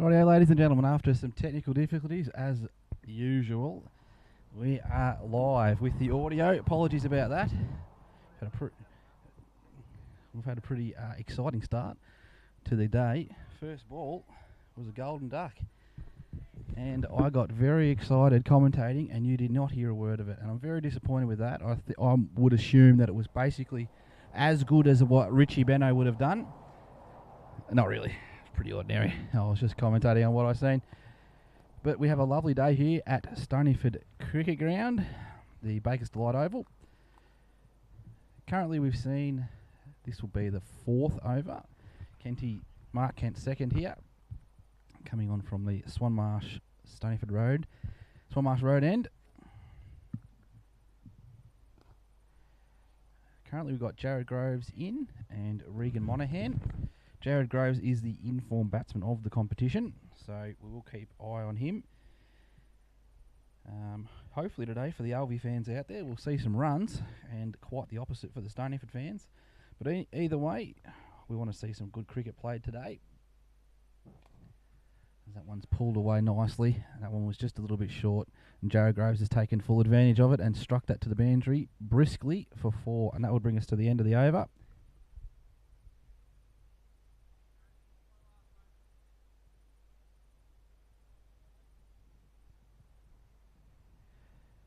Rightio, ladies and gentlemen, after some technical difficulties, as usual, we are live with the audio. Apologies about that. We've had a pretty exciting start to the day. First ball was a golden duck, and I got very excited commentating, and you did not hear a word of it, and I'm very disappointed with that. I would assume that it was basically as good as what Richie Benno would have done. Not really. Pretty ordinary. I was just commentating on what I've seen. But we have a lovely day here at Stoneyford Cricket Ground, the Baker's Delight Oval. Currently we've seen, this will be the fourth over. Mark Kent second here, coming on from the Swanmarsh Road end. Currently we've got Jared Groves in and Regan Monaghan. Jared Groves is the informed batsman of the competition, so we will keep eye on him. Hopefully today, for the Alvie fans out there, we'll see some runs, and quite the opposite for the Stoneyford fans. But either way, we want to see some good cricket played today. That one's pulled away nicely. That one was just a little bit short, and Jared Groves has taken full advantage of it and struck that to the boundary briskly for 4, and that would bring us to the end of the over.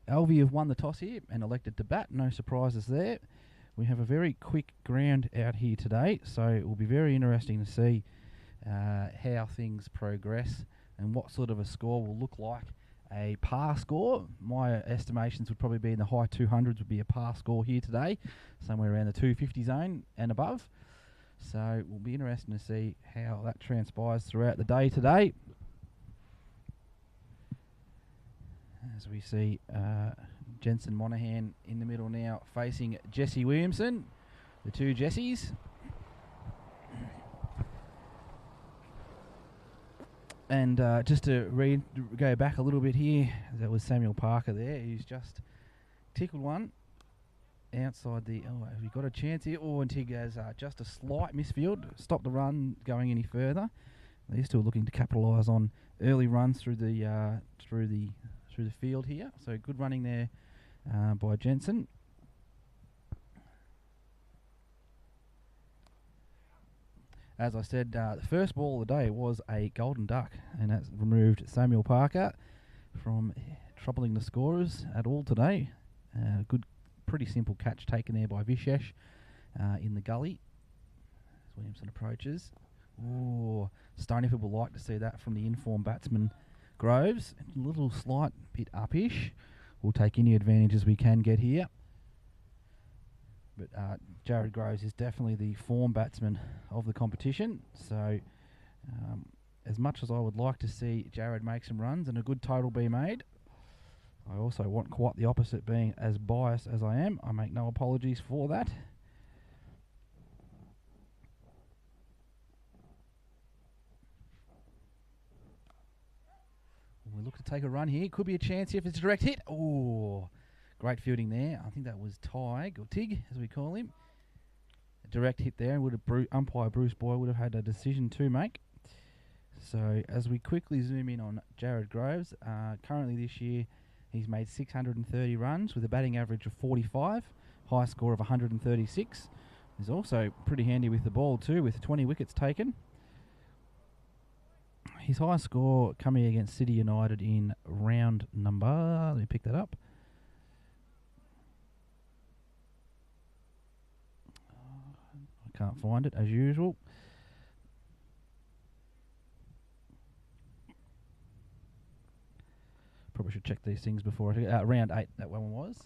Alvie have won the toss here and elected to bat. No surprises there. We have a very quick ground out here today, so it will be very interesting to see how things progress and what sort of a score will look like. A par score, my estimations would probably be in the high 200s would be a par score here today, somewhere around the 250 zone and above. So it will be interesting to see how that transpires throughout the day today. As we see Jensen Monaghan in the middle now facing Jesse Williamson, the two Jessies. And just to go back a little bit here, that was Samuel Parker there. He's just tickled one outside the... Oh, have we got a chance here? Oh, and Tig has just a slight misfield. Stopped the run going any further. They're still looking to capitalise on early runs through the field here. So good running there by Jensen. As I said, the first ball of the day was a golden duck, and that's removed Samuel Parker from troubling the scorers at all today. Good, pretty simple catch taken there by Vishesh in the gully as Williamson approaches. Oh, Stoneyford will like to see that from the informed batsman Groves. A little slight bit upish. We'll take any advantages we can get here. But Jared Groves is definitely the form batsman of the competition. So as much as I would like to see Jared make some runs and a good total be made, I also want quite the opposite, being as biased as I am. I make no apologies for that. We look to take a run here. Could be a chance here if it's a direct hit. Oh, great fielding there. I think that was Tig, or Tig, as we call him. A direct hit there, and would have umpire Bruce Boyle would have had a decision to make. So as we quickly zoom in on Jared Groves, currently this year he's made 630 runs with a batting average of 45, high score of 136. He's also pretty handy with the ball too, with 20 wickets taken. His high score coming against City United in round number... Let me pick that up. I can't find it, as usual. Probably should check these things before I... round 8, that one was.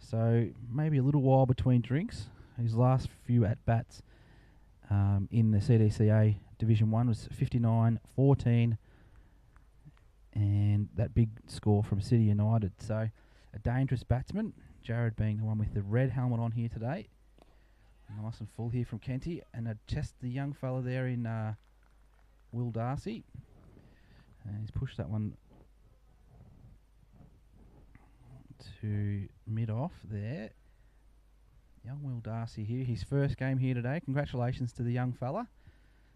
So, maybe a little while between drinks. His last few at-bats in the CDCA Division 1 was 59, 14, and that big score from City United. So a dangerous batsman, Jared being the one with the red helmet on here today. Nice and full here from Kenty, and just the young fella there in Will Darcy. And he's pushed that one to mid-off there. Young Will Darcy here, his first game here today. Congratulations to the young fella.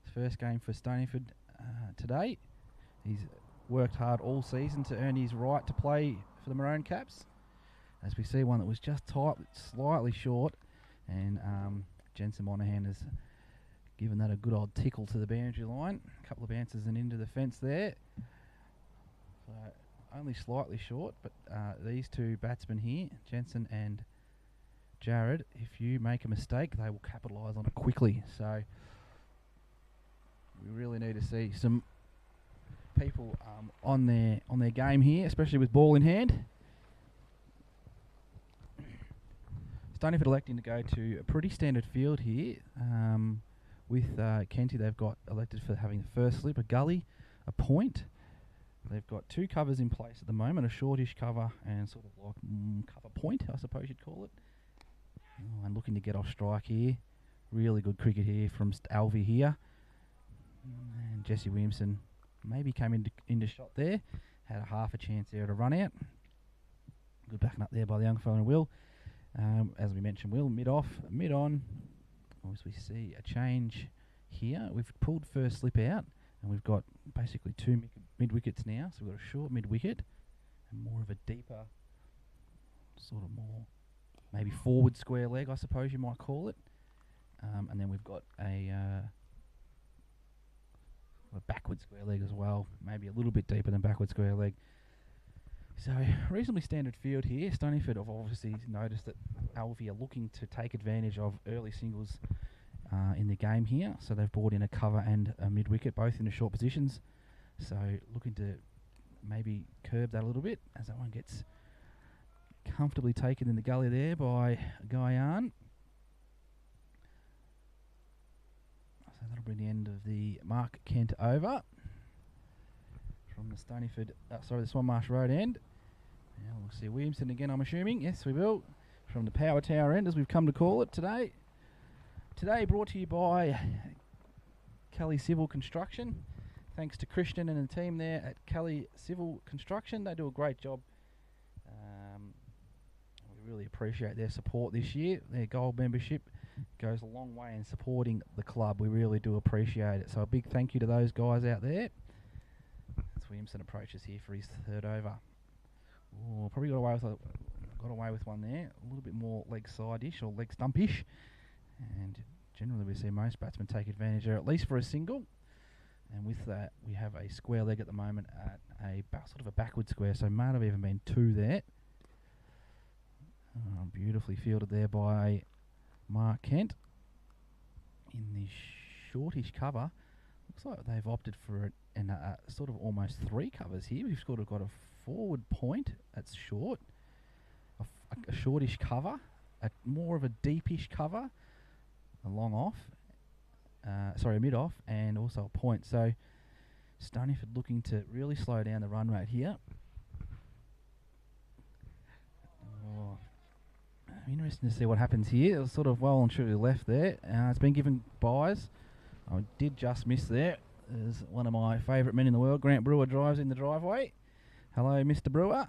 His first game for Stoneyford today. He's worked hard all season to earn his right to play for the Maroon Caps. As we see one that was just tight, slightly short, and Jensen Monahan has given that a good old tickle to the boundary line. A couple of bounces and into the fence there. So only slightly short, but these two batsmen here, Jensen and Jared, if you make a mistake, they will capitalise on it quickly. So we really need to see some people on their game here, especially with ball in hand. Stoneyford electing to go to a pretty standard field here. With Kenty, they've got elected for having the first slip, a gully, a point. They've got two covers in place at the moment, a shortish cover and sort of like cover point, I suppose you'd call it. Oh, and looking to get off strike here. Really good cricket here from Alvie here. And Jesse Williamson maybe came into shot there. Had a half a chance there to run out. Good backing up there by the young fella Will. As we mentioned, Will mid-off, mid-on. As we see a change here. We've pulled first slip out, and we've got basically two mid-wickets now. So we've got a short mid-wicket and more of a deeper, sort of more, maybe forward square leg, I suppose you might call it. And then we've got a backward square leg as well, maybe a little bit deeper than backward square leg. So reasonably standard field here. Stoneyford have obviously noticed that Alvie are looking to take advantage of early singles in the game here. So they've brought in a cover and a mid-wicket, both in the short positions. So looking to maybe curb that a little bit as that one gets comfortably taken in the gully there by Guyan. So that'll bring the end of the Mark Kent over from the Stoneyford, the Swanmarsh Road end. Now we'll see Williamson again, I'm assuming. Yes, we will. From the Power Tower end, as we've come to call it today. Today brought to you by Kelly Civil Construction. Thanks to Christian and the team there at Kelly Civil Construction. They do a great job. We really appreciate their support this year. Their gold membership goes a long way in supporting the club. We really do appreciate it. So a big thank you to those guys out there. As Williamson approaches here for his third over. Oh, probably got away with one there. A little bit more leg side-ish or leg stumpish. And generally we see most batsmen take advantage there, at least for a single. And with that, we have a square leg at the moment at a sort of a backward square. So might have even been two there. Beautifully fielded there by Mark Kent. In the shortish cover, looks like they've opted for sort of almost three covers here. We've sort of got a forward point that's short, a shortish cover, more of a deepish cover, a long off, a mid-off, and also a point. So Stoneyford looking to really slow down the run rate here. Oh, interesting to see what happens here. It was sort of well and truly left there. It's been given byes. I did just miss there. There's one of my favourite men in the world, Grant Brewer, drives in the driveway. Hello, Mr. Brewer.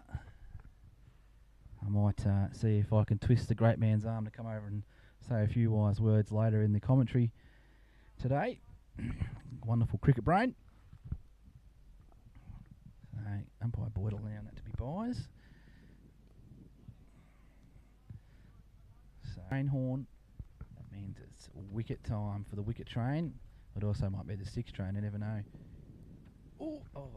I might see if I can twist the great man's arm to come over and say a few wise words later in the commentary today. Wonderful cricket brain. So, umpire Boyd allowing that to be byes. So, train horn. That means it's wicket time for the wicket train. It also might be the sixth train, you never know. Ooh, oh.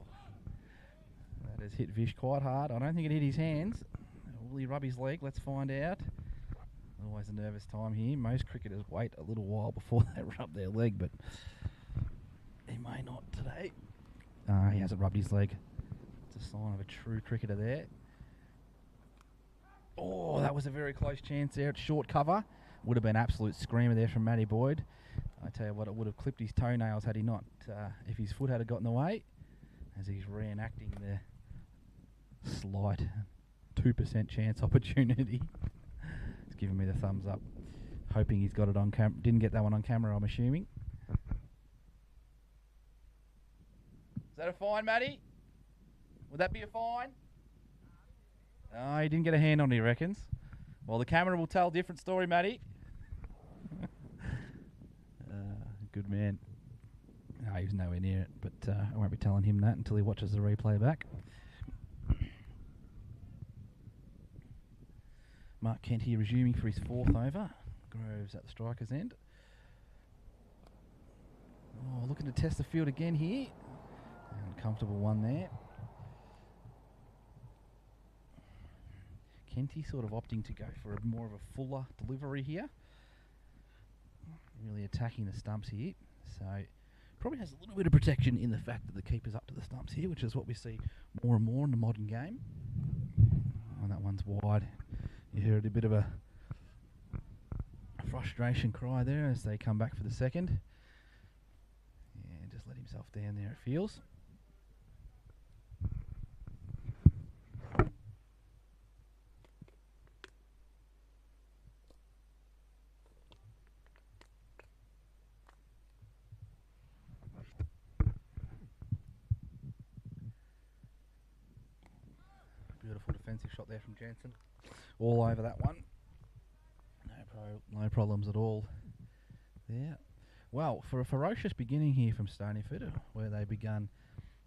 That has hit Vish quite hard. I don't think it hit his hands. Will he rub his leg? Let's find out. Always a nervous time here. Most cricketers wait a little while before they rub their leg, but he may not today. He hasn't rubbed his leg. It's a sign of a true cricketer there. Oh, that was a very close chance there. It's short cover. Would have been an absolute screamer there from Matty Boyd. I tell you what, it would have clipped his toenails had he not, if his foot had got in the way, as he's reenacting the slight 2% chance opportunity. He's giving me the thumbs up, hoping he's got it on camera. Didn't get that one on camera, I'm assuming. Is that a fine, Matty? Would that be a fine? Oh, he didn't get a hand on it, he reckons. Well, the camera will tell a different story, Matty. Good man. No, he was nowhere near it, but I won't be telling him that until he watches the replay back. Mark Kent here resuming for his 4th over. Groves at the striker's end. Oh, looking to test the field again here. And comfortable one there. Kenty sort of opting to go for more of a fuller delivery here. Really attacking the stumps here. So probably has a little bit of protection in the fact that the keeper's up to the stumps here, which is what we see more and more in the modern game. Oh, that one's wide. You heard a bit of a frustration cry there as they come back for the second. Yeah, just let himself down there, it feels. Beautiful defensive shot there from Jensen. All over that one. No problems at all there. Well, for a ferocious beginning here from Stoneyford, where they began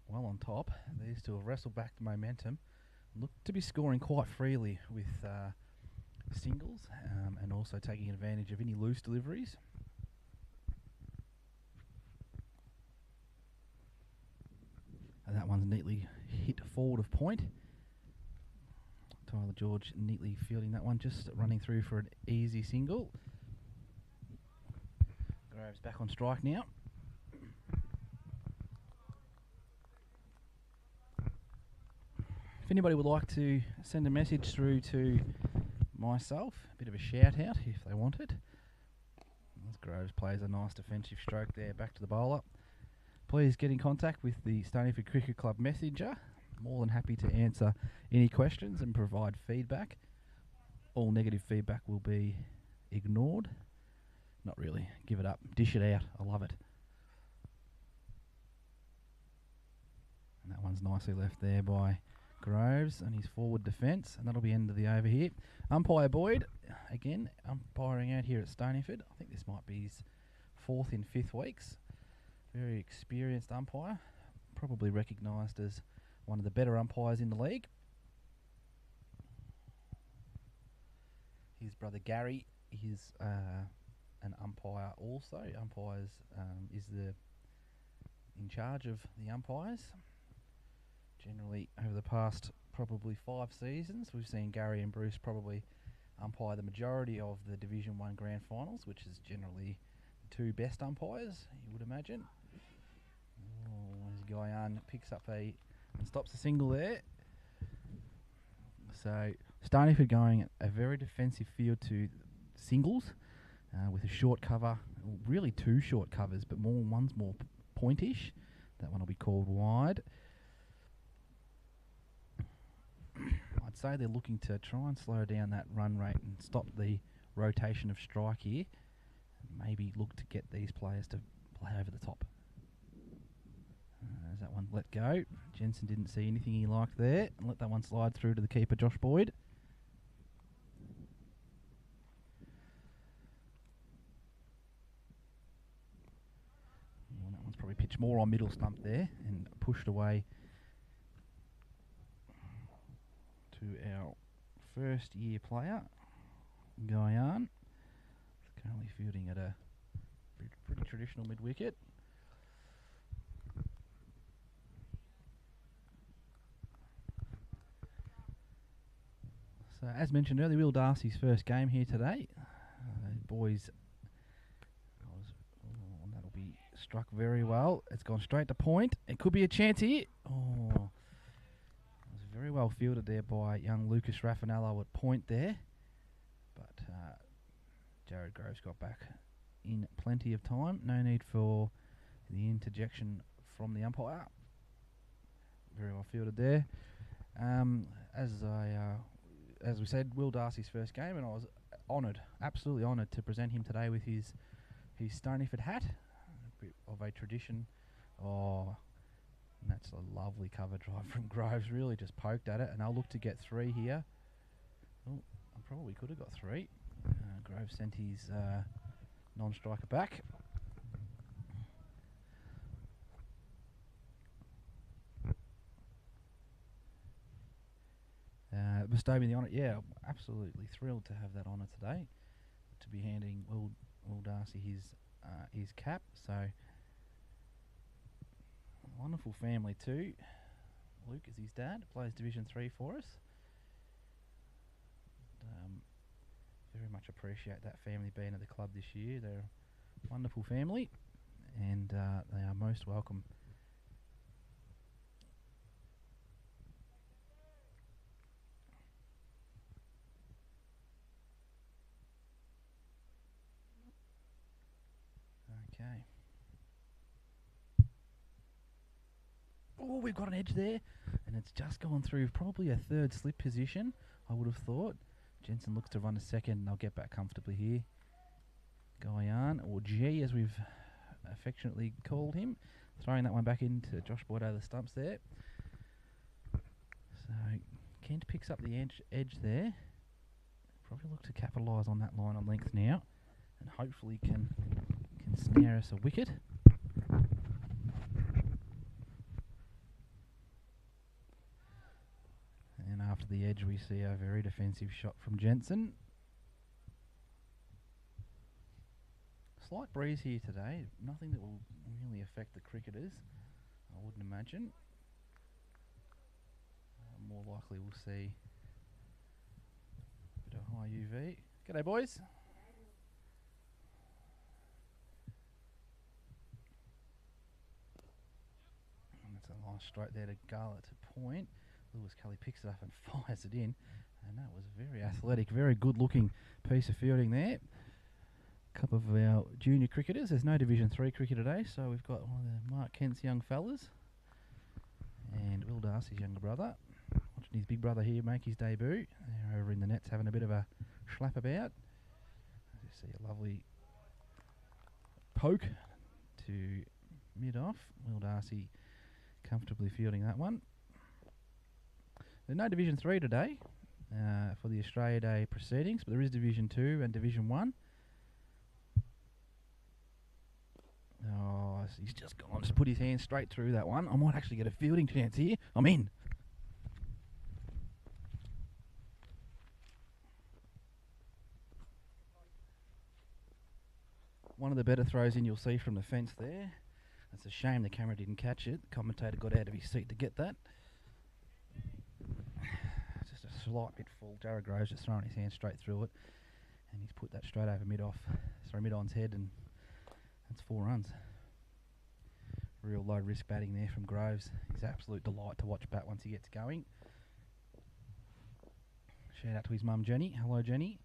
well on top, these two have wrestled back the momentum. Look to be scoring quite freely with singles and also taking advantage of any loose deliveries. And that one's neatly hit forward of point. Tyler George neatly fielding that one, just running through for an easy single. Groves back on strike now. If anybody would like to send a message through to myself, a bit of a shout out if they want it. As Groves plays a nice defensive stroke there back to the bowler. Please get in contact with the Stoneyford Cricket Club messenger. More than happy to answer any questions and provide feedback. All negative feedback will be ignored. Not really. Give it up. Dish it out. I love it. And that one's nicely left there by Groves and his forward defence. And that'll be end of the over here. Umpire Boyd, again, umpiring out here at Stoneyford. I think this might be his 4th in 5th weeks. Very experienced umpire. Probably recognised as one of the better umpires in the league. His brother Gary is an umpire also. Umpires is in charge of the umpires. Generally, over the past probably 5 seasons, we've seen Gary and Bruce probably umpire the majority of the Division 1 Grand Finals, which is generally the 2 best umpires, you would imagine. Oh, as Guyan picks up and stops the single there. So Stoneyford going a very defensive field to singles with a short cover, really 2 short covers, but one's more pointish. That one will be called wide. I'd say they're looking to try and slow down that run rate and stop the rotation of strike here. Maybe look to get these players to play over the top. As that one let go. Jensen didn't see anything he liked there and let that one slide through to the keeper, Josh Boyd. Well, that one's probably pitched more on middle stump there and pushed away to our first year player, Guyan. Currently fielding at a pretty traditional mid-wicket. So, as mentioned earlier, Will Darcy's first game here today. Boys, that'll be struck very well. It's gone straight to point. It could be a chance here. Oh, it was very well fielded there by young Lucas Raffanello at point there. But Jared Groves got back in plenty of time. No need for the interjection from the umpire. Very well fielded there. As we said, Will Darcy's first game, and I was honoured, absolutely honoured, to present him today with his Stoneyford hat, a bit of a tradition. Oh, and that's a lovely cover drive from Groves. Really just poked at it, and I'll look to get 3 here. Oh, I probably could have got 3. Groves sent his non-striker back. bestow me the honour. Yeah, absolutely thrilled to have that honour today, to be handing Will Darcy his cap. So wonderful family too. Luke is his dad, plays Division 3 for us. Very much appreciate that family being at the club this year. They're a wonderful family, and they are most welcome. Okay. Oh, we've got an edge there, and it's just gone through probably a third slip position, I would have thought. Jensen looks to run a second, and they'll get back comfortably here. Guyan, or G as we've affectionately called him, throwing that one back into Josh Boyd over the stumps there. So Kent picks up the edge there. Probably look to capitalise on that line on length now, and hopefully can snare us a wicket. And after the edge, we see a very defensive shot from Jensen. Slight breeze here today, nothing that will really affect the cricketers, I wouldn't imagine. More likely we'll see a bit of high UV. G'day boys. And that's a nice straight there to Garlett to point. Lewis Kelly picks it up and fires it in, and that was a very athletic, very good looking piece of fielding there. A couple of our junior cricketers. There's no Division 3 cricket today, so we've got one of the Mark Kent's young fellas and Will Darcy's younger brother. Watching his big brother here make his debut. They're over in the nets having a bit of a slap about. You see a lovely poke to mid-off. Will Darcy comfortably fielding that one. There's no Division 3 today for the Australia Day proceedings, but there is Division 2 and Division 1. Oh, he's just gone, just put his hand straight through that one. I might actually get a fielding chance here. I'm in. One of the better throws in you'll see from the fence there. It's a shame the camera didn't catch it. The commentator got out of his seat to get that. Just a slight bit full. Jared Groves just throwing his hand straight through it, and he's put that straight over mid-on's head, and that's 4 runs. Real low risk batting there from Groves. He's an absolute delight to watch bat once he gets going. Shout out to his mum Jenny. Hello Jenny.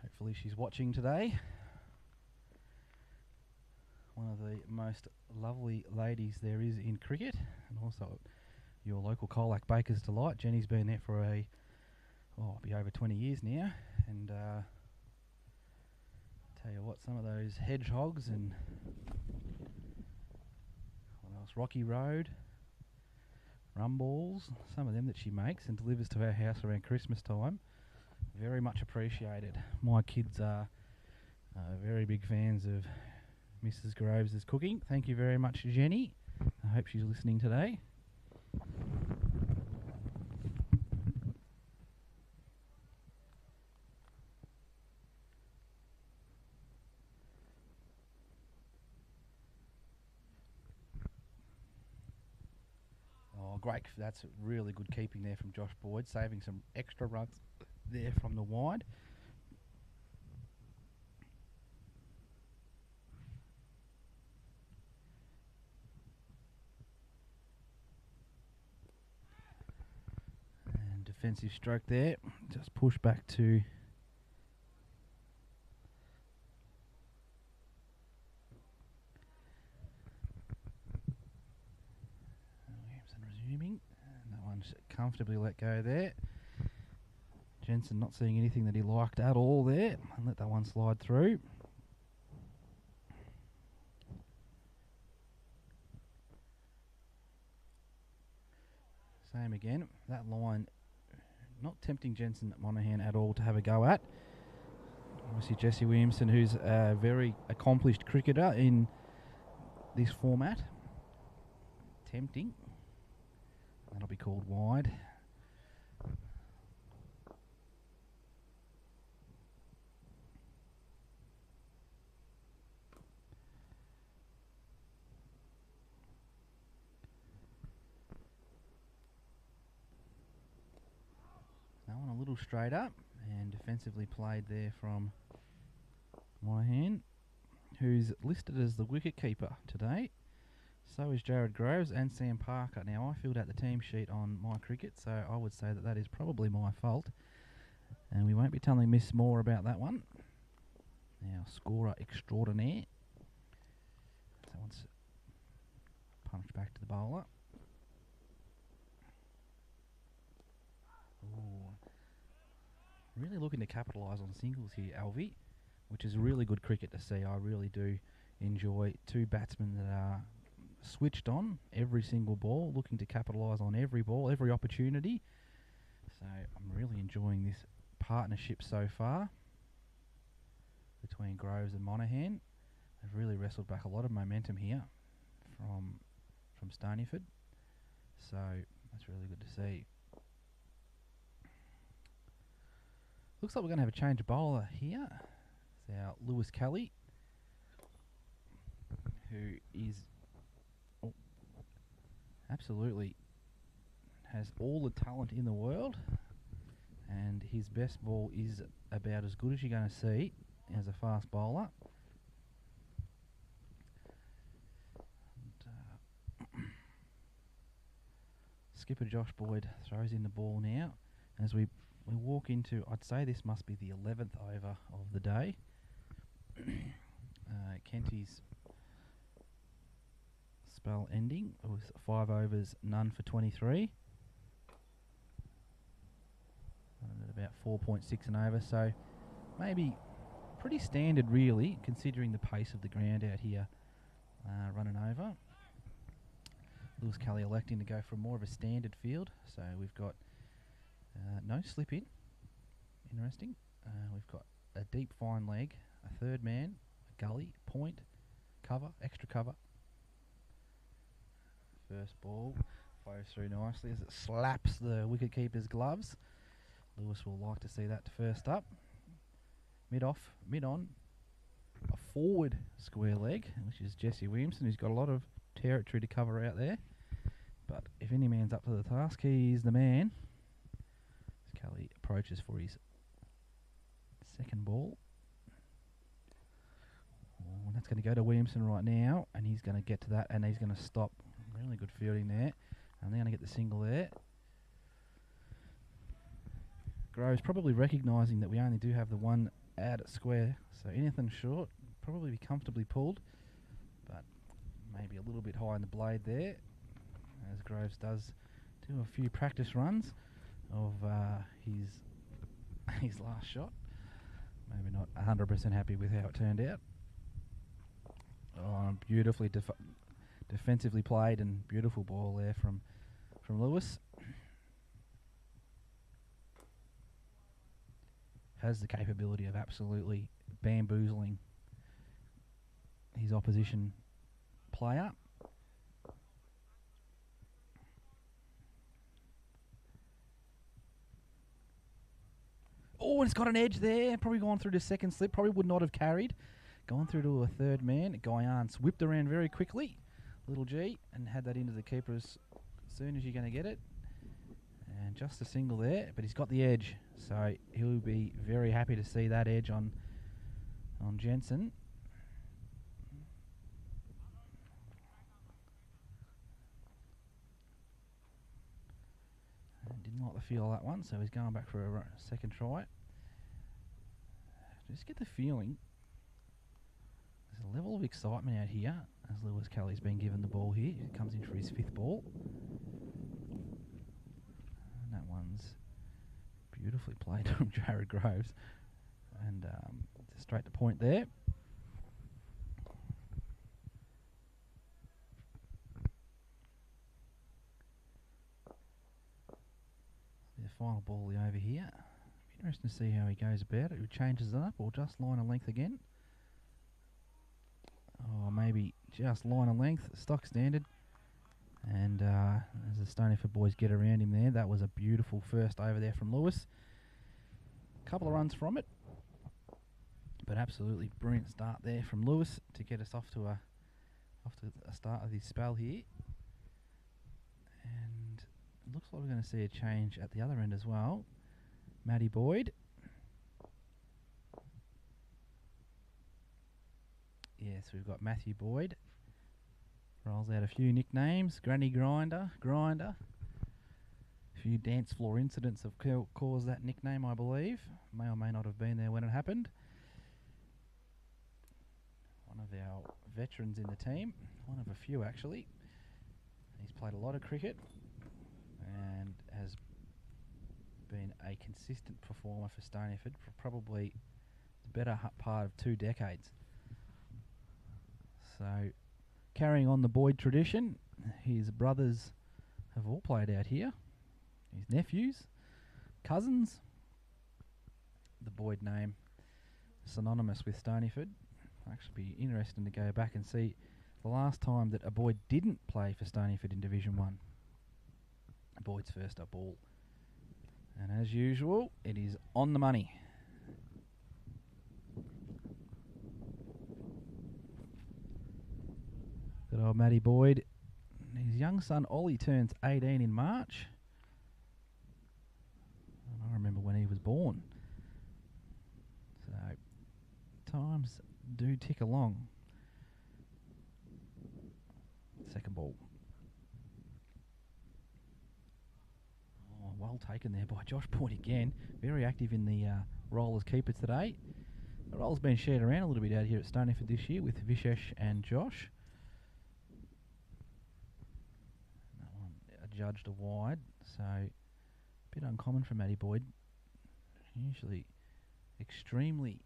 Hopefully she's watching today. One of the most lovely ladies there is in cricket, and also your local Colac Baker's delight. Jenny's been there for it'll be over 20 years now, and tell you what, some of those hedgehogs and what else, Rocky Road, rumballs, some of them that she makes and delivers to our house around Christmas time, very much appreciated. My kids are very big fans of Mrs. Groves' cooking. Thank you very much, Jenny. I hope she's listening today. Oh, great. That's really good keeping there from Josh Boyd, saving some extra runs there from the wide. Defensive stroke there, just push back to Williamson resuming, and that one's comfortably let go there. Jensen not seeing anything that he liked at all there, and let that one slide through. Same again, that line not tempting Jensen Monaghan at all to have a go at. Obviously Jesse Williamson, who's a very accomplished cricketer in this format. Tempting. That'll be called wide. little straight up and defensively played there from Monahan, who's listed as the wicket keeper today. So is Jared Groves and Sam Parker. Now, I filled out the team sheet on My Cricket, so I would say that that is probably my fault. And we won't be telling Miss Moore about that one. Now, scorer extraordinaire. So once punched back to the bowler. Ooh. Really looking to capitalise on singles here, Alvie, which is really good cricket to see. I really do enjoy two batsmen that are switched on every single ball, looking to capitalise on every ball, every opportunity. So I'm really enjoying this partnership so far between Groves and Monahan. They've really wrestled back a lot of momentum here from Stoneyford. So that's really good to see. Looks like we're going to have a change of bowler here. It's our Lewis Kelly, who is absolutely has all the talent in the world, and his best ball is about as good as you're going to see as a fast bowler. And, skipper Josh Boyd throws in the ball now. As we walk into, I'd say this must be the 11th over of the day. Kenty's spell ending with 5 overs, none for 23. At about 4.6 an over, so maybe pretty standard really, considering the pace of the ground out here, running over. Lewis Kelly electing to go for more of a standard field, so we've got no slip in. Interesting. We've got a deep fine leg, a third man, a gully, point, cover, extra cover. First ball flows through nicely as it slaps the wicketkeeper's gloves. Lewis will like to see that first up. Mid off, mid on, a forward square leg, which is Jesse Williamson, who's got a lot of territory to cover out there. But if any man's up to the task, he is the man. As Kelly approaches for his second ball. Oh, that's going to go to Williamson right now, and he's going to get to that, and he's going to stop. Really good fielding there, and they're going to get the single there. Groves probably recognising that we only do have the one out at square, so anything short probably be comfortably pulled, but maybe a little bit high in the blade there, as Groves does do a few practice runs of his last shot. Maybe not 100% happy with how it turned out. Oh, beautifully defensively played, and beautiful ball there from Lewis. Has the capability of absolutely bamboozling his opposition player. Oh, and it's got an edge there. Probably gone through to second slip. Probably would not have carried. Gone through to a third man. Guyans whipped around very quickly. Little G, and had that into the keeper as soon as you're going to get it. And just a single there, but he's got the edge, so he'll be very happy to see that edge on Jensen. And didn't like the feel of that one, so he's going back for a second try. Just get the feeling there's a level of excitement out here as Lewis Kelly's been given the ball here. He comes in for his 5th ball. And that one's beautifully played from Jared Groves. And straight to point there. The final ball over here. Be interesting to see how he goes about it. He changes it up or just line of length again. Oh, maybe just line of length, stock standard. And as the Stoneyford boys get around him there, that was a beautiful first over there from Lewis. Couple of runs from it, but absolutely brilliant start there from Lewis to get us off to a start of his spell here. And it looks like we're going to see a change at the other end as well. Matty Boyd. Yes, we've got Matthew Boyd. Rolls out a few nicknames. Granny Grinder, Grinder. A few dance floor incidents have caused that nickname, I believe. May or may not have been there when it happened. One of our veterans in the team. One of a few, actually. He's played a lot of cricket and has been a consistent performer for Stoneyford for probably the better part of 2 decades. So, carrying on the Boyd tradition, his brothers have all played out here. His nephews, cousins. The Boyd name synonymous with Stoneyford. Actually be interesting to go back and see the last time that a Boyd didn't play for Stoneyford in Division 1. Boyd's first up ball. And as usual, it is on the money. Good old Matty Boyd. His young son Ollie turns 18 in March. And I remember when he was born. So, times do tick along. Second ball. Oh, well taken there by Josh Boyd again. Very active in the rollers keepers today. The roll's been shared around a little bit out here at Stoneyford this year with Vishesh and Josh. That one adjudged a wide, so a bit uncommon for Matty Boyd. Usually extremely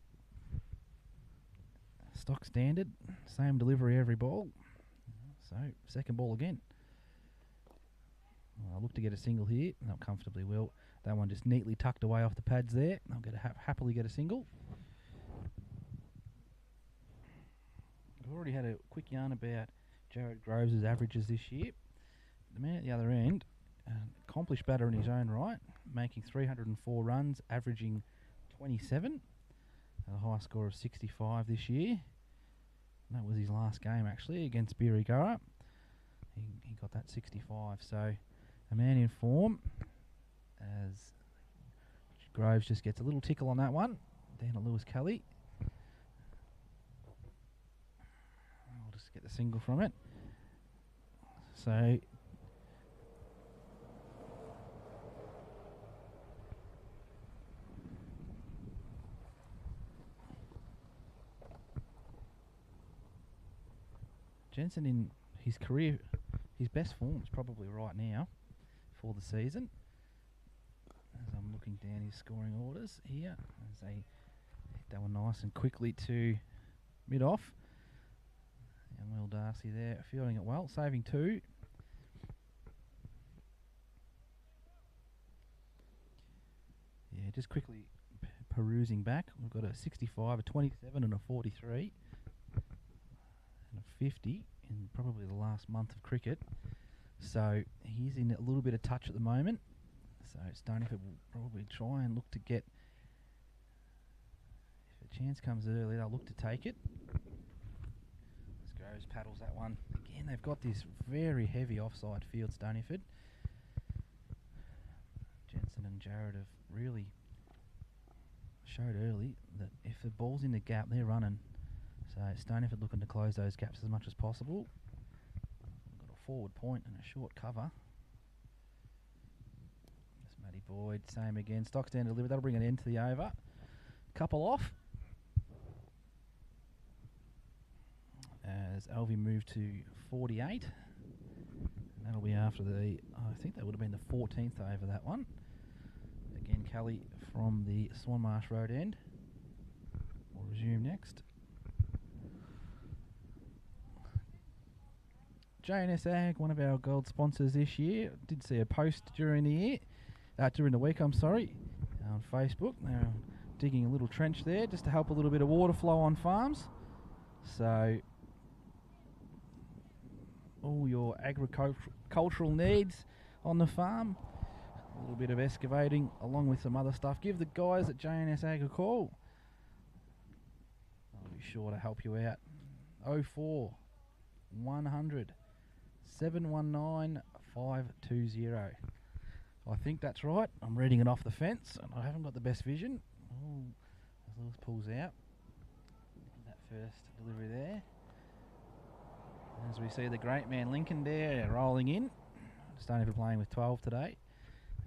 stock standard, same delivery every ball. So, second ball again. Well, I'll look to get a single here. Not comfortably will. That one just neatly tucked away off the pads there. I'll get happily get a single. I've already had a quick yarn about Jared Groves' averages this year. The man at the other end, accomplished batter in his own right, making 304 runs, averaging 27. A high score of 65 this year. That was his last game actually against Birregurra. He got that 65. So a man in form as Groves just gets a little tickle on that one. Down to Lewis Kelly. I'll just get the single from it. So Jensen in his career, his best form is probably right now for the season. As I'm looking down his scoring orders here, as they hit that one nice and quickly to mid-off. And Will Darcy there fielding it well, saving 2. Yeah, just quickly perusing back, we've got a 65, a 27 and a 43. And a 50 in probably the last month of cricket. So he's in a little bit of touch at the moment. So Stoneyford will probably try and look to get, if a chance comes early, they'll look to take it. As Groves paddles that one. Again, they've got this very heavy offside field, Stoneyford. Jensen and Jared have really showed early that if the ball's in the gap, they're running. So Stoneyford looking to close those gaps as much as possible. We've got a forward point and a short cover. That's Matty Boyd, same again. Stock stand delivered. That'll bring an end to the over. Couple off. As Alvie moved to 48. And that'll be after the, I think that would have been the 14th over that one. Again, Kelly from the Swanmarsh Road end. We'll resume next. J&S Ag, one of our gold sponsors this year. Did see a post during the week, on Facebook. They're digging a little trench there just to help a little bit of water flow on farms. So all your agricultural needs on the farm, a little bit of excavating along with some other stuff. Give the guys at J&S Ag a call. I'll be sure to help you out. 04 100 719 520. I think that's right. I'm reading it off the fence, and I haven't got the best vision. Oh, as Lewis pulls out that first delivery there. As we see the great man Lincoln there rolling in. Stoneyford playing with 12 today,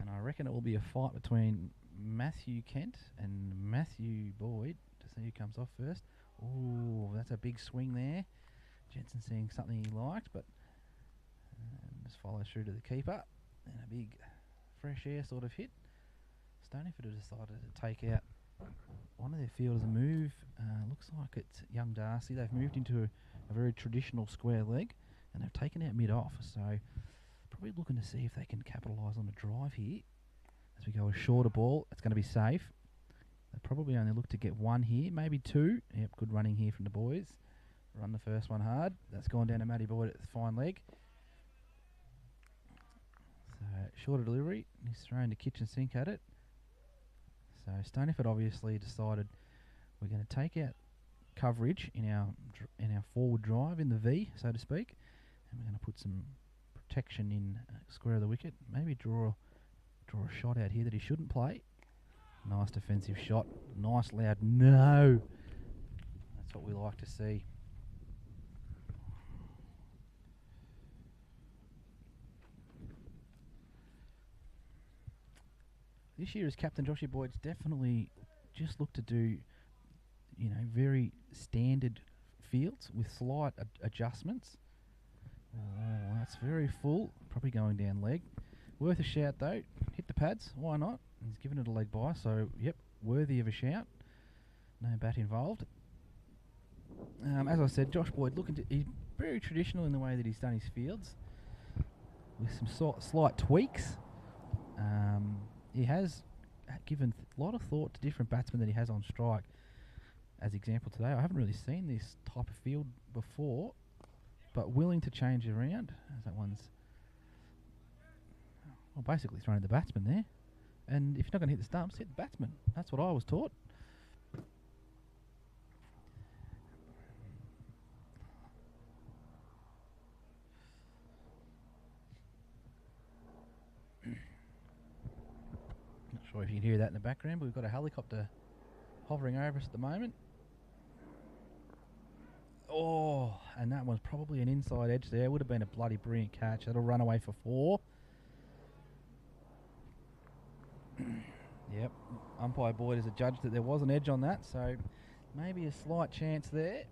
and I reckon it will be a fight between Matthew Kent and Matthew Boyd to see who comes off first. Oh, that's a big swing there. Jensen seeing something he liked, but just follows through to the keeper, and a big fresh air sort of hit. Stoneyford have decided to take out one of their fielders and move. Looks like it's young Darcy. They've moved into a very traditional square leg, and they've taken out mid-off, so probably looking to see if they can capitalise on a drive here. As we go a shorter ball, it's going to be safe. They probably only look to get one here, maybe two. Yep, good running here from the boys. Run the first one hard. That's gone down to Matty Boyd at the fine leg. So shorter delivery. He's thrown the kitchen sink at it. So Stoneyford obviously decided we're going to take out coverage in our forward drive in the V, so to speak, and we're going to put some protection in square of the wicket. Maybe draw a shot out here that he shouldn't play. Nice defensive shot. Nice loud no. That's what we like to see. This year as captain, Joshy Boyd's definitely just looked to do, very standard fields with slight adjustments. Oh, that's very full. Probably going down leg. Worth a shout though. Hit the pads. Why not? He's given it a leg by, so yep, worthy of a shout. No bat involved. As I said, Josh Boyd he's very traditional in the way that he's done his fields, with some slight tweaks. He has given a lot of thought to different batsmen that he has on strike. As example today, I haven't really seen this type of field before, but willing to change around. As that one's basically throwing the batsman there. And if you're not going to hit the stumps, hit the batsman. That's what I was taught. Not sure if you can hear that in the background, but we've got a helicopter hovering over us at the moment. Oh, and that was probably an inside edge there. Would have been a bloody brilliant catch. That'll run away for 4. Yep, umpire Boyd has adjudged that there was an edge on that, so maybe a slight chance there.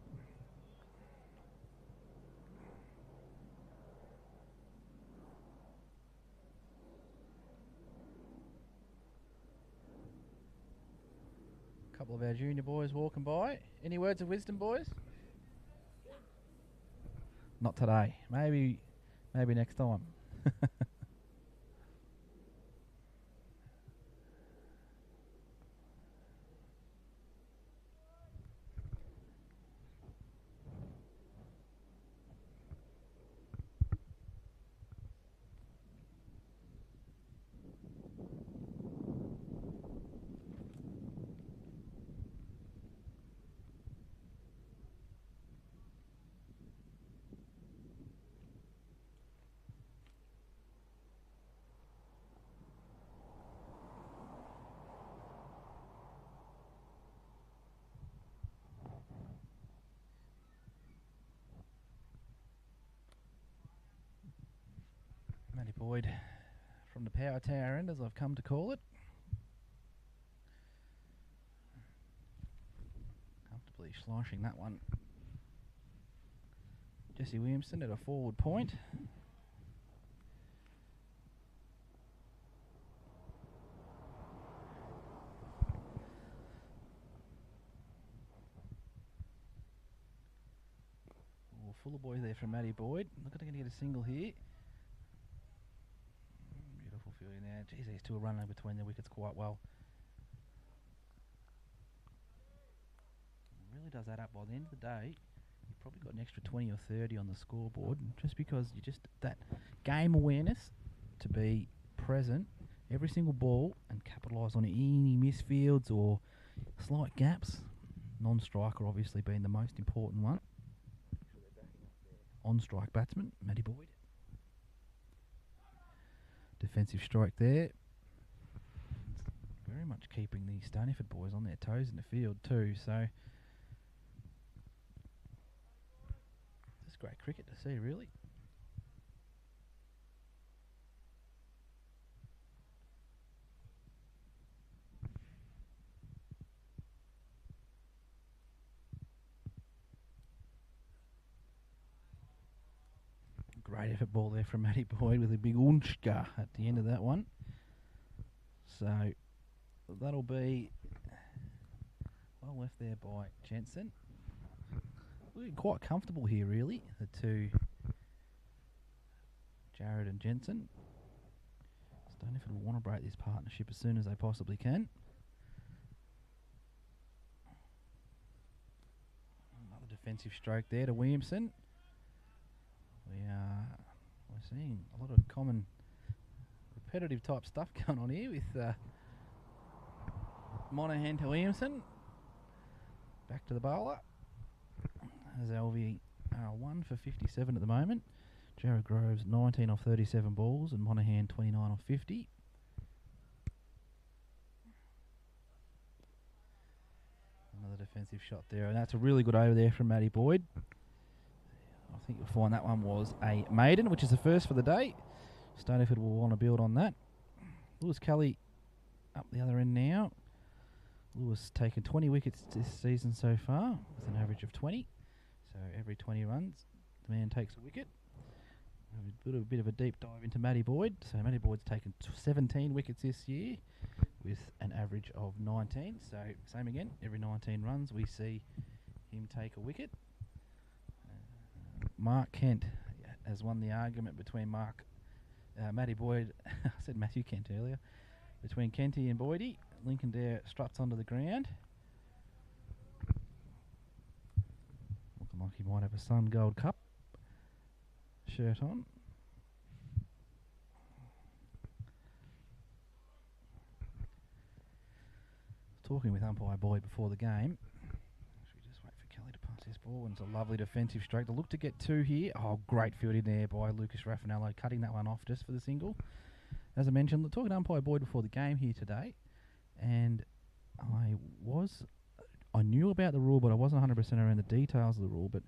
A couple of our junior boys walking by. Any words of wisdom, boys? Not today. Maybe next time. Matty Boyd from the power tower end, as I've come to call it. Comfortably sloshing that one. Jesse Williamson at a forward point. Full of boys there from Matty Boyd. Look at going to get a single here. Beautiful fielding there. Geez, these two are running between the wickets quite well. It really does add up. By the end of the day, you've probably got an extra 20 or 30 on the scoreboard, just because you just that game awareness to be present every single ball and capitalise on any misfields or slight gaps. Non-striker obviously being the most important one. On-strike batsman, Matty Boyd. defensive strike there. It's very much keeping the Stoneyford boys on their toes in the field too, so just great cricket to see, really. Great effort ball there from Matty Boyd with a big unchka at the end of that one. So that'll be well left there by Jensen. Looking quite comfortable here, really, the two, Jared and Jensen. Stoneyford will want to break this partnership as soon as they possibly can. Another defensive stroke there to Williamson. We're seeing a lot of common repetitive type stuff going on here with Monaghan to Williamson. Back to the bowler. As Alvie 1 for 57 at the moment. Jared Groves 19 off 37 balls and Monaghan 29 off 50. Another defensive shot there, and that's a really good over there from Matty Boyd. I think you'll find that one was a maiden, which is the first for the day. Stoneyford will want to build on that. Lewis Kelly up the other end now. Lewis taken 20 wickets this season so far, with an average of 20. So every 20 runs, the man takes a wicket. A bit of a deep dive into Matty Boyd. So Matty Boyd's taken 17 wickets this year, with an average of 19. So same again, every 19 runs we see him take a wicket. Mark Kent has won the argument between Matty Boyd, I said Matthew Kent earlier, between Kenty and Boydie. Lincoln Dare struts onto the ground. Looking like he might have a Sun Gold Cup shirt on. Talking with umpire Boyd before the game. This ball, and it's a lovely defensive stroke. To look to get two here. Oh, great fielding there by Lucas Raffanello, cutting that one off just for the single. As I mentioned, talking to umpire Boyd before the game here today, and I knew about the rule, but I wasn't 100% around the details of the rule. But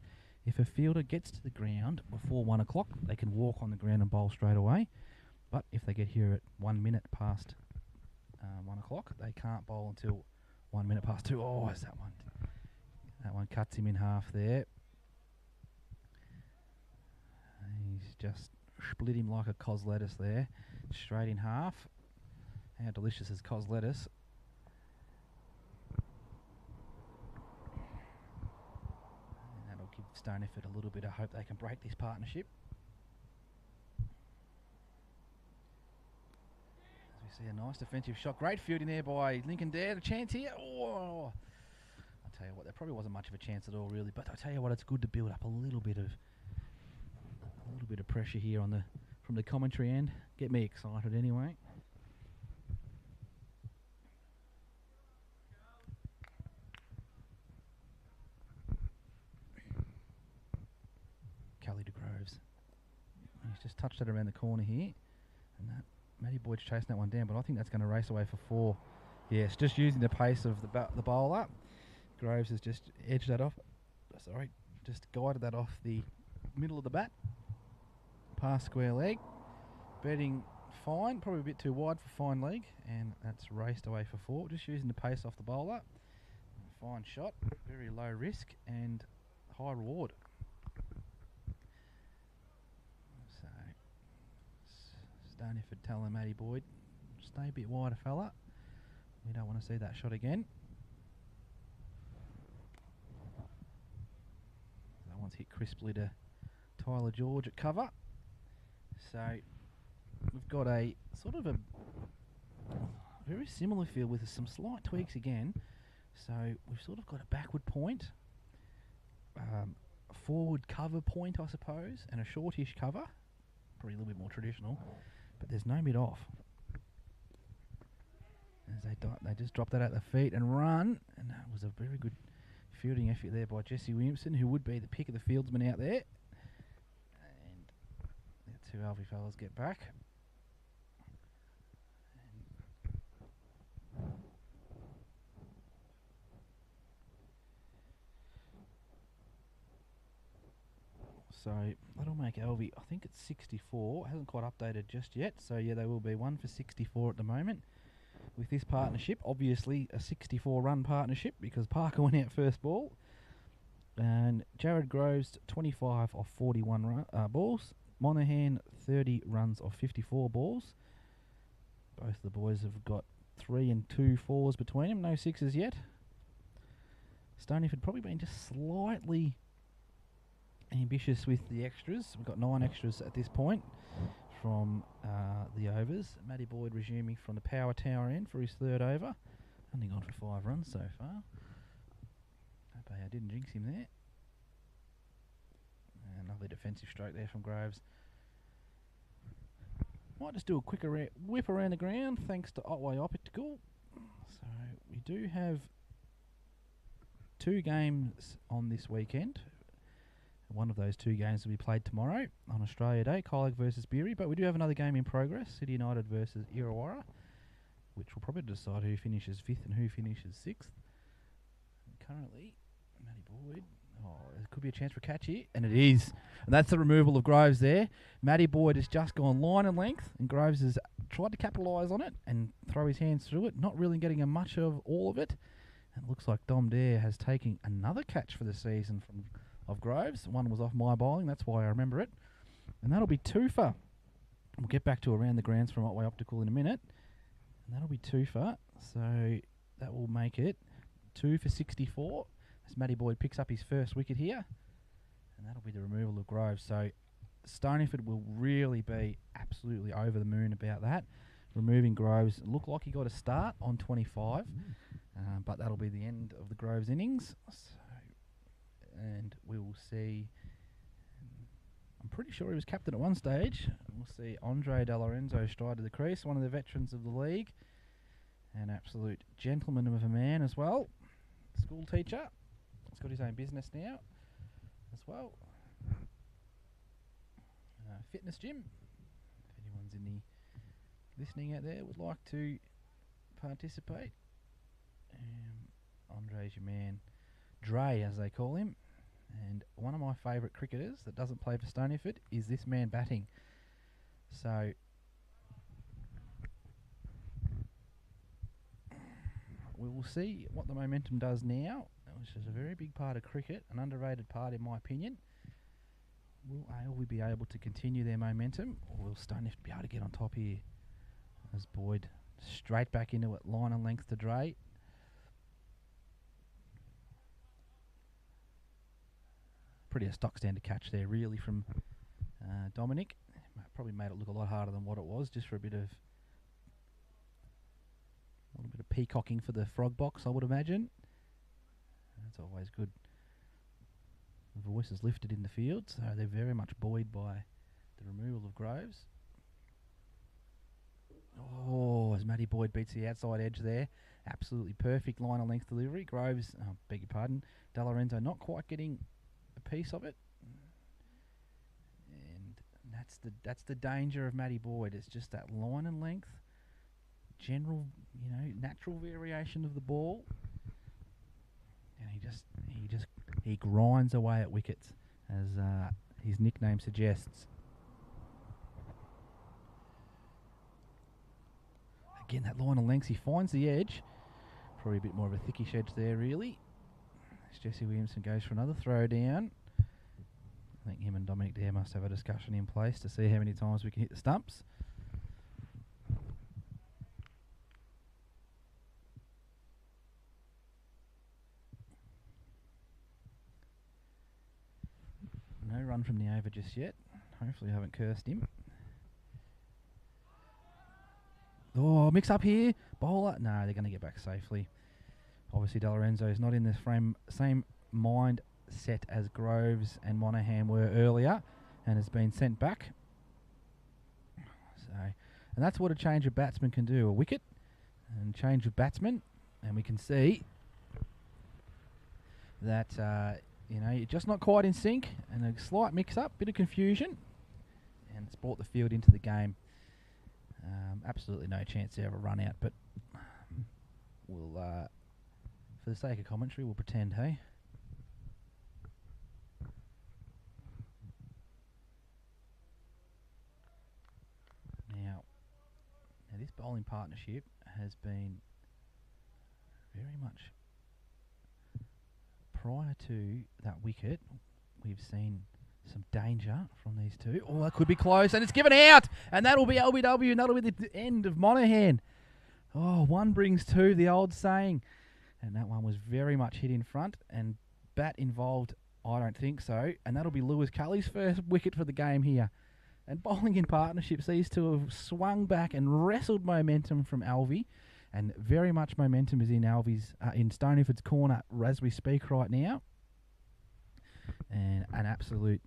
if a fielder gets to the ground before 1 o'clock, they can walk on the ground and bowl straight away. But if they get here at 1 minute past 1 o'clock, they can't bowl until 1 minute past 2. Oh, is that one? That one cuts him in half there. He's just split him like a cos lettuce there. Straight in half. How delicious is cos lettuce? And that'll give Stoneyford a little bit of hope they can break this partnership. As we see a nice defensive shot. Great fielding there by Lincoln Dare. A chance here. Oh! Tell you what, there probably wasn't much of a chance at all, really. But I tell you what, it's good to build up a little bit of pressure here from the commentary end. Get me excited anyway. Kelly to Groves. He's just touched it around the corner here, and that Matty Boyd's chasing that one down. But I think that's going to race away for 4. Yes, just using the pace of the bowler. Groves has just edged that off. Sorry, just guided that off the middle of the bat. Past square leg. Betting fine, probably a bit too wide for fine leg, and that's raced away for 4. Just using the pace off the bowler. Fine shot, very low risk and high reward. So, Stoneyford telling Matty Boyd, stay a bit wider, fella. We don't want to see that shot again. That one's hit crisply to Tyler George at cover. So we've got a sort of a very similar field with some slight tweaks again. So we've sort of got a backward point, a forward cover point, I suppose, and a shortish cover. Probably a little bit more traditional, but there's no mid off. As they just drop that at the feet and run, and that was a very good fielding effort there by Jesse Williamson, who would be the pick of the fieldsman out there. And the two Alvie fellas get back. So that'll make Alvie, I think it's 64. It hasn't quite updated just yet. So yeah, they will be 1 for 64 at the moment. With this partnership, obviously a 64 run partnership because Parker went out first ball. And Jared Groves 25 off 41 balls. Monahan 30 runs off 54 balls. Both the boys have got 3 and 2 4s between them, no 6s yet. Stoneyford probably been just slightly ambitious with the extras. We've got 9 extras at this point from the overs. Matty Boyd resuming from the power tower end for his 3rd over. Only gone for 5 runs so far. Hope I didn't jinx him there. And lovely defensive stroke there from Groves. Might just do a quick whip around the ground thanks to Otway Optical. So we do have 2 games on this weekend. One of those 2 games will be played tomorrow on Australia Day, Colac versus Beery. But we do have another game in progress, City United versus Illawarra, which will probably decide who finishes 5th and who finishes 6th. And currently, Matty Boyd. Oh, there could be a chance for a catch here, and it is. And that's the removal of Groves there. Matty Boyd has just gone line and length, and Groves has tried to capitalise on it and throw his hands through it, not really getting a much of all of it. And it looks like Dom Dare has taken another catch for the season of Groves. One was off my bowling, that's why I remember it. And that'll be 2 for. We'll get back to around the grounds from Otway Optical in a minute. And that'll be 2 for. So that will make it 2 for 64. As Matty Boyd picks up his first wicket here. And that'll be the removal of Groves. So Stoneyford will really be absolutely over the moon about that. Removing Groves. It looked like he got a start on 25. But that'll be the end of the Groves innings. And we will see. I'm pretty sure he was captain at one stage. We'll see Andre De Lorenzo stride to the crease, one of the veterans of the league. An absolute gentleman of a man as well. School teacher. He's got his own business now as well. Fitness gym. If anyone's in the listening out there would like to participate. Andre's your man. Dre, as they call him. And one of my favourite cricketers that doesn't play for Stoneyford is this man batting. So we will see what the momentum does now, which is a very big part of cricket, an underrated part in my opinion. Will Alvie be able to continue their momentum, or will Stoneyford be able to get on top here? As Boyd straight back into it, line and length to Dre. Pretty a stock standard catch there, really, from Dominic. Probably made it look a lot harder than what it was, just for a little bit of peacocking for the frog box, I would imagine. That's always good. The voice is lifted in the field, so they're very much buoyed by the removal of Groves. Oh, as Matty Boyd beats the outside edge there. Absolutely perfect line of length delivery. Groves, beg your pardon, De Lorenzo not quite getting a piece of it. And that's the danger of Matty Boyd. It's just that line and length, general, natural variation of the ball. And he grinds away at wickets, as his nickname suggests. Again, that line of length, he finds the edge. Probably a bit more of a thickish edge there, really. As Jesse Williamson goes for another throw down. I think him and Dominic Dare must have a discussion in place to see how many times we can hit the stumps. No run from the over just yet. Hopefully I haven't cursed him. Oh, mix up here. Bowler. No, they're going to get back safely. Obviously, De Lorenzo is not in the same mindset as Groves and Monahan were earlier, and has been sent back. So, and that's what a change of batsman can do. A wicket and change of batsman, and we can see that you're just not quite in sync, and a slight mix-up, bit of confusion, and it's brought the field into the game. Absolutely no chance to ever run out, but we'll, for the sake of commentary, we'll pretend, hey? bowling partnership has been very much prior to that wicket. We've seen some danger from these two. Oh, that could be close, and it's given out, and that'll be LBW, and that'll be the end of Monaghan. Oh, one brings two, the old saying. And that one was very much hit in front, and bat involved, I don't think so. And that'll be Lewis Cully's first wicket for the game here. And bowling in partnerships, these two have swung back and wrestled momentum from Alvie. And very much momentum is in Alvie's, in Stoneyford's corner as we speak right now. And an absolute,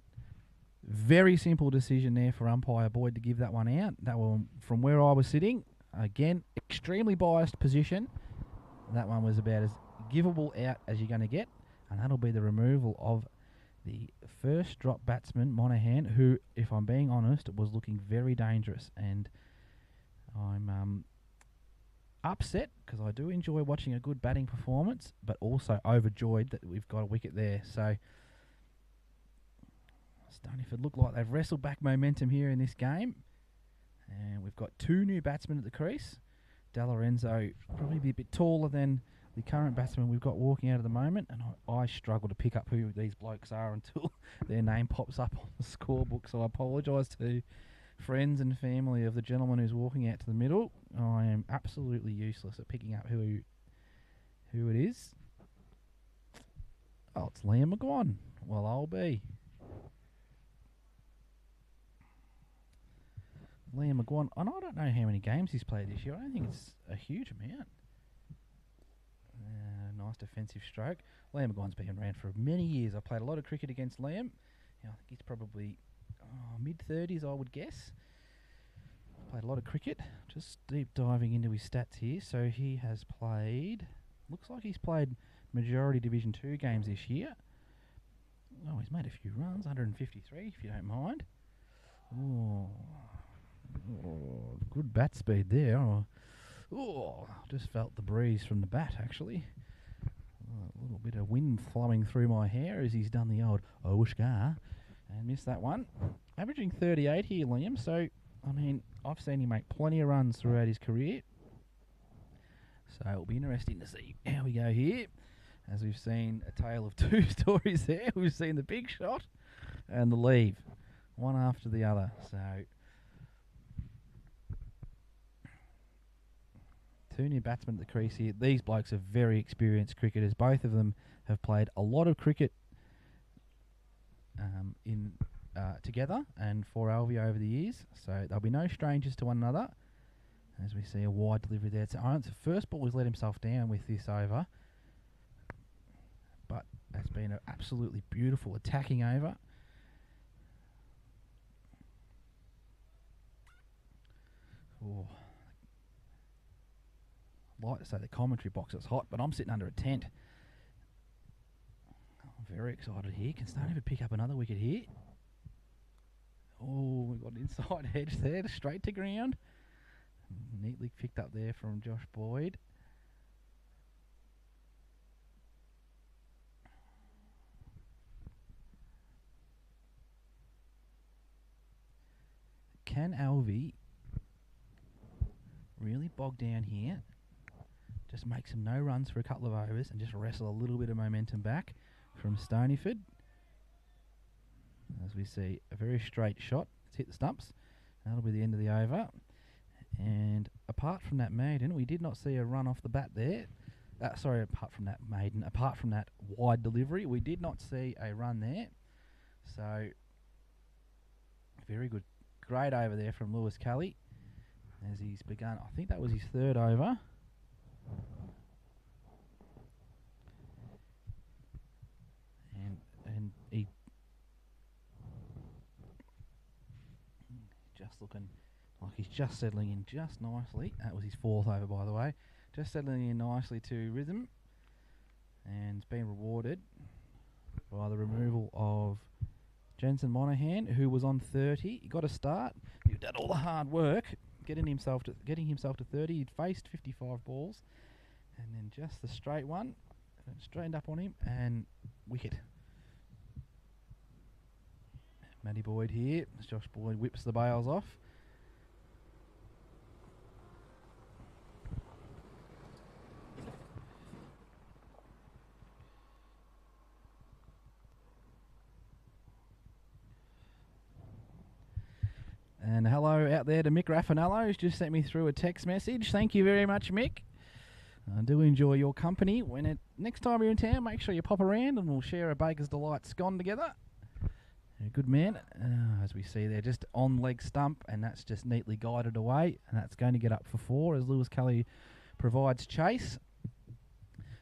very simple decision there for umpire Boyd to give that one out. That one, from where I was sitting, again, extremely biased position. That one was about as giveable out as you're going to get. And that'll be the removal of the first drop batsman, Monaghan, who, if I'm being honest, was looking very dangerous. And I'm upset because I do enjoy watching a good batting performance, but also overjoyed that we've got a wicket there. So Stoneyford look like they've wrestled back momentum here in this game. And we've got two new batsmen at the crease. Lorenzo probably be a bit taller than the current batsman we've got walking out at the moment, and I struggle to pick up who these blokes are until their name pops up on the scorebook, so I apologise to friends and family of the gentleman who's walking out to the middle. I am absolutely useless at picking up who it is. Oh, it's Liam McGuan. Well, I'll be. Liam McGuan, and I don't know how many games he's played this year. I don't think it's a huge amount. Nice defensive stroke. Liam McGuan's been around for many years. I played a lot of cricket against Liam. I think he's probably mid-30s, I would guess. Played a lot of cricket. Just deep diving into his stats here. So he has played, looks like he's played majority Division 2 games this year. Oh, he's made a few runs, 153 if you don't mind. Oh, good bat speed there. Just felt the breeze from the bat, actually. A little bit of wind flowing through my hair as he's done the old Oshgar and missed that one. Averaging 38 here, Liam. So, I mean, I've seen him make plenty of runs throughout his career. So it'll be interesting to see how we go here. As we've seen a tale of two stories there. We've seen the big shot and the leave. One after the other. So two new batsmen at the crease here. These blokes are very experienced cricketers. Both of them have played a lot of cricket together and for Alvie over the years. So they'll be no strangers to one another. As we see a wide delivery there. It's the first ball he's let himself down with this over. But it's been an absolutely beautiful attacking over. Oh. I'd like to say the commentary box is hot, but I'm sitting under a tent. I'm very excited here. Can Stoneyford pick up another wicket here? Oh, we've got an inside edge there, straight to ground. Neatly picked up there from Josh Boyd. Can Alvie really bog down here? Just make some no runs for a couple of overs and just wrestle a little bit of momentum back from Stoneyford. As we see a very straight shot. It's hit the stumps. That'll be the end of the over. And apart from that maiden, we did not see a run off the bat there. Apart from that wide delivery, we did not see a run there. So, very good. Great over there from Lewis Cully as he's begun. I think that was his third over. And he just looking like he's just settling in just nicely. That was his fourth over, by the way. Just settling in nicely to rhythm. And it's been rewarded by the removal of Jensen Monaghan, who was on 30. He got a start. He did all the hard work, getting himself to 30. He'd faced 55 balls. And then just the straight one. Straightened up on him and wicket. Matty Boyd here. As Josh Boyd whips the bails off. there to Mick Raffanello, who's just sent me through a text message. Thank you very much, Mick. I do enjoy your company. Next time you're in town, make sure you pop around and we'll share a Baker's Delight scone together. A good man. As we see there, just on leg stump, and that's just neatly guided away, and that's going to get up for 4 as Lewis Kelly provides chase.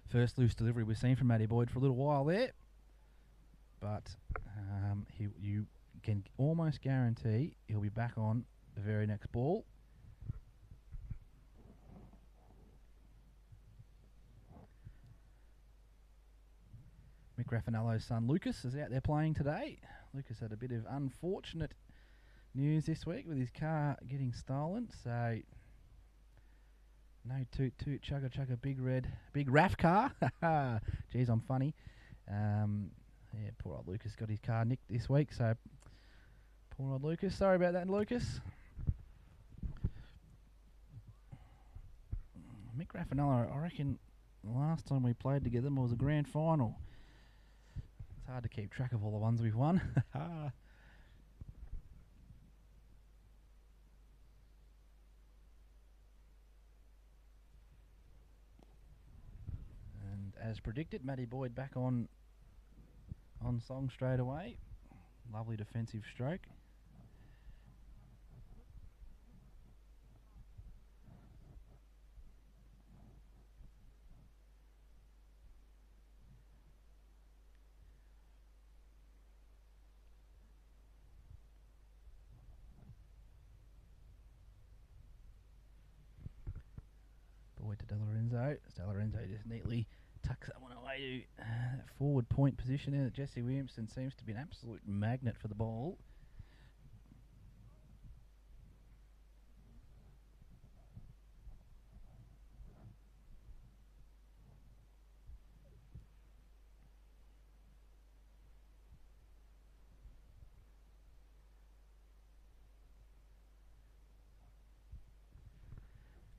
First loose delivery we've seen from Matty Boyd for a little while there, but you can almost guarantee he'll be back on the very next ball. Mick Raffanello's son Lucas is out there playing today. Lucas had a bit of unfortunate news this week with his car getting stolen, so no toot toot chugga chugga big RAF car. Geez, I'm funny. Yeah, poor old Lucas got his car nicked this week, so poor old Lucas. Sorry about that, Lucas. Mick Raffanello, I reckon the last time we played together was a grand final. It's hard to keep track of all the ones we've won. And as predicted, Matty Boyd back on song straight away. Lovely defensive stroke. Boyd to De Lorenzo. De Lorenzo just neatly tucks that one away to that forward point position there. Jesse Williamson seems to be an absolute magnet for the ball.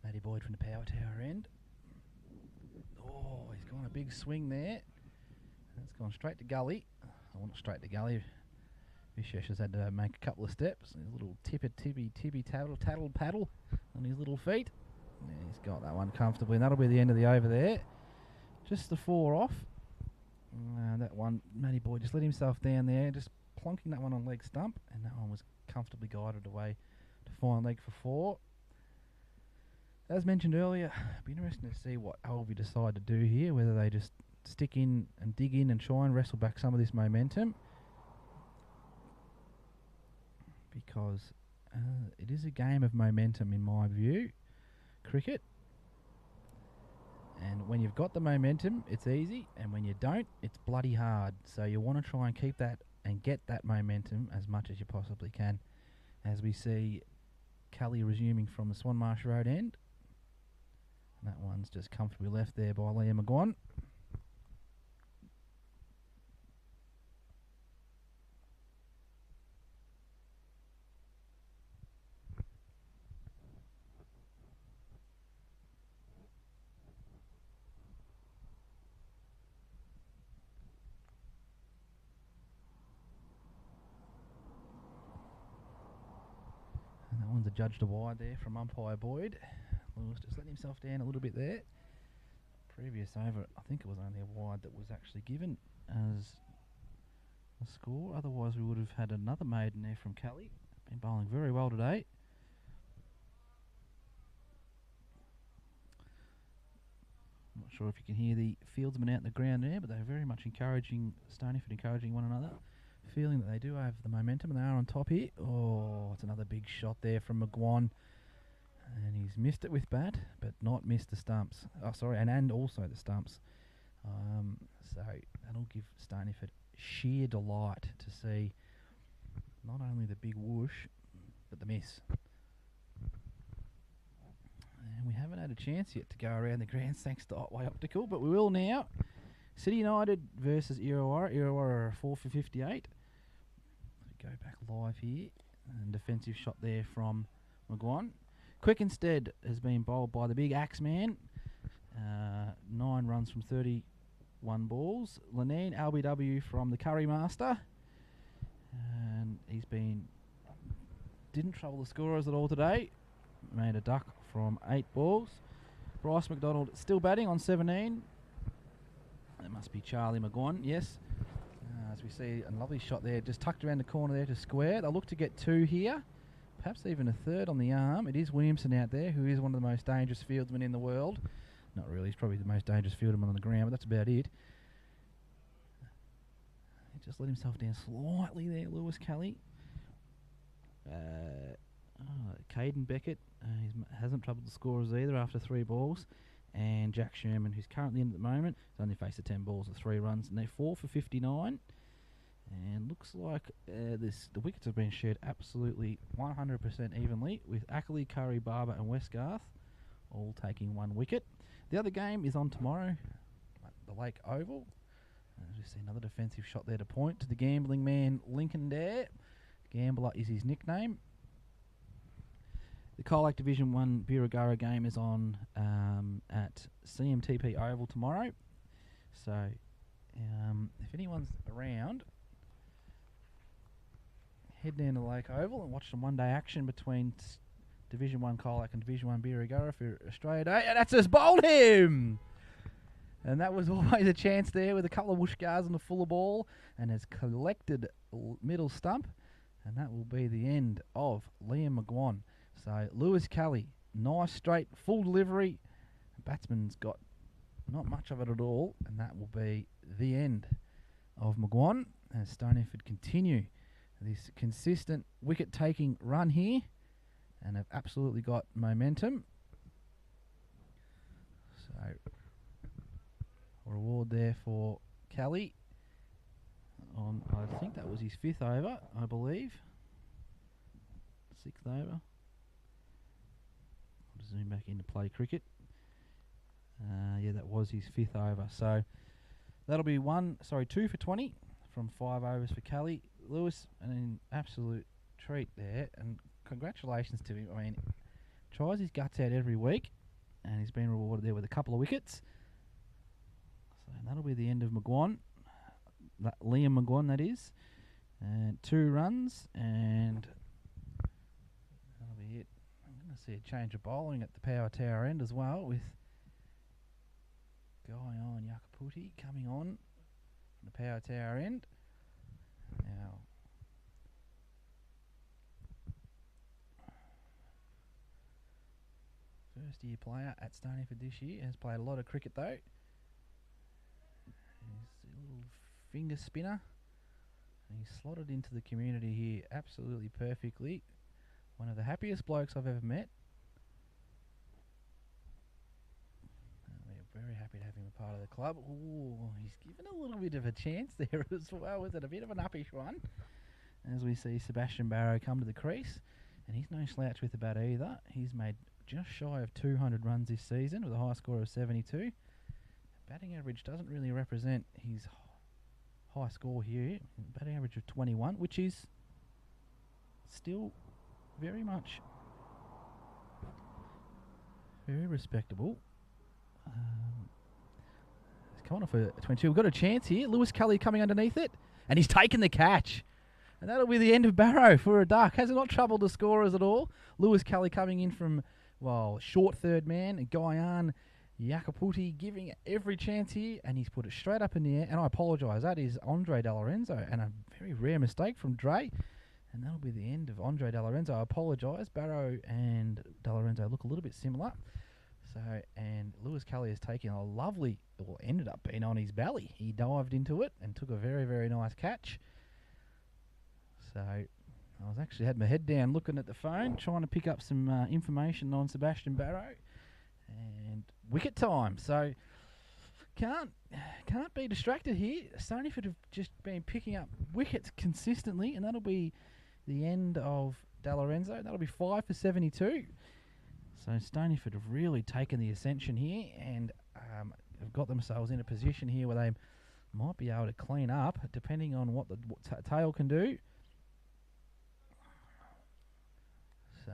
Matty Boyd from the power tower end. Oh, he's gone a big swing there. It's gone straight to gully. I want it straight to gully. Vishesh has had to make a couple of steps. A little tippy tattle paddle on his little feet. Yeah, he's got that one comfortably, and that'll be the end of the over there. Just the 4 off. That one, Matty Boyd just let himself down there, just plonking that one on leg stump, and that one was comfortably guided away to fine leg for 4. As mentioned earlier, it'd be interesting to see what Alvie decide to do here, whether they just stick in and dig in and try and wrestle back some of this momentum. Because it is a game of momentum in my view, cricket. And when you've got the momentum, it's easy, and when you don't, it's bloody hard. So you want to try and keep that and get that momentum as much as you possibly can. As we see Kelly resuming from the Swanmarsh Road end. And that one's just comfortably left there by Liam McGuan. And that one's adjudged a wide there from umpire Boyd. Lewis just let himself down a little bit there. Previous over, I think it was only a wide that was actually given as a score. Otherwise, we would have had another maiden there from Kelly. Been bowling very well today. I'm not sure if you can hear the fieldsmen out in the ground there, but they're very much encouraging Stoneyford, encouraging one another. Feeling that they do have the momentum and they are on top here. Oh, it's another big shot there from McGuan. And he's missed it with bat, but not missed the stumps. Oh, sorry, and also the stumps. So that'll give Stoneyford sheer delight to see not only the big whoosh, but the miss. And we haven't had a chance yet to go around the grounds thanks to Otway Optical, but we will now. City United versus Illawarra. Illawarra are 4 for 58. Go back live here. And defensive shot there from McGuan. Quick instead has been bowled by the big Axeman. 9 runs from 31 balls. Lanine LBW from the Curry Master. And he's been didn't trouble the scorers at all today. Made a duck from 8 balls. Bryce McDonald still batting on 17. That must be Charlie McGuan, yes. As we see a lovely shot there, just tucked around the corner there to square. They'll look to get 2 here. Perhaps even a third on the arm. It is Williamson out there, who is one of the most dangerous fieldsmen in the world. Not really, he's probably the most dangerous fieldsman on the ground, but that's about it. He just let himself down slightly there, Lewis Kelly. Caden Beckett he hasn't troubled the scorers either after 3 balls. And Jack Sherman, who's currently in at the moment, has only faced the 10 balls of 3 runs, and they're 4 for 59. And looks like the wickets have been shared absolutely 100% evenly, with Ackley, Curry, Barber and Westgarth all taking 1 wicket. The other game is on tomorrow at the Lake Oval. As we see another defensive shot there to point to the gambling man Lincoln Dare. Gambler is his nickname. The Colac Division 1 Birregurra game is on at CMTP Oval tomorrow. So if anyone's around, head down to the Lake Oval and watch some one-day action between Division 1 Colac and Division 1 Birregurra for Australia Day. And that's just bowled him! And that was always a chance there with a couple of whooshgars on the fuller ball, and has collected middle stump. And that will be the end of Liam McGuan. So Lewis Kelly, nice straight, full delivery. The batsman's got not much of it at all, and that will be the end of McGuan as Stoneyford continue this consistent wicket-taking run here, and have absolutely got momentum. So a reward there for Kelly on, I think that was his 5th over, I believe. 6th over. I'll zoom back into play cricket. Yeah, that was his 5th over. So that'll be 2 for 20 from 5 overs for Kelly. Lewis, an absolute treat there, and congratulations to him. I mean, tries his guts out every week, and he's been rewarded there with a couple of wickets. So that'll be the end of McGuan. Liam McGuan, that is. And 2 runs, and that'll be it. I'm going to see a change of bowling at the power tower end as well, with Guyon Yakaputi coming on from the power tower end. Now, first year player at Stoneyford this year, has played a lot of cricket though. He's a little finger spinner, and he's slotted into the community here absolutely perfectly. One of the happiest blokes I've ever met. We're very happy to have him a part of the club. Ooh, he's given a little bit of a chance there as well. Was it a bit of an uppish one? As we see Sebastian Barrow come to the crease, and he's no slouch with the bat either. He's made just shy of 200 runs this season with a high score of 72. Batting average doesn't really represent his high score here. Batting average of 21, which is still very much very respectable. He's coming off a 22. We've got a chance here. Lewis Kelly coming underneath it, and he's taken the catch. And that'll be the end of Barrow for a duck. Has not troubled the scorers at all. Lewis Kelly coming in from, well, short third man. And Guyon Yakaputi giving every chance here, and he's put it straight up in the air. And I apologise, that is Andre De Lorenzo, and a very rare mistake from Dre. And that'll be the end of Andre De Lorenzo. I apologise. Barrow and De Lorenzo look a little bit similar. So, and Lewis Kelly has taken a lovely, well, ended up being on his belly. He dived into it and took a very, very nice catch. So, I was actually had my head down looking at the phone, trying to pick up some information on Sebastian Barrow, and wicket time. So, can't be distracted here. Stoneyford have just been picking up wickets consistently, and that'll be the end of De Lorenzo. That'll be 5 for 72. So Stoneyford have really taken the ascension here, and have got themselves in a position here where they might be able to clean up, depending on what the tail can do. So,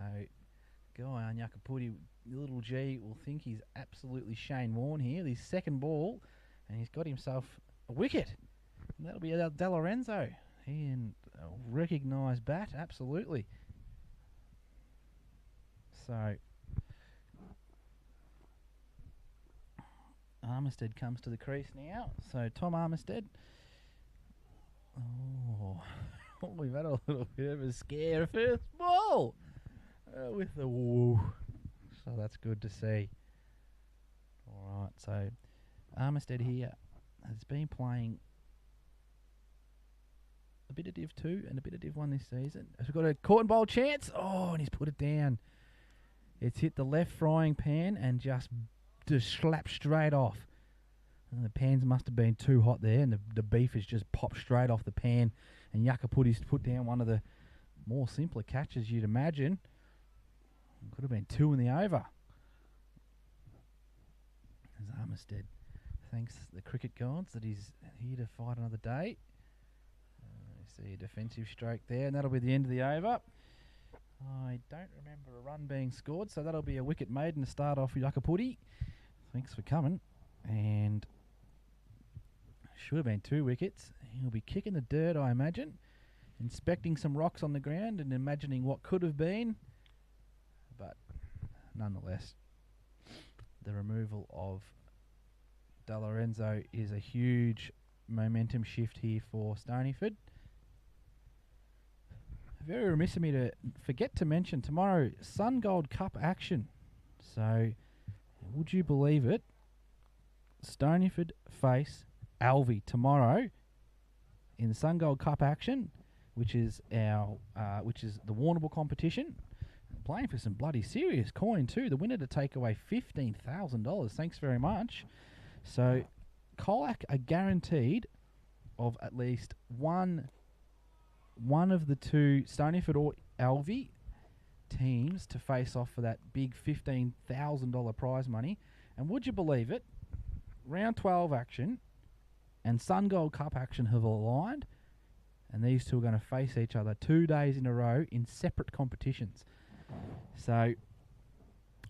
Guyon Yakaputi, little G, will think he's absolutely Shane Warne here. His second ball, and he's got himself a wicket. And that'll be De Lorenzo. He and a recognised bat, absolutely. So Armistead comes to the crease now. So Tom Armistead. Oh, we've had a little bit of a scare first ball with the woo. So that's good to see. All right, so Armistead here has been playing a bit of Div 2 and a bit of Div 1 this season. Has got a caught and bowl chance. Oh, and he's put it down. It's hit the left frying pan and just slapped straight off. And the pans must have been too hot there, and the beef has just popped straight off the pan. And Yucca put down one of the more simpler catches you'd imagine. Could have been 2 in the over. There's Armistead. Thanks the cricket gods that he's here to fight another day. You see a defensive stroke there, and that'll be the end of the over. I don't remember a run being scored, so that'll be a wicket maiden to start off with Yucca Putty. Thanks for coming. And should have been 2 wickets. He'll be kicking the dirt, I imagine, inspecting some rocks on the ground and imagining what could have been. But nonetheless, the removal of De Lorenzo is a huge momentum shift here for Stoneyford. Very remiss of me to forget to mention tomorrow, Sun Gold Cup action. So, would you believe it? Stoneyford face Alvie tomorrow in the Sun Gold Cup action, which is the Warrnambool competition. Playing for some bloody serious coin too. The winner to take away $15,000. Thanks very much. So, Colac are guaranteed of at least one of the 2 Stoneyford or Alvie teams to face off for that big $15,000 prize money. And would you believe it? Round 12 action and Sun Gold Cup action have aligned, and these 2 are going to face each other 2 days in a row in separate competitions. So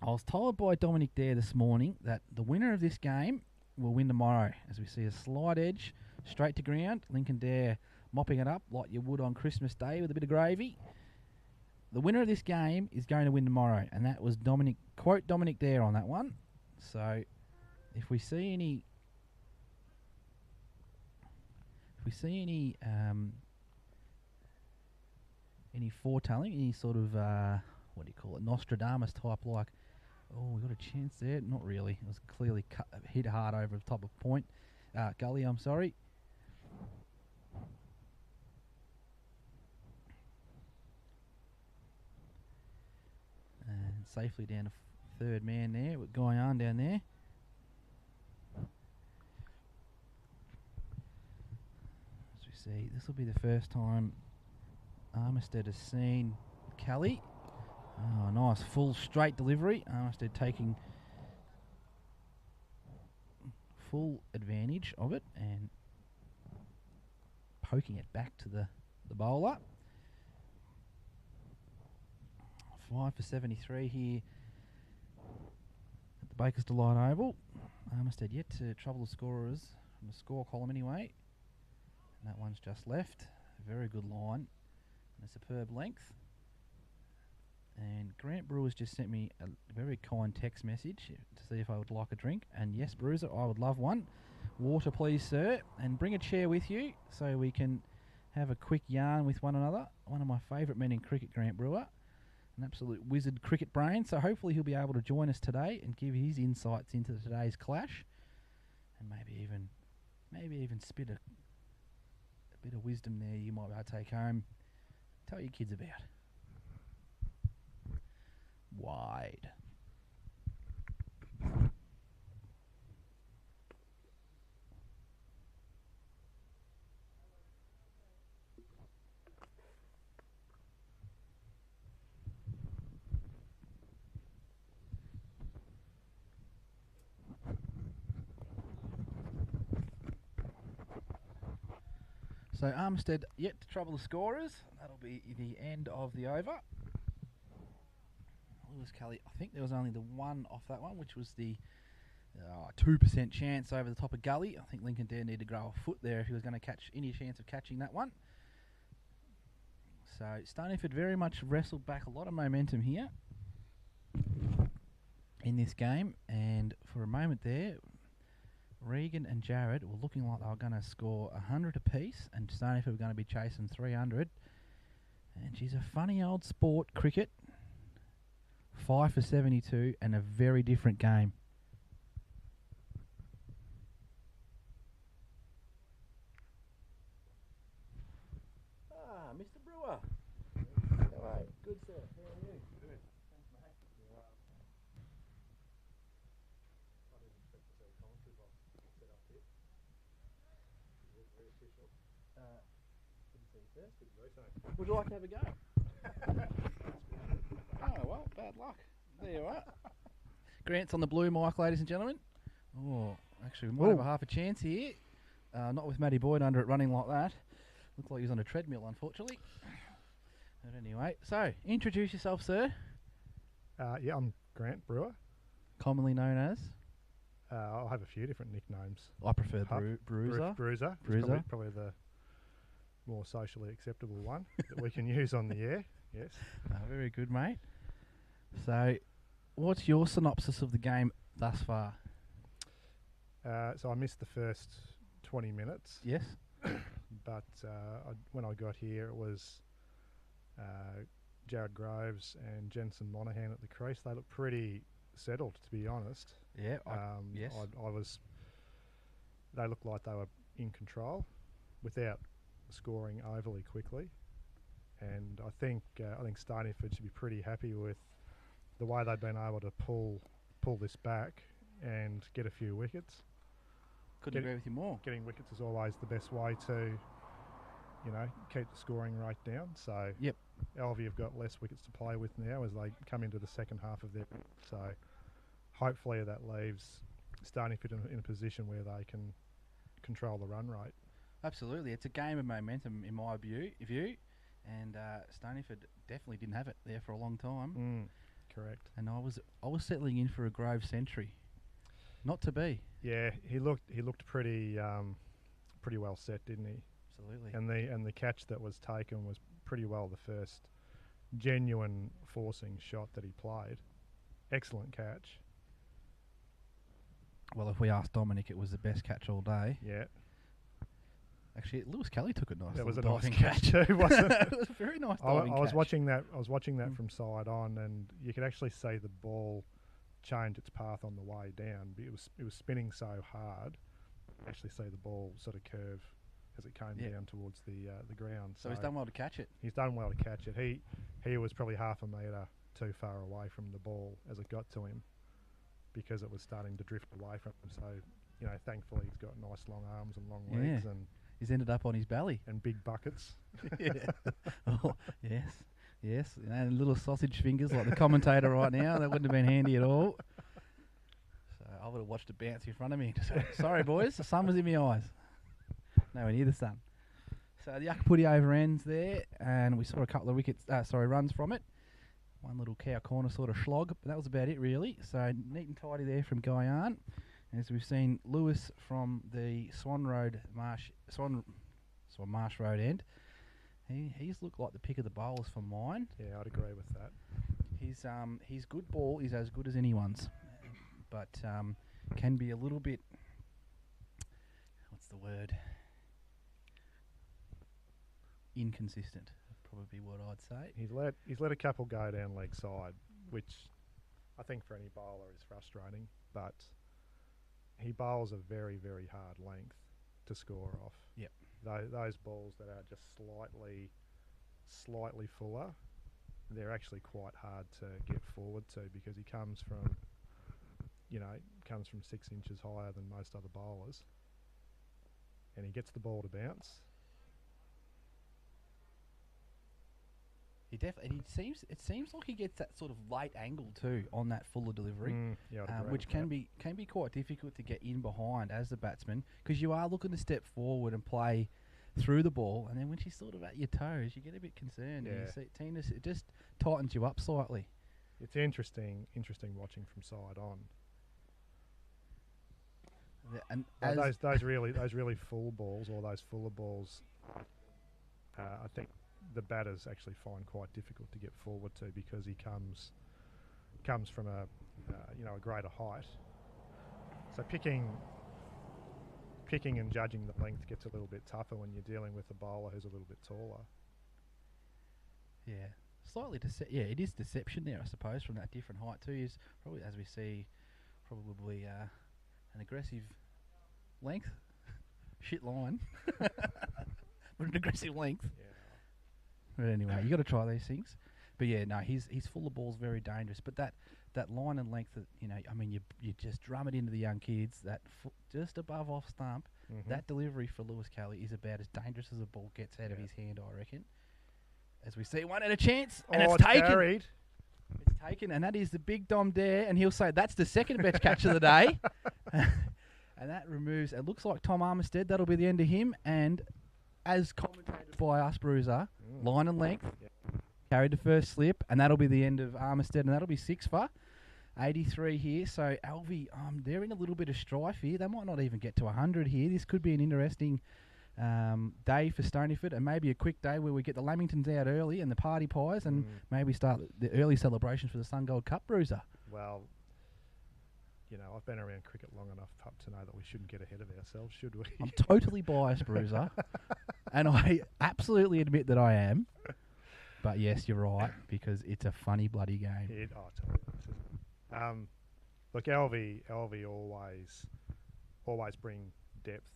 I was told by Dominic Dare this morning that the winner of this game will win tomorrow, as we see a slide edge straight to ground. Lincoln Dare mopping it up like you would on Christmas Day with a bit of gravy. The winner of this game is going to win tomorrow, and that was Dominic Dare on that one. So if we see any foretelling, any sort of what do you call it, Nostradamus type, like, oh, we got a chance there. Not really. It was clearly hit hard over the top of gully. I'm sorry. And safely down to third man there with Guyan down there. As we see, this will be the first time Armistead has seen Kelly. Oh, nice full straight delivery. Armistead taking full advantage of it and poking it back to the bowler. 5 for 73 here at the Baker's Delight Oval. Armistead yet to trouble the scorers from the score column anyway. And that one's just left. A very good line and a superb length. And Grant Brewer's just sent me a very kind text message to see if I would like a drink. And yes, Bruiser, I would love one. Water, please, sir. And bring a chair with you so we can have a quick yarn with one another. One of my favourite men in cricket, Grant Brewer. An absolute wizard cricket brain. So hopefully he'll be able to join us today and give his insights into today's clash. And maybe even spit a bit of wisdom there you might be able to take home. Tell your kids about. Wide. So Armistead yet to trouble the scorers. That'll be the end of the over. Lewis Kelly, I think there was only the one off that one, which was the 2% chance over the top of gully. I think Lincoln Dare needed to grow a foot there if he was going to catch any chance of catching that one. So Stoneyford very much wrestled back a lot of momentum here. in this game, and for a moment there, Regan and Jared were looking like they were going to score 100 apiece, and Stoneyford were going to be chasing 300. And she's a funny old sport, cricket. 5 for 72, and a very different game. Mr. Brewer. Hello. Good, sir. How are you? Good. Thanks, mate. I didn't expect to see a commentary box set up here. You look very official. Good to see you, sir. Good to be so. Would you like to have a go? Oh, well, bad luck. There you are. Grant's on the blue mic, ladies and gentlemen. Oh, actually, we might have a half a chance here. Not with Matty Boyd under it running like that. Looks like he's on a treadmill, unfortunately. But anyway, so introduce yourself, sir. Yeah, I'm Grant Brewer. Commonly known as? I'll have a few different nicknames. I prefer Bruiser. Bruiser. Bruiser. Probably the more socially acceptable one that we can use on the air. Yes. Very good, mate. So, what's your synopsis of the game thus far? So I missed the first 20 minutes. Yes. But when I got here, it was Jared Groves and Jensen Monaghan at the crease. They looked pretty settled, to be honest. Yeah. Yes. They looked like they were in control without scoring overly quickly. And I think Stoneyford should be pretty happy with the way they've been able to pull this back and get a few wickets. Couldn't agree with you more. Getting wickets is always the best way to, keep the scoring rate down. So yep. Alvie have got less wickets to play with now as they come into the second half of their. So hopefully that leaves Stoneyford in a position where they can control the run rate. Absolutely, it's a game of momentum in my view, and Stoneyford definitely didn't have it there for a long time. Correct. And I was settling in for a Grove century, not to be. Yeah, he looked pretty well set, didn't he? Absolutely. And the catch that was taken was pretty well the first genuine forcing shot that he played. Excellent catch. Well, if we asked Dominic, it was the best catch all day. Yeah. Actually, Lewis Kelly took it nice. That was a nice catch too, wasn't it? It was a very nice diving I was catch. watching that from side on, and you could actually see the ball change its path on the way down. It was spinning so hard. Actually, see the ball sort of curve as it came down towards the ground. So he's done well to catch it. He's done well to catch it. He was probably half a metre too far away from the ball as it got to him, because it was starting to drift away from him. So, thankfully he's got nice long arms and long legs, and he's ended up on his belly. And big buckets. Yeah. Oh, yes. And little sausage fingers like the commentator right now. That wouldn't have been handy at all. So I would have watched it bounce in front of me. Sorry, boys. The sun was in my eyes. Nowhere near the sun. So the Yuckaputty over ends there, and we saw a couple of runs from it. One little cow corner sort of slog, but that was about it really. So neat and tidy there from Guyan. As we've seen Lewis from the Marsh Road end, he's looked like the pick of the bowlers for mine. Yeah, I'd agree with that. His good ball is as good as anyone's, but can be a little bit, what's the word? Inconsistent. Probably what I'd say. He's let a couple go down leg side, which I think for any bowler is frustrating, but he bowls a very, very hard length to score off. Yep. Those balls that are just slightly fuller, they're actually quite hard to get forward to, because he comes from 6 inches higher than most other bowlers, and he gets the ball to bounce. It seems like he gets that sort of late angle too on that fuller delivery, which can be quite difficult to get in behind as the batsman, because you are looking to step forward and play through the ball, and then when she's sort of at your toes, you get a bit concerned. Yeah. And you see, it just tightens you up slightly. It's interesting watching from side on. And those really full balls, or those fuller balls, I think the batters actually find quite difficult to get forward to, because he comes from a a greater height. So picking and judging the length gets a little bit tougher when you're dealing with a bowler who's a little bit taller. Yeah, slightly yeah, it is deception there, I suppose, from that different height too. Is probably, as we see, probably an aggressive length, shit line, but an aggressive length. Yeah. But anyway, you got to try these things. But yeah, no, he's full of balls, very dangerous. But that line and length, that I mean, you just drum it into the young kids. That just above off stump, that delivery for Lewis Kelly is about as dangerous as a ball gets out of his hand, I reckon. As we see one at a chance, and it's taken. Carried. It's taken, and that is the big Dom Dare, and he'll say that's the second best catch of the day. And that removes, it looks like Tom Armistead, that'll be the end of him. And as commentated by us, Bruiser, line and length, carried the first slip, and that'll be the end of Armistead, and that'll be 6 for 83 here. So Alvie, they're in a little bit of strife here. They might not even get to 100 here. This could be an interesting day for Stoneyford, and maybe a quick day where we get the Lamingtons out early and the party pies, and maybe start the early celebrations for the Sun Gold Cup, Bruiser. Well, I've been around cricket long enough, Pup, to know that we shouldn't get ahead of ourselves, should we? I'm totally biased, Bruiser, and I absolutely admit that I am. But yes, you're right, because it's a funny bloody game. Look, Alvie always bring depth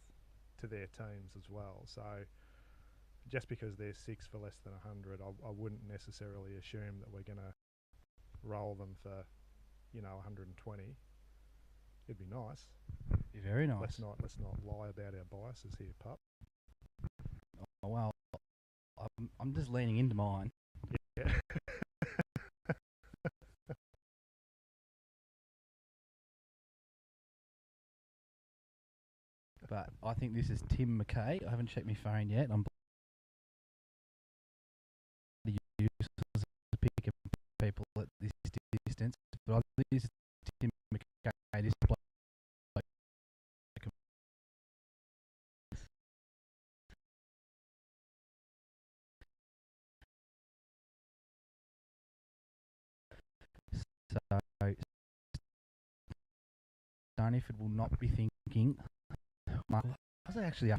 to their teams as well. So just because they're 6 for less than 100, I wouldn't necessarily assume that we're going to roll them for 120. It'd be nice. Be very nice. Let's not lie about our biases here, Pup. Oh, well, I'm just leaning into mine. Yeah. But I think this is Tim McKay. I haven't checked my phone yet. I'm useless at picking people at this distance. But I think this is Tim McKay. This bloke. So Stoneyford will not be thinking. Was I actually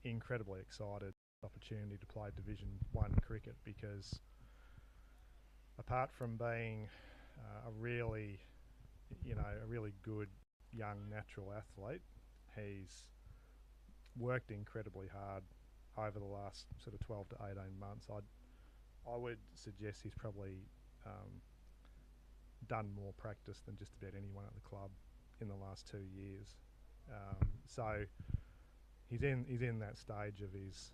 incredibly excited opportunity to play Division 1 cricket, because apart from being a really good young natural athlete, he's worked incredibly hard over the last sort of 12 to 18 months. I would suggest he's probably done more practice than just about anyone at the club in the last 2 years. So he's in that stage of his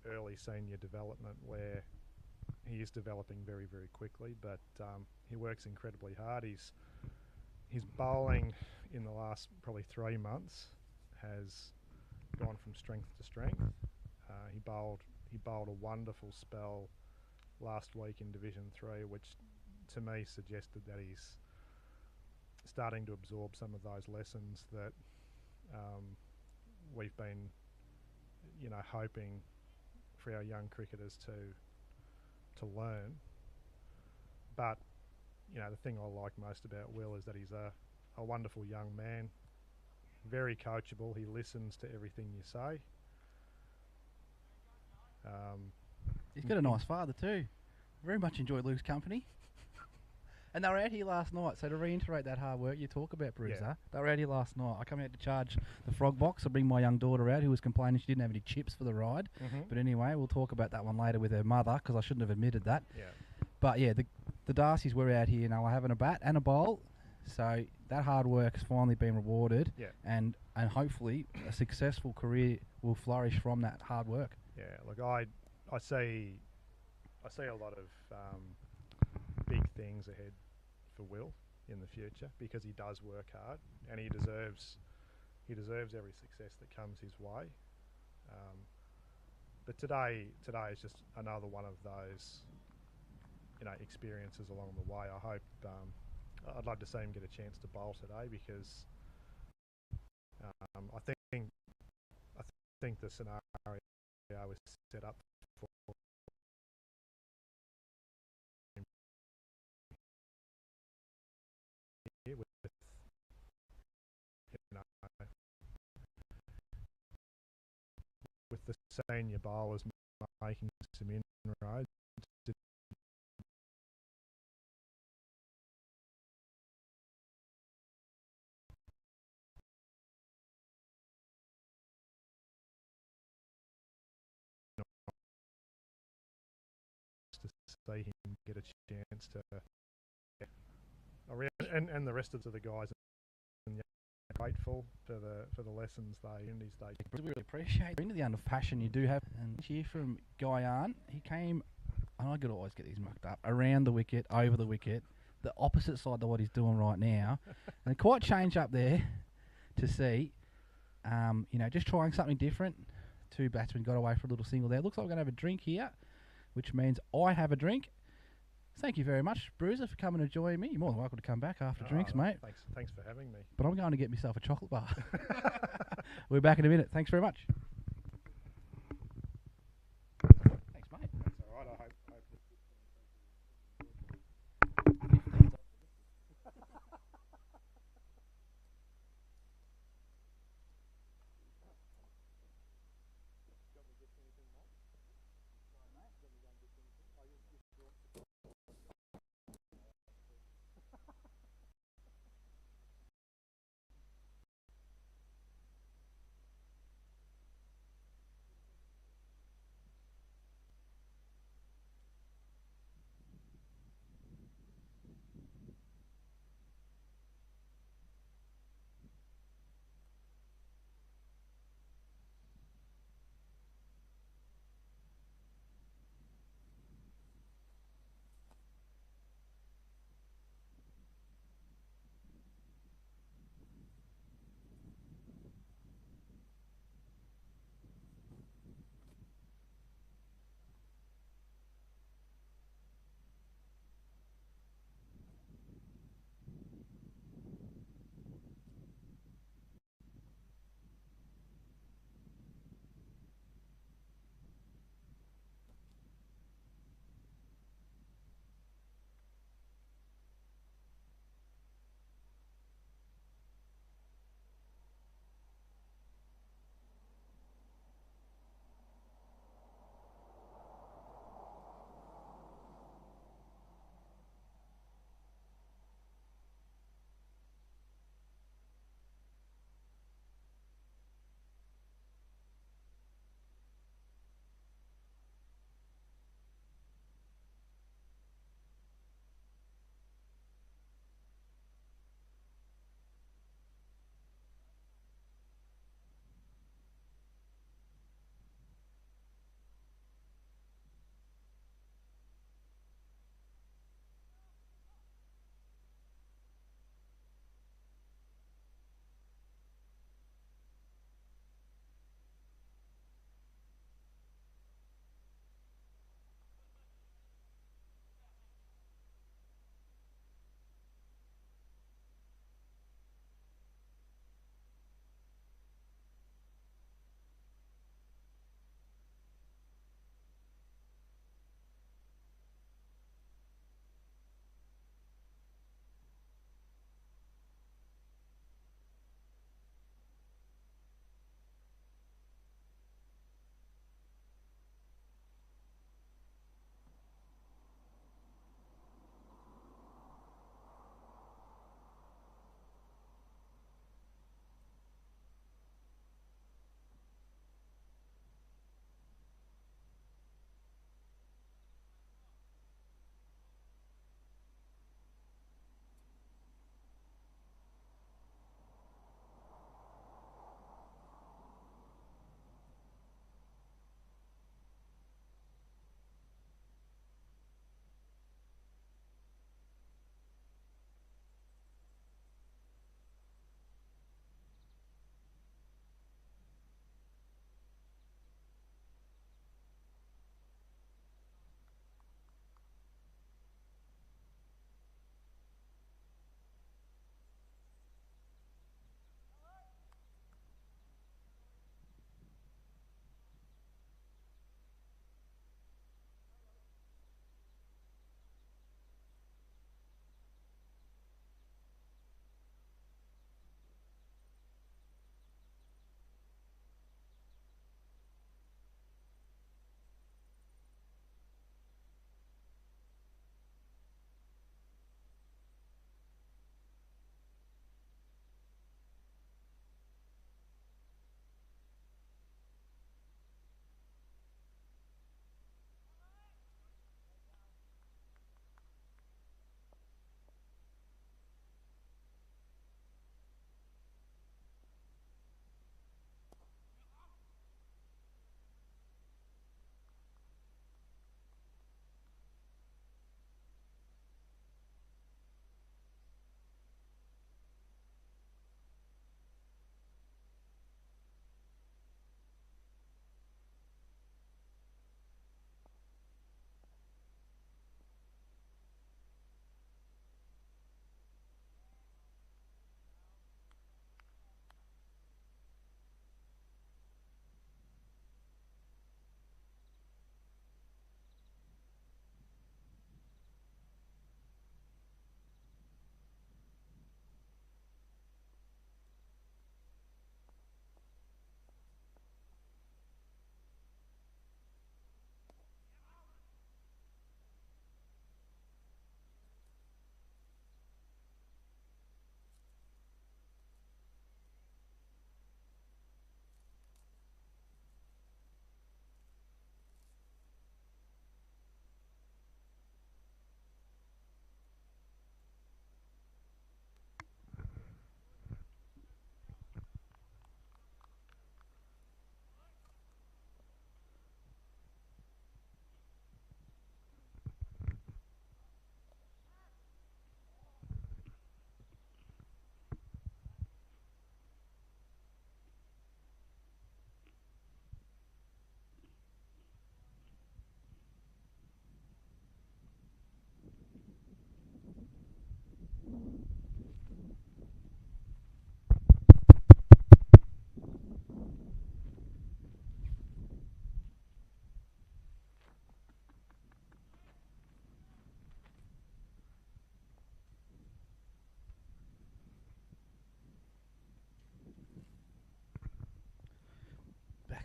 early senior development where he is developing very, very quickly, but he works incredibly hard. His bowling in the last probably 3 months has gone from strength to strength. He bowled a wonderful spell last week in Division 3, which to me suggested that he's starting to absorb some of those lessons that we've been, hoping for our young cricketers to learn. But, the thing I like most about Will is that he's a wonderful young man, very coachable. He listens to everything you say. He's got a nice father too. Very much enjoy Luke's company. And they were out here last night, so to reiterate that hard work you talk about, Bruiser, they were out here last night. I come out to charge the frog box. I bring my young daughter out, who was complaining she didn't have any chips for the ride. But anyway, we'll talk about that one later with her mother, because I shouldn't have admitted that. Yeah. But yeah, the Darcys were out here now, having a bat and a bowl. So that hard work has finally been rewarded. Yeah. And hopefully a successful career will flourish from that hard work. Yeah, look, I see a lot of big things ahead for Will in the future, because he does work hard and he deserves every success that comes his way. But today is just another one of those experiences along the way. I hope I'd love to see him get a chance to bowl today, because I think the scenario is set up for senior bowlers making some inroads. To see him get a chance to, and the rest of the guys, and grateful for the lessons they We really appreciate the under passion you do have. And here from Guyane, he came, and I could always get these mucked up, around the wicket, over the wicket, the opposite side to what he's doing right now, and quite change up there to see, just trying something different. Two batsmen got away for a little single there. Looks like we're going to have a drink here, which means I have a drink. Thank you very much, Bruiser, for coming and joining me. You're more than welcome to come back after drinks, mate. Thanks for having me. But I'm going to get myself a chocolate bar. We're back in a minute. Thanks very much. Thanks, mate. That's all right. I hope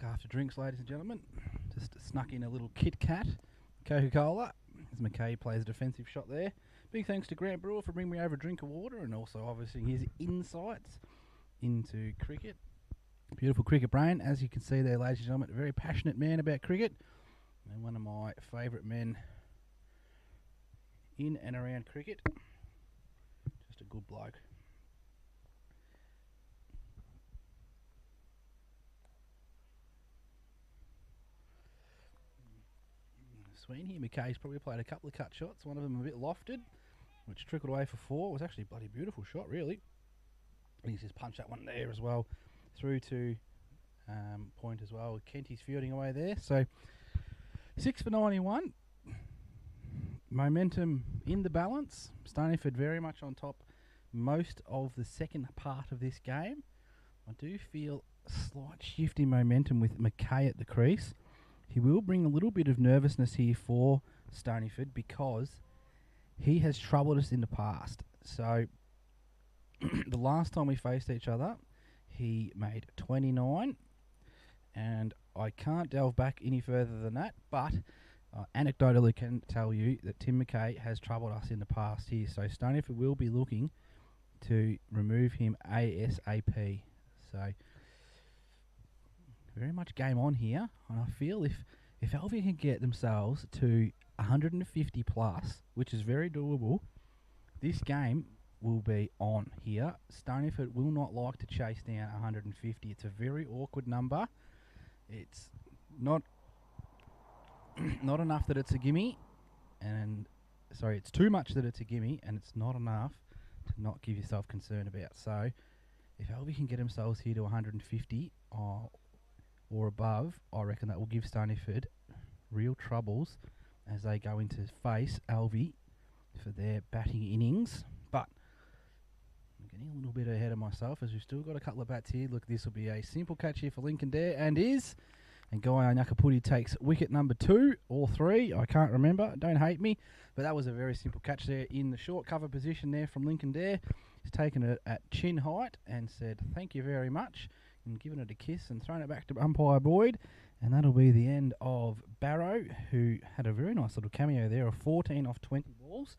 after drinks, ladies and gentlemen. Just snuck in a little Kit Kat Coca-Cola as McKay plays a defensive shot there. Big thanks to Grant Brewer for bringing me over a drink of water and also obviously his insights into cricket. Beautiful cricket brain, as you can see there, ladies and gentlemen. A very passionate man about cricket and one of my favourite men in and around cricket. Just a good bloke. Sween here. McKay's probably played a couple of cut shots, one of them a bit lofted, which trickled away for 4. It was actually a bloody beautiful shot, really. He's just punched that one there as well, through to point as well. Kenty's fielding away there. So 6 for 91. Momentum in the balance. Stoneyford very much on top most of the second part of this game. I do feel a slight shift in momentum with McKay at the crease. He will bring a little bit of nervousness here for Stoneyford because he has troubled us in the past. So the last time we faced each other, he made 29, and I can't delve back any further than that, but anecdotally can tell you that Tim McKay has troubled us in the past here. So Stoneyford will be looking to remove him ASAP. So very much game on here, and I feel if Alvie can get themselves to 150 plus, which is very doable, this game will be on here. Stoneyford will not like to chase down 150. It's a very awkward number. It's not enough that it's a gimme, and sorry, it's too much that it's a gimme, and it's not enough to not give yourself concern about. So if Alvie can get themselves here to 150 or above, I reckon that will give Stoneyford real troubles as they go into face Alvie for their batting innings. But I'm getting a little bit ahead of myself as we've still got a couple of bats here. Look, this will be a simple catch here for Lincoln Dare, and is. And Guy Nyakaputi takes wicket number 2 or 3. I can't remember. Don't hate me. But that was a very simple catch there in the short cover position there from Lincoln Dare. He's taken it at chin height and said, thank you very much, and given it a kiss and thrown it back to umpire Boyd. And that'll be the end of Barrow, who had a very nice little cameo there of 14 off 20 balls.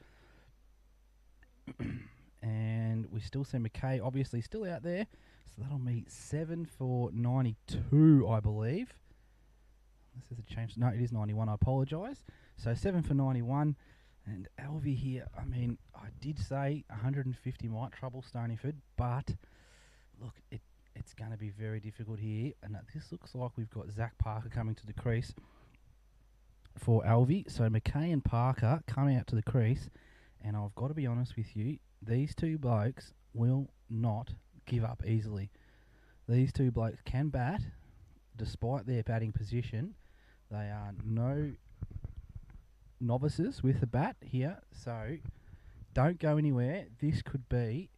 And we still see McKay obviously still out there. So that'll be 7 for 92, I believe. This is a change. No, it is 91. I apologise. So 7 for 91. And Alvie here, I mean, I did say 150 might trouble Stoneyford, but look, it's going to be very difficult here. And this looks like we've got Zach Parker coming to the crease for Alvie. So McKay and Parker coming out to the crease. And I've got to be honest with you, these two blokes will not give up easily. These two blokes can bat, despite their batting position. They are no novices with the bat here, so don't go anywhere. This could be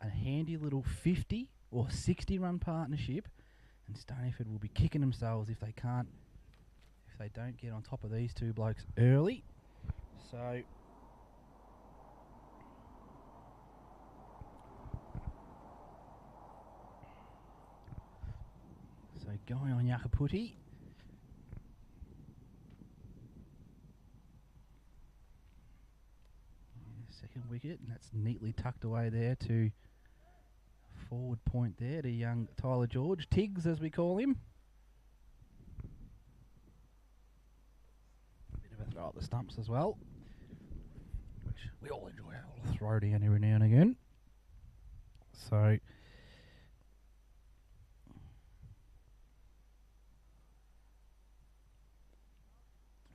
a handy little 50 or 60 run partnership, and Stoneyford will be kicking themselves if they don't get on top of these two blokes early. So going on Yakaputi. Second wicket, and that's neatly tucked away there to forward point there to young Tyler George. Tiggs, as we call him. Bit of a throw at the stumps as well, which we all enjoy a little throw down every now and again. So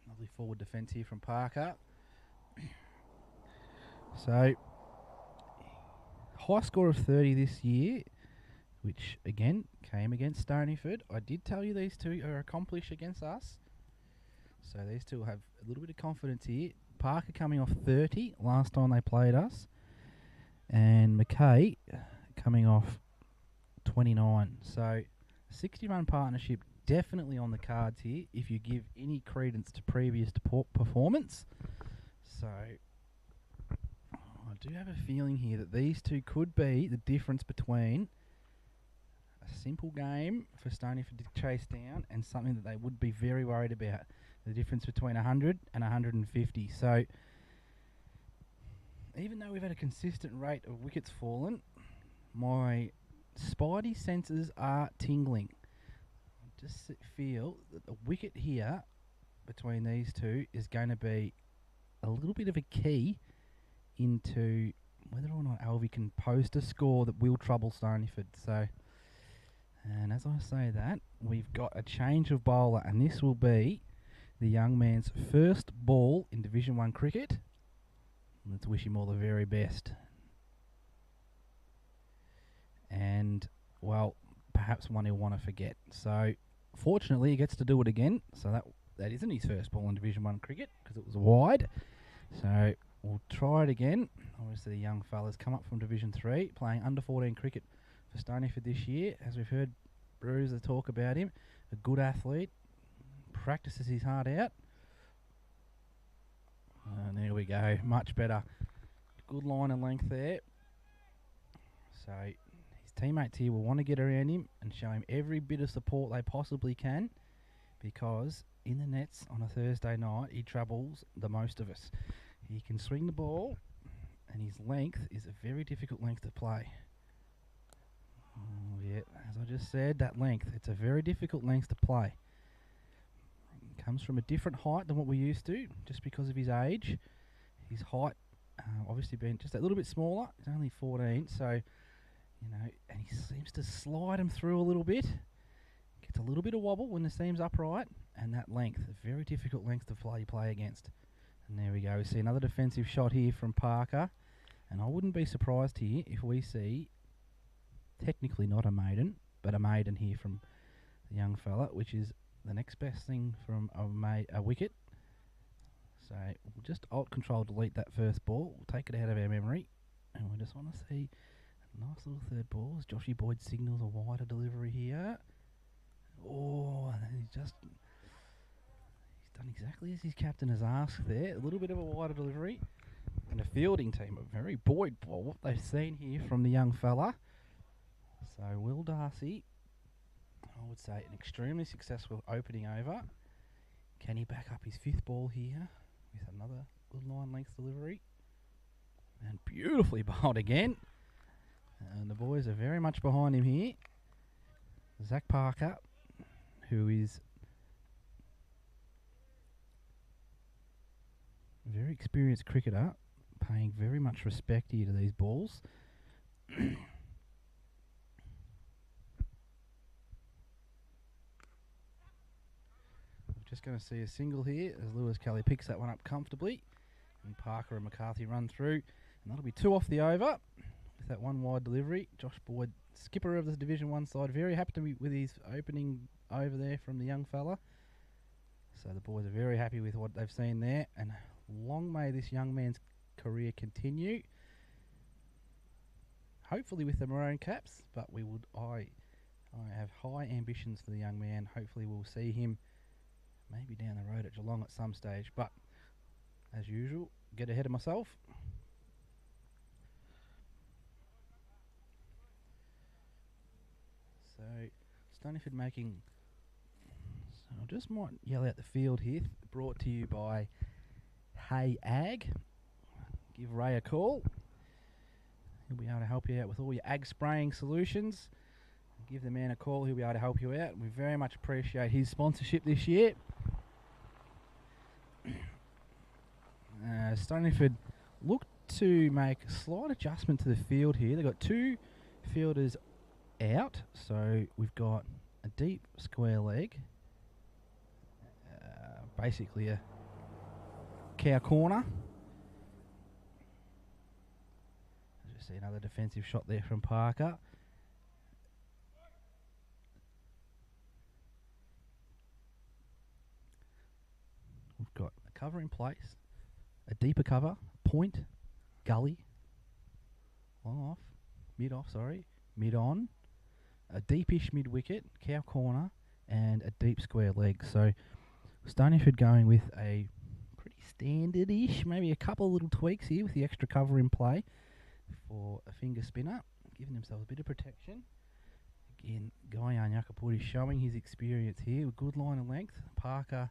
lovely forward defence here from Parker. So, high score of 30 this year, which again came against Stoneyford. I did tell you these two are accomplished against us. So these two will have a little bit of confidence here. Parker coming off 30 last time they played us. And McKay coming off 29. So, 60-run partnership definitely on the cards here if you give any credence to previous performance. So I do have a feeling here that these two could be the difference between a simple game for Stoneyford to chase down, and something that they would be very worried about. The difference between 100 and 150. So, even though we've had a consistent rate of wickets fallen, my spidey senses are tingling. I just feel that the wicket here between these two is going to be a little bit of a key into whether or not Alvie can post a score that will trouble Stoneyford. So, and as I say that, we've got a change of bowler, and this will be the young man's first ball in Division 1 cricket. Let's wish him all the very best. And, well, perhaps one he'll want to forget. So, fortunately, he gets to do it again. So that isn't his first ball in Division 1 cricket, because it was wide. So, we'll try it again. Obviously, the young fella's come up from Division 3, playing under 14 cricket for Stoneyford this year. As we've heard Bruiser talk about him, a good athlete, practices his heart out. And there we go, much better. Good line and length there. So his teammates here will want to get around him and show him every bit of support they possibly can, because in the nets on a Thursday night, he troubles the most of us. He can swing the ball, and his length is a very difficult length to play. Oh, yeah, as I just said, that length, it's a very difficult length to play. Comes from a different height than what we're used to, just because of his age. His height, obviously being just a little bit smaller. He's only 14, so, you know, and he seems to slide him through a little bit. Gets a little bit of wobble when the seam's upright, and that length, a very difficult length to play against. And there we go. We see another defensive shot here from Parker, and I wouldn't be surprised here if we see, technically not a maiden, but a maiden here from the young fella, which is the next best thing from a wicket. So we'll just Alt Control delete that first ball. We'll take it out of our memory, and we just want to see a nice little third ball as Joshy Boyd signals a wider delivery here. Oh, and he's done exactly as his captain has asked there. A little bit of a wider delivery, and the fielding team are very buoyed by what they've seen here from the young fella. So Will Darcy, I would say, an extremely successful opening over. Can he back up his fifth ball here with another good line length delivery? And beautifully bowled again. And the boys are very much behind him here. Zach Parker, who is a very experienced cricketer, paying very much respect here to these balls. Just going to see a single here as Lewis Kelly picks that one up comfortably, and Parker and McCarthy run through, and that'll be 2 off the over with that one wide delivery. Josh Boyd, skipper of the Division 1 side, very happy to be with his opening over there from the young fella. So the boys are very happy with what they've seen there, and long may this young man's career continue. Hopefully with the maroon caps, but I have high ambitions for the young man. Hopefully we'll see him maybe down the road at Geelong at some stage, but as usual, get ahead of myself. So Stoneyford making, so I just might yell out the field here, brought to you by Hey Ag. Give Ray a call. He'll be able to help you out with all your ag spraying solutions. Give the man a call, he'll be able to help you out. We very much appreciate his sponsorship this year. Stoneyford look to make a slight adjustment to the field here. They've got 2 fielders out, so we've got a deep square leg, basically a cow corner. Just see another defensive shot there from Parker. We've got a cover in place, a deeper cover, point, gully, long off, mid off, mid on, a deepish mid wicket, cow corner, and a deep square leg. So Stoneyford going with a pretty standard-ish, maybe a couple of little tweaks here with the extra cover in play for a finger spinner, giving themselves a bit of protection Again, Guyan Yakapuri showing his experience here with good line of length. Parker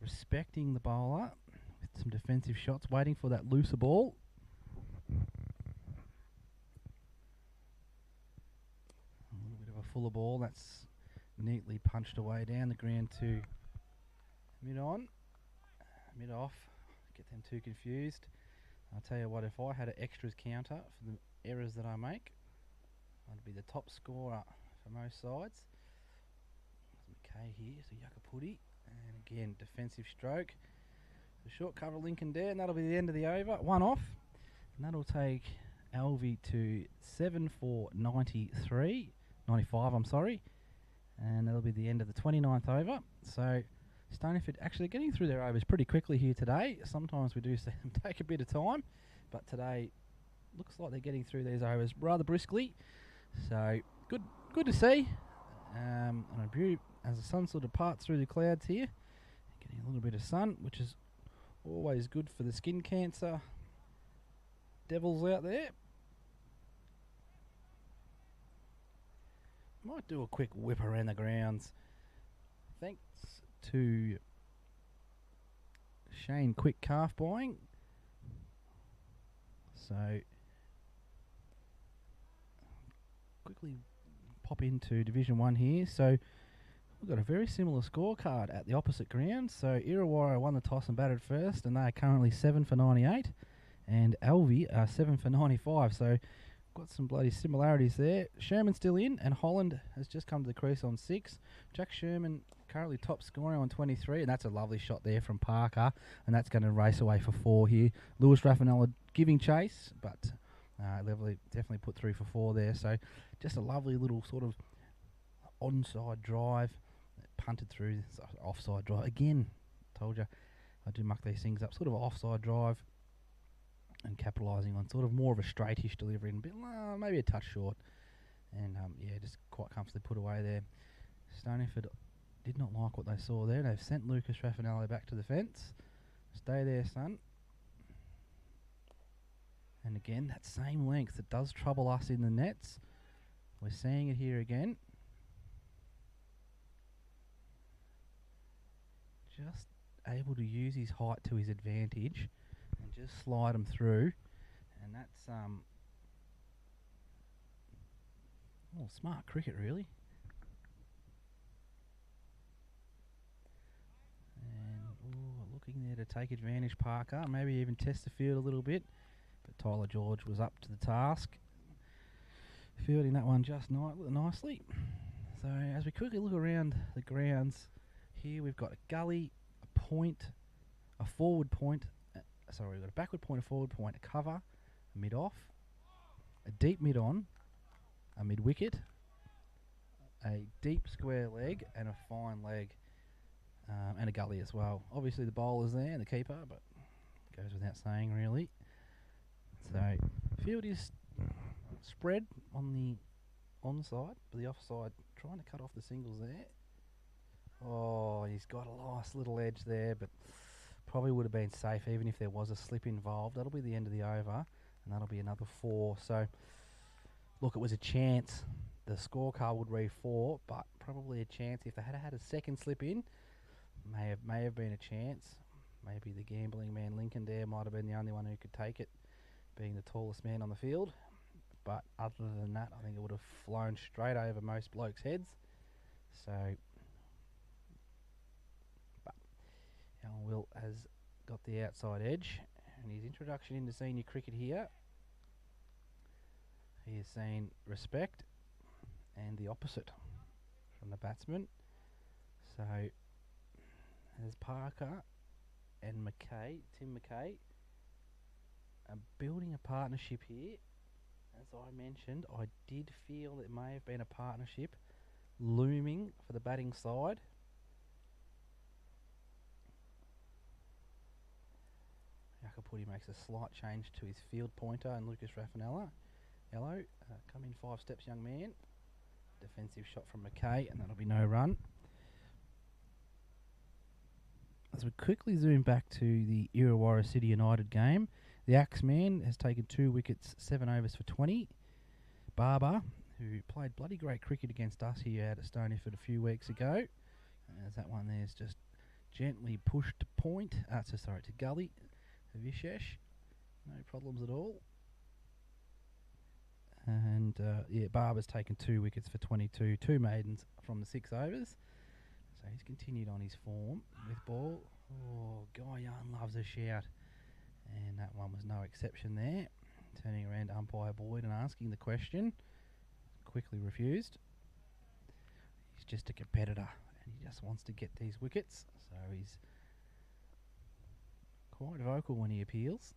respecting the bowler with some defensive shots, waiting for that looser ball. A little bit of a fuller ball. That's neatly punched away down the ground to mid-on, mid-off. Get them too confused. I'll tell you what, if I had an extras counter for the errors that I make, I'd be the top scorer for most sides. McKay here, so Yakapudi. And again, defensive stroke. The short cover Lincoln there, and that'll be the end of the over. One off. And that'll take Alvie to 7 for 95, I'm sorry. And that'll be the end of the 29th over. So Stoneyford actually getting through their overs pretty quickly here today. Sometimes we do see them take a bit of time, but today looks like they're getting through these overs rather briskly. So good to see. And a view as the sun sort of parts through the clouds here, getting a little bit of sun, which is always good for the skin cancer devils out there. Might do a quick whip around the grounds. Thanks to Shane Quick Calf Buying. So quickly pop into Division 1 here. So we've got a very similar scorecard at the opposite ground. So Illawarra won the toss and batted first, and they are currently 7 for 98, and Alvie are 7 for 95. So got some bloody similarities there. Sherman's still in, and Holland has just come to the crease on 6. Jack Sherman currently top scoring on 23, and that's a lovely shot there from Parker, and that's going to race away for 4 here. Lewis Raffanella giving chase, but definitely put through for 4 there. So just a lovely little sort of onside drive, punted through, offside drive. Again, told you I do muck these things up. Sort of offside drive, and capitalising on sort of more of a straightish delivery and a bit, maybe a touch short. And yeah, just quite comfortably put away there. Stoneyford did not like what they saw there. They've sent Lucas Raffanello back to the fence. Stay there, son. And again, that same length that does trouble us in the nets. We're seeing it here again. Just able to use his height to his advantage and just slide them through. And that's smart cricket, really. And looking there to take advantage, Parker. Maybe even test the field a little bit. But Tyler George was up to the task, fielding that one just nicely. So as we quickly look around the grounds, here we've got a gully, a point, a forward point. We've got a backward point, a forward point, a cover, a mid-off, a deep mid-on, a mid-wicket, a deep square leg, and a fine leg, and a gully as well. Obviously the bowler's there and the keeper, but goes without saying, really. So field is spread on the onside, but the offside trying to cut off the singles there. Oh, he's got a nice little edge there, but probably would have been safe even if there was a slip involved. That'll be the end of the over, and that'll be another 4. So look, it was a chance. The scorecard would read 4, but probably a chance if they had a second slip in. May have been a chance. Maybe the gambling man Lincoln there might have been the only one who could take it, being the tallest man on the field. But other than that, I think it would have flown straight over most blokes' heads. So, but Will has got the outside edge, and his introduction into senior cricket here, he has seen respect and the opposite from the batsman. So, as Parker and Tim McKay, are building a partnership here. As I mentioned, I did feel there may have been a partnership looming for the batting side. Yakapudi makes a slight change to his field pointer, and Lucas Raffanella, yellow, come in 5 steps, young man. Defensive shot from McKay, and that'll be no run. As we quickly zoom back to the Illawarra City United game, the Axeman has taken 2 wickets, 7 overs for 20. Barber who played bloody great cricket against us here out at Stoneyford a few weeks ago. As that one there's just gently pushed to point. To gully. Vishesh. No problems at all. And Barber's taken 2 wickets for 22, 2 maidens from the 6 overs. So he's continued on his form with ball. Oh, Guyan loves a shout. And that one was no exception there. Turning around to umpire Boyd and asking the question. Quickly refused. He's just a competitor and he just wants to get these wickets. So he's quite vocal when he appeals.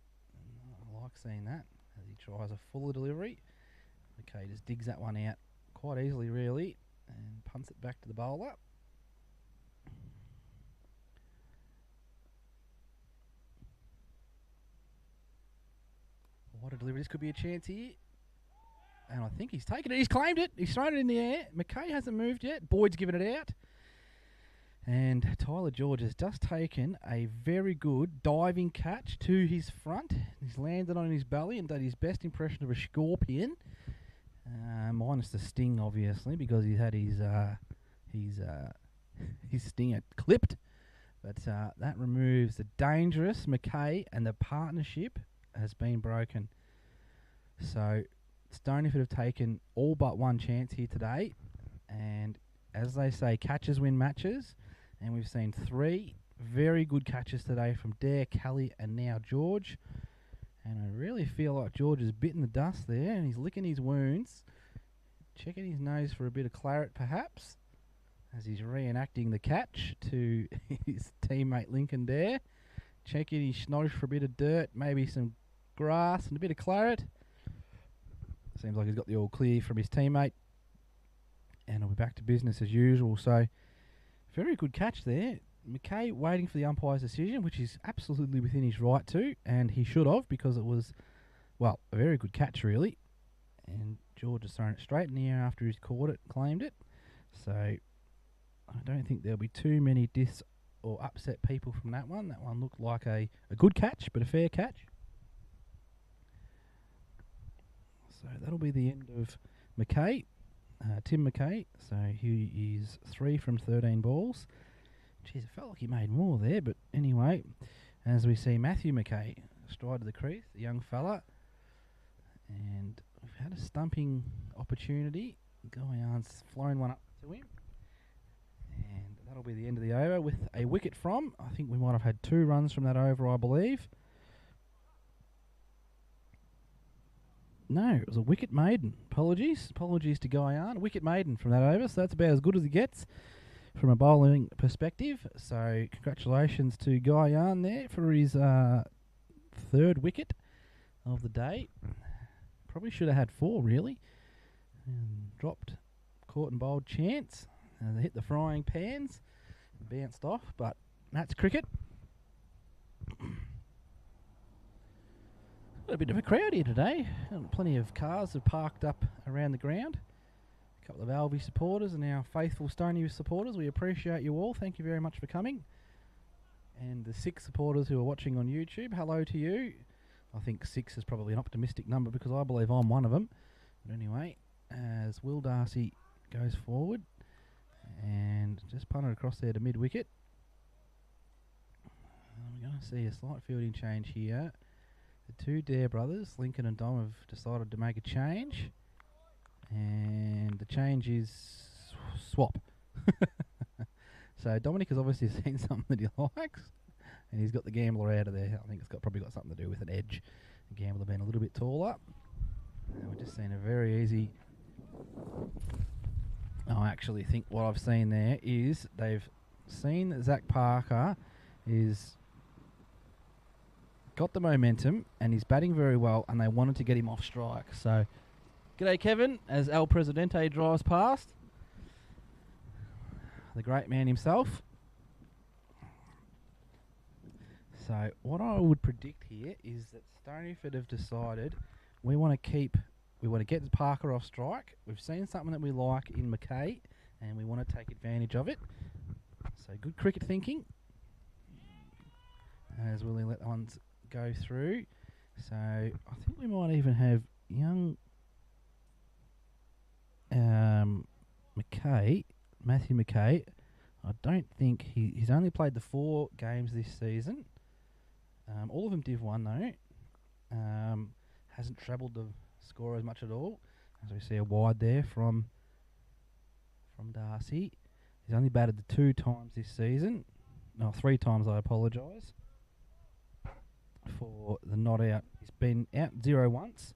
I like seeing that as he tries a fuller delivery. Okay, just digs that one out quite easily really and punts it back to the bowler. What a delivery. This could be a chance here. And I think he's taken it. He's claimed it. He's thrown it in the air. McKay hasn't moved yet. Boyd's given it out. And Tyler George has just taken a very good diving catch to his front. He's landed on his belly and done his best impression of a scorpion. Minus the sting, obviously, because he had his stinger clipped. But that removes the dangerous McKay, and the partnership has been broken. So Stoneyford have taken all but one chance here today. And as they say, catches win matches. And we've seen 3 very good catches today from Dare, Kelly, and now George. And I really feel like George has bitten the dust there, and he's licking his wounds, checking his nose for a bit of claret perhaps, as he's reenacting the catch to his teammate Lincoln Dare. Checking his schnoz for a bit of dirt, maybe some grass and a bit of claret. Seems like he's got the all clear from his teammate. And he'll be back to business as usual. So, very good catch there. McKay waiting for the umpire's decision, which is absolutely within his right to, and he should have, because it was, well, a very good catch really. And George has thrown it straight in the air after he's caught it, claimed it. So I don't think there'll be too many or upset people from that one. That one looked like a good catch, but a fair catch. So that'll be the end of McKay. Tim McKay, so he is 3 from 13 balls. Jeez, it felt like he made more there, but anyway, as we see Matthew McKay stride to the crease, the young fella, and we've had a stumping opportunity. Guyan's flown one up to him, and that'll be the end of the over with a wicket from, I think we might have had 2 runs from that over, I believe. No, it was a wicket maiden. Apologies to Guyan. Wicket maiden from that over, so that's about as good as he gets from a bowling perspective. So congratulations to Guyan there for his 3rd wicket of the day. Probably should have had 4 really. And dropped, caught and bowled chance. And they hit the frying pans, bounced off, but that's cricket. Got a bit of a crowd here today. Plenty of cars have parked up around the ground. A couple of Alvie supporters and our faithful Stoneyford supporters. We appreciate you all. Thank you very much for coming. And the 6 supporters who are watching on YouTube, hello to you. I think 6 is probably an optimistic number because I believe I'm one of them. But anyway, as Will Darcy goes forward and just punted across there to mid-wicket. We're going to see a slight fielding change here. The 2 Dare brothers, Lincoln and Dom, have decided to make a change. And the change is swap. So Dominic has obviously seen something that he likes. And he's got the gambler out of there. I think it's probably got something to do with an edge. The gambler being a little bit taller. And we're just seeing a very easy... I actually think what I've seen there is they've seen that Zach Parker is... got the momentum and he's batting very well, and they wanted to get him off strike. So, g'day Kevin, as El Presidente drives past. The great man himself. So, what I would predict here is that Stoneyford have decided we want to get Parker off strike. We've seen something that we like in McKay, and we want to take advantage of it. So, good cricket thinking. As Willie let the ones go through. So I think we might even have young Matthew McKay, I don't think he's only played the 4 games this season. All of them Div 1 though. Hasn't trebled the score as much at all. As we see a wide there from Darcy. He's only batted the 2 times this season. No, 3 times, I apologise. For the not out. He's been out 0 once,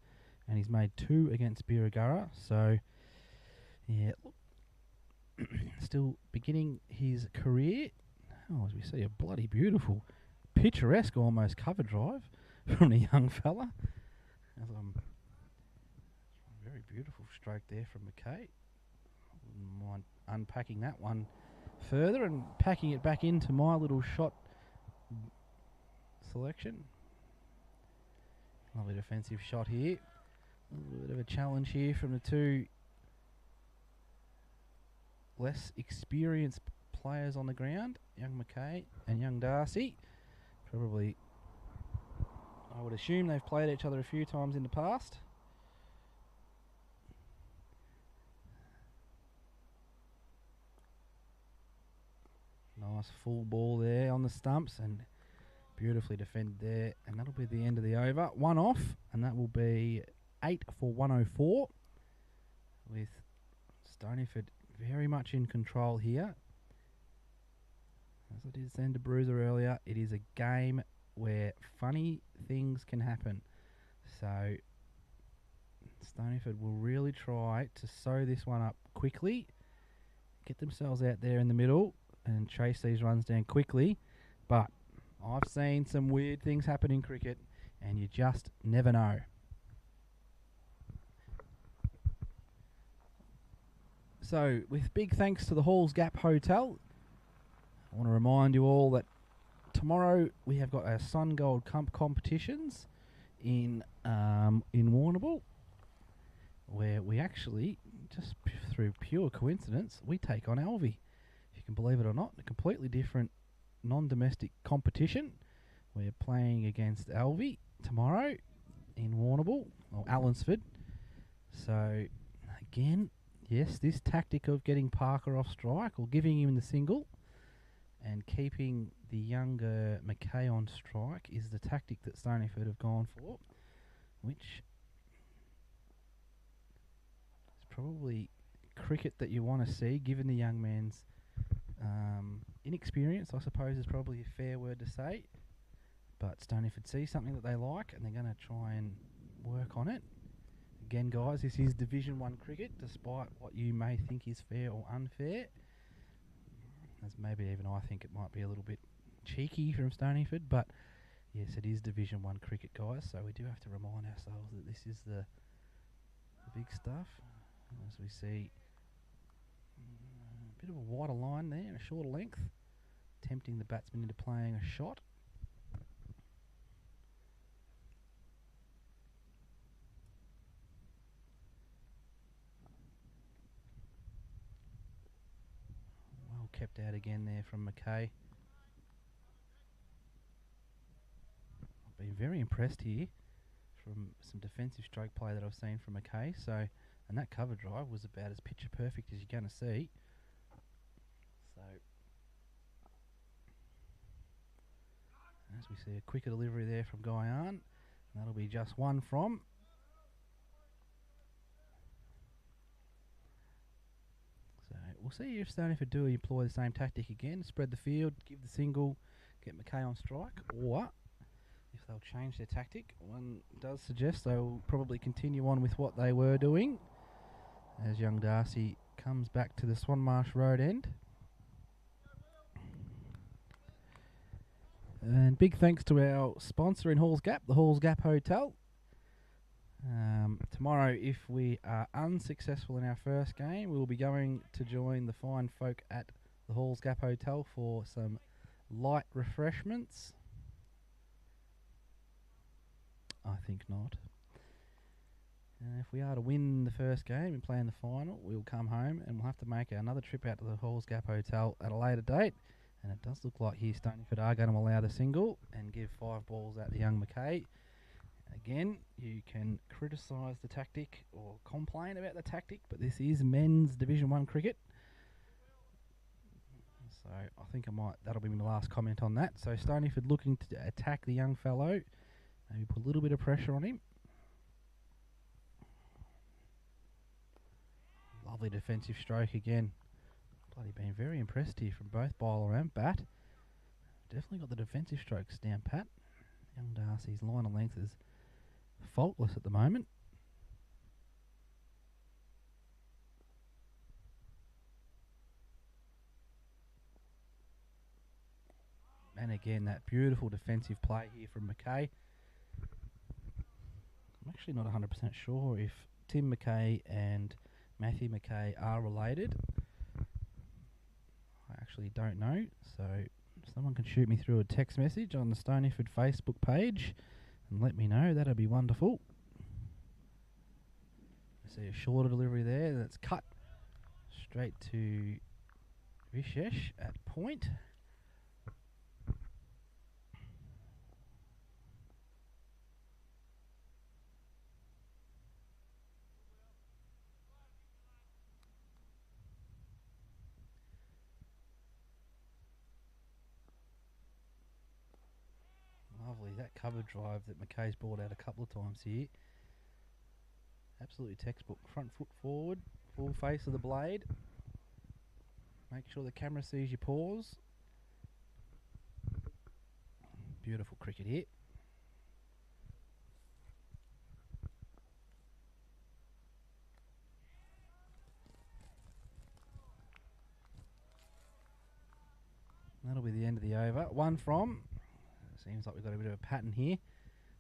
and he's made 2 against Birregurra. So, yeah, still beginning his career. Oh, as we see a bloody beautiful, picturesque almost cover drive from the young fella. Very beautiful stroke there from McKay. Wouldn't mind unpacking that one further and packing it back into my little shot selection. Lovely defensive shot here. A little bit of a challenge here from the 2 less experienced players on the ground, young McKay and young Darcy. Probably, I would assume they've played each other a few times in the past. Nice full ball there on the stumps and beautifully defended there. And that'll be the end of the over. 1 off, and that will be 8 for 104 with Stoneyford very much in control here. As I did send to Bruiser earlier, it is a game where funny things can happen. So Stoneyford will really try to sew this one up quickly, get themselves out there in the middle and chase these runs down quickly. But I've seen some weird things happen in cricket, and you just never know. So, with big thanks to the Halls Gap Hotel, I want to remind you all that tomorrow we have got our Sun Gold Cup competitions in Warrnambool, where we actually, just through pure coincidence, we take on Alvie. If you can believe it or not, a completely different non-domestic competition. We're playing against Alvie tomorrow in Warrnambool, or Allansford. So, again, yes, this tactic of getting Parker off strike or giving him the single and keeping the younger McKay on strike is the tactic that Stoneyford have gone for, which is probably cricket that you want to see, given the young man's inexperience, I suppose is probably a fair word to say. But Stoneyford see something that they like and they're going to try and work on it. Again, guys, this is Division 1 cricket, despite what you may think is fair or unfair. As maybe even I think it might be a little bit cheeky from Stoneyford, but yes, it is Division 1 cricket, guys, so we do have to remind ourselves that this is the big stuff. As we see a bit of a wider line there and a shorter length, tempting the batsman into playing a shot. Well kept out again there from McKay. I've been very impressed here from some defensive stroke play that I've seen from McKay. So, and that cover drive was about as picture perfect as you're going to see. So, as we see a quicker delivery there from Guyan, that'll be just 1 from. So we'll see if Stoneyford do employ the same tactic again, spread the field, give the single, get McKay on strike, or if they'll change their tactic. One does suggest they'll probably continue on with what they were doing as young Darcy comes back to the Swanmarsh Road end. And big thanks to our sponsor in Halls Gap, the Halls Gap Hotel. Tomorrow, if we are unsuccessful in our first game, we will be going to join the fine folk at the Halls Gap Hotel for some light refreshments. I think not. If we are to win the first game and play in the final, we'll come home and we'll have to make another trip out to the Halls Gap Hotel at a later date. And it does look like here Stoneyford are going to allow the single and give 5 balls out to young McKay. Again, you can criticise the tactic or complain about the tactic, but this is men's Division 1 cricket. So I think that'll be my last comment on that. So Stoneyford looking to attack the young fellow. Maybe put a little bit of pressure on him. Lovely defensive stroke again. Bloody been very impressed here from both bowler and bat. Definitely got the defensive strokes down pat. Young Darcy's line of length is faultless at the moment. And again, that beautiful defensive play here from McKay. I'm actually not 100% sure if Tim McKay and Matthew McKay are related. I actually don't know, so someone can shoot me through a text message on the Stoneyford Facebook page and let me know. That'd be wonderful. I see a shorter delivery there that's cut straight to Vishesh at point. Lovely, that cover drive that McKay's brought out a couple of times here. Absolutely textbook. Front foot forward, full face of the blade. Make sure the camera sees your paws. Beautiful cricket here. That'll be the end of the over. One from, seems like we've got a bit of a pattern here.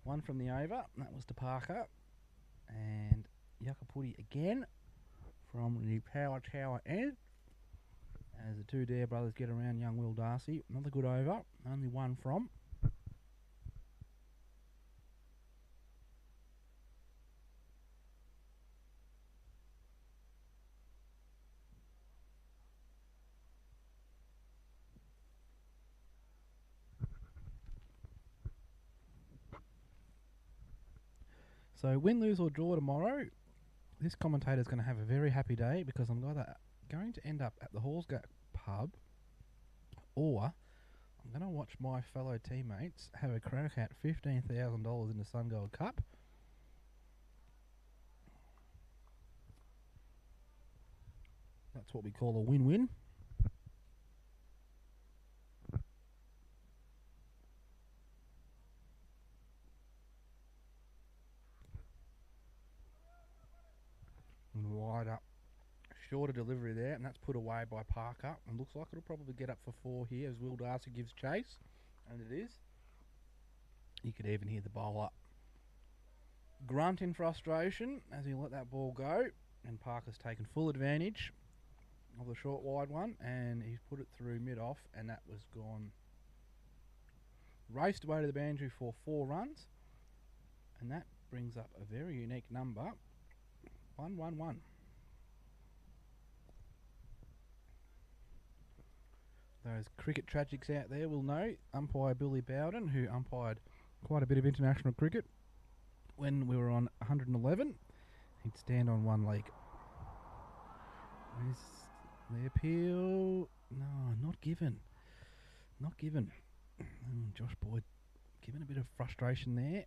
One from the over, that was to Parker. And Yakapudi again from the power tower end. As the two Dare brothers get around young Will Darcy. Another good over, only one from. So win, lose or draw tomorrow, this commentator's going to have a very happy day because I'm either going to end up at the Hallsgate pub or I'm going to watch my fellow teammates have a crack at $15,000 in the Sun Gold Cup. That's what we call a win-win. Wide up, shorter delivery there, and that's put away by Parker. And looks like it'll probably get up for 4 here as Will Darcy gives chase, and it is. You could even hear the bowler grunt in frustration as he let that ball go, and Parker's taken full advantage of the short wide one, and he's put it through mid-off, and that was gone. Raced away to the boundary for 4 runs, and that brings up a very unique number. 1-1-1. Those cricket tragics out there will know umpire Billy Bowden, who umpired quite a bit of international cricket when we were on 111. He'd stand on one leg. Where's the appeal? No, not given. Not given. Josh Boyd given a bit of frustration there.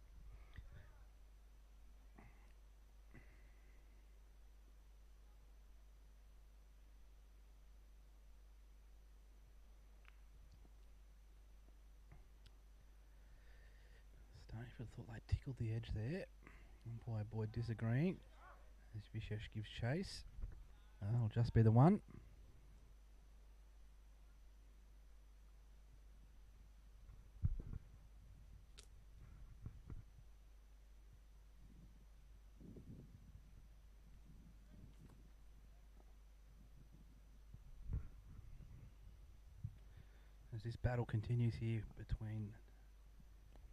Stoneyford thought they tickled the edge there. Umpire Boyd disagreeing as Vishesh gives chase. That'll just be the one. As this battle continues here between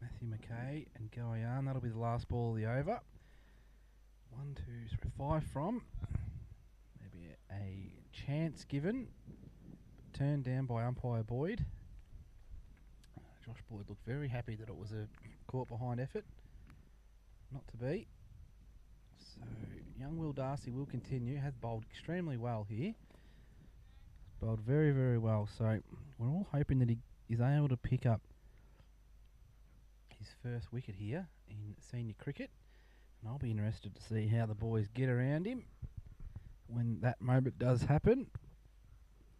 Matthew McKay and Goyan, that'll be the last ball of the over. 1, 2, 3, 5 from. Maybe a chance given, but turned down by umpire Boyd. Josh Boyd looked very happy that it was a caught behind effort. not to be. So young Will Darcy will continue. Has bowled extremely well here. Bowled very, very well. So we're all hoping that he is able to pick up his first wicket here in senior cricket. And I'll be interested to see how the boys get around him when that moment does happen.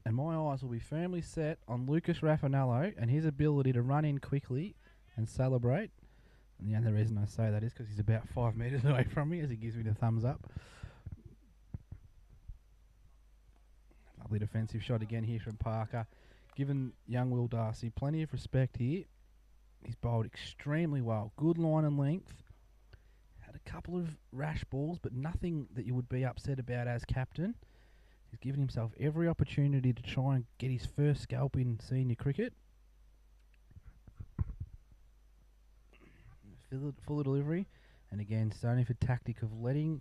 And my eyes will be firmly set on Lucas Raffanello and his ability to run in quickly and celebrate. And the only reason I say that is because he's about 5 metres away from me as he gives me the thumbs up. Lovely defensive shot again here from Parker. Given young Will Darcy plenty of respect here. He's bowled extremely well. Good line and length. Had a couple of rash balls, but nothing that you would be upset about as captain. He's given himself every opportunity to try and get his first scalp in senior cricket. Fuller delivery. And again, Stoneyford tactic of letting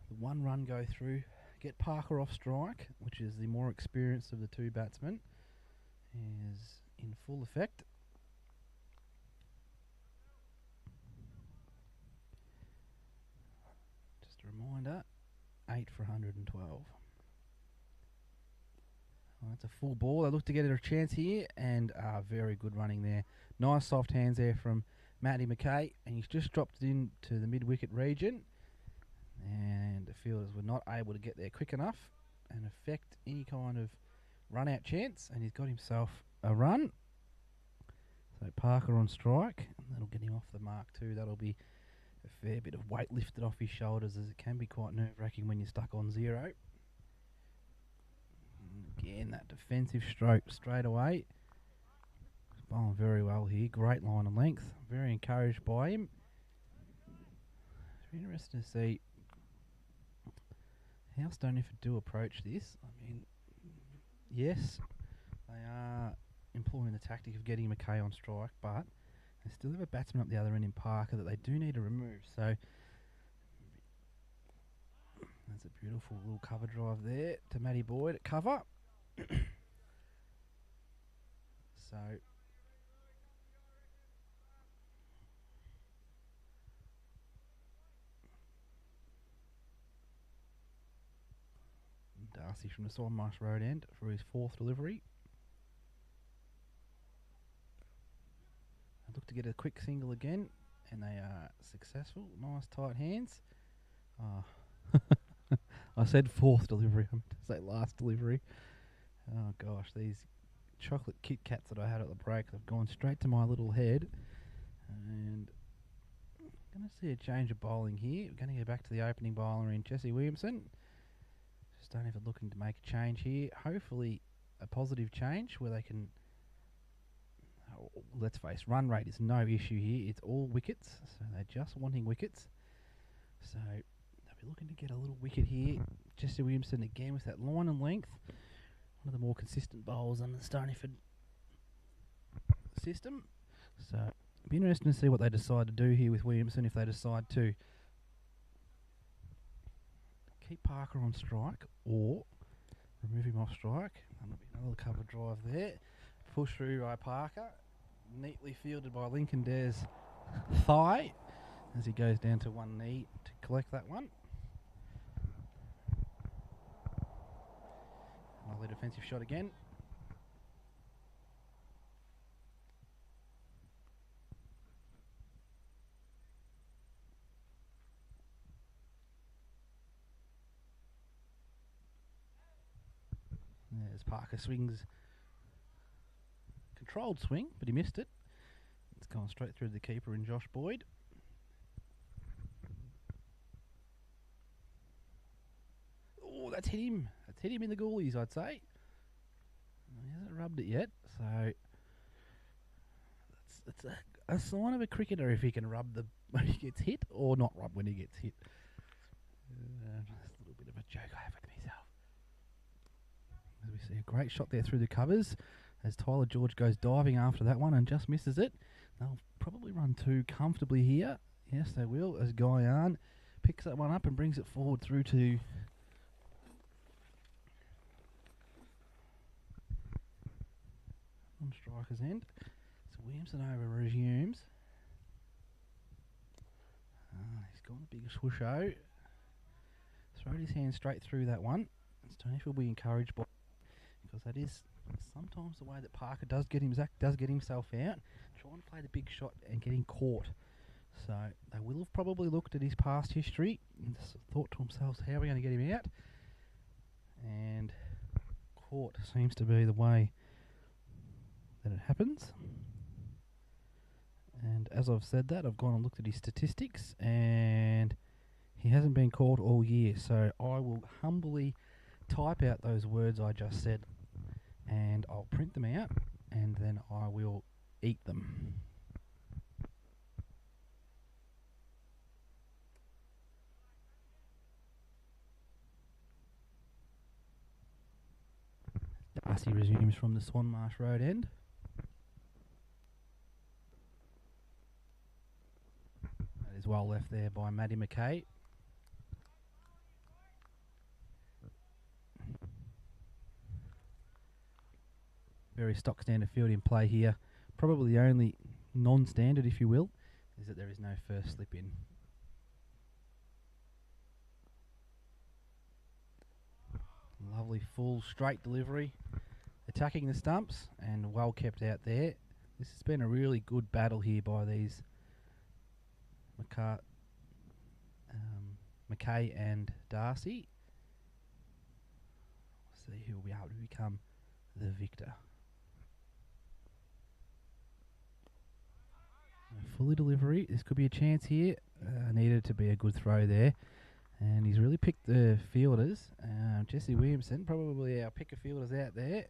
the one run go through. Get Parker off strike, which is the more experienced of the two batsmen, is in full effect. Just a reminder, 8 for 112. Well, that's a full ball. They look to get a chance here, and very good running there. Nice soft hands there from Matty McKay, and he's just dropped it into the mid-wicket region. And the fielders were not able to get there quick enough and affect any kind of run-out chance, and he's got himself a run. So Parker on strike, and that'll get him off the mark too. That'll be a fair bit of weight lifted off his shoulders, as it can be quite nerve-wracking when you're stuck on 0. And again, that defensive stroke straight away. He's bowling very well here. Great line and length. Very encouraged by him. It's interesting to see how Stoneyford do approach this. I mean, yes, they are employing the tactic of getting McKay on strike, but they still have a batsman up the other end in Parker that they do need to remove. So that's a beautiful little cover drive there to Matty Boyd at cover. So Darcy from the Saltmarsh Road end for his 4th delivery. They look to get a quick single again, and they are successful. Nice tight hands. I said 4th delivery. I meant to say last delivery. Oh gosh, these chocolate Kit Kats that I had at the break have gone straight to my little head. And I'm going to see a change of bowling here. We're going to go back to the opening bowler in Jesse Williamson. Stoneyford looking to make a change here. Hopefully a positive change where they can... let's face, run rate is no issue here. It's all wickets, so they're just wanting wickets. So they'll be looking to get a little wicket here. Jesse Williamson again with that line and length. One of the more consistent bowlers on the Stoneyford system. So it'll be interesting to see what they decide to do here with Williamson, if they decide to keep Parker on strike or remove him off strike. That'll be another cover drive there. Push through by Parker. Neatly fielded by Lincoln Dare's thigh as he goes down to one knee to collect that one. Lovely defensive shot again. As Parker swings, controlled swing, but he missed it. It's gone straight through the keeper in Josh Boyd. Oh, that's hit him. That's hit him in the goalies, I'd say. He hasn't rubbed it yet, so it's a sign of a cricketer if he can rub when he gets hit, or not rub when he gets hit. That's a little bit of a joke I have with myself. As we see a great shot there through the covers, as Tyler George goes diving after that one and just misses it. They'll probably run 2 comfortably here. Yes, they will, as Guyan picks that one up and brings it forward through to on striker's end. So Williamson over resumes. big swoosh-o. Throwed his hand straight through that one. Stoneyford will be encouraged by, because that is sometimes the way that Parker does get himself out, trying to play the big shot and getting caught. So they will have probably looked at his past history and thought to themselves, how are we going to get him out? And caught seems to be the way that it happens. And as I've said that, I've gone and looked at his statistics, and he hasn't been caught all year. So I will humbly type out those words I just said, and I'll print them out, and then I will eat them. Darcy resumes from the Swan Marsh Road end. That is well left there by Maddie McKay. Very stock standard field in play here. Probably the only non-standard, if you will, is that there is no first slip in. Lovely full straight delivery, attacking the stumps, and well kept out there. This has been a really good battle here by these McKay and Darcy. See who will be able to become the victor. Fully delivery. This could be a chance here. Needed to be a good throw there. And he's really picked the fielders. Jesse Williamson, probably our picker fielders out there.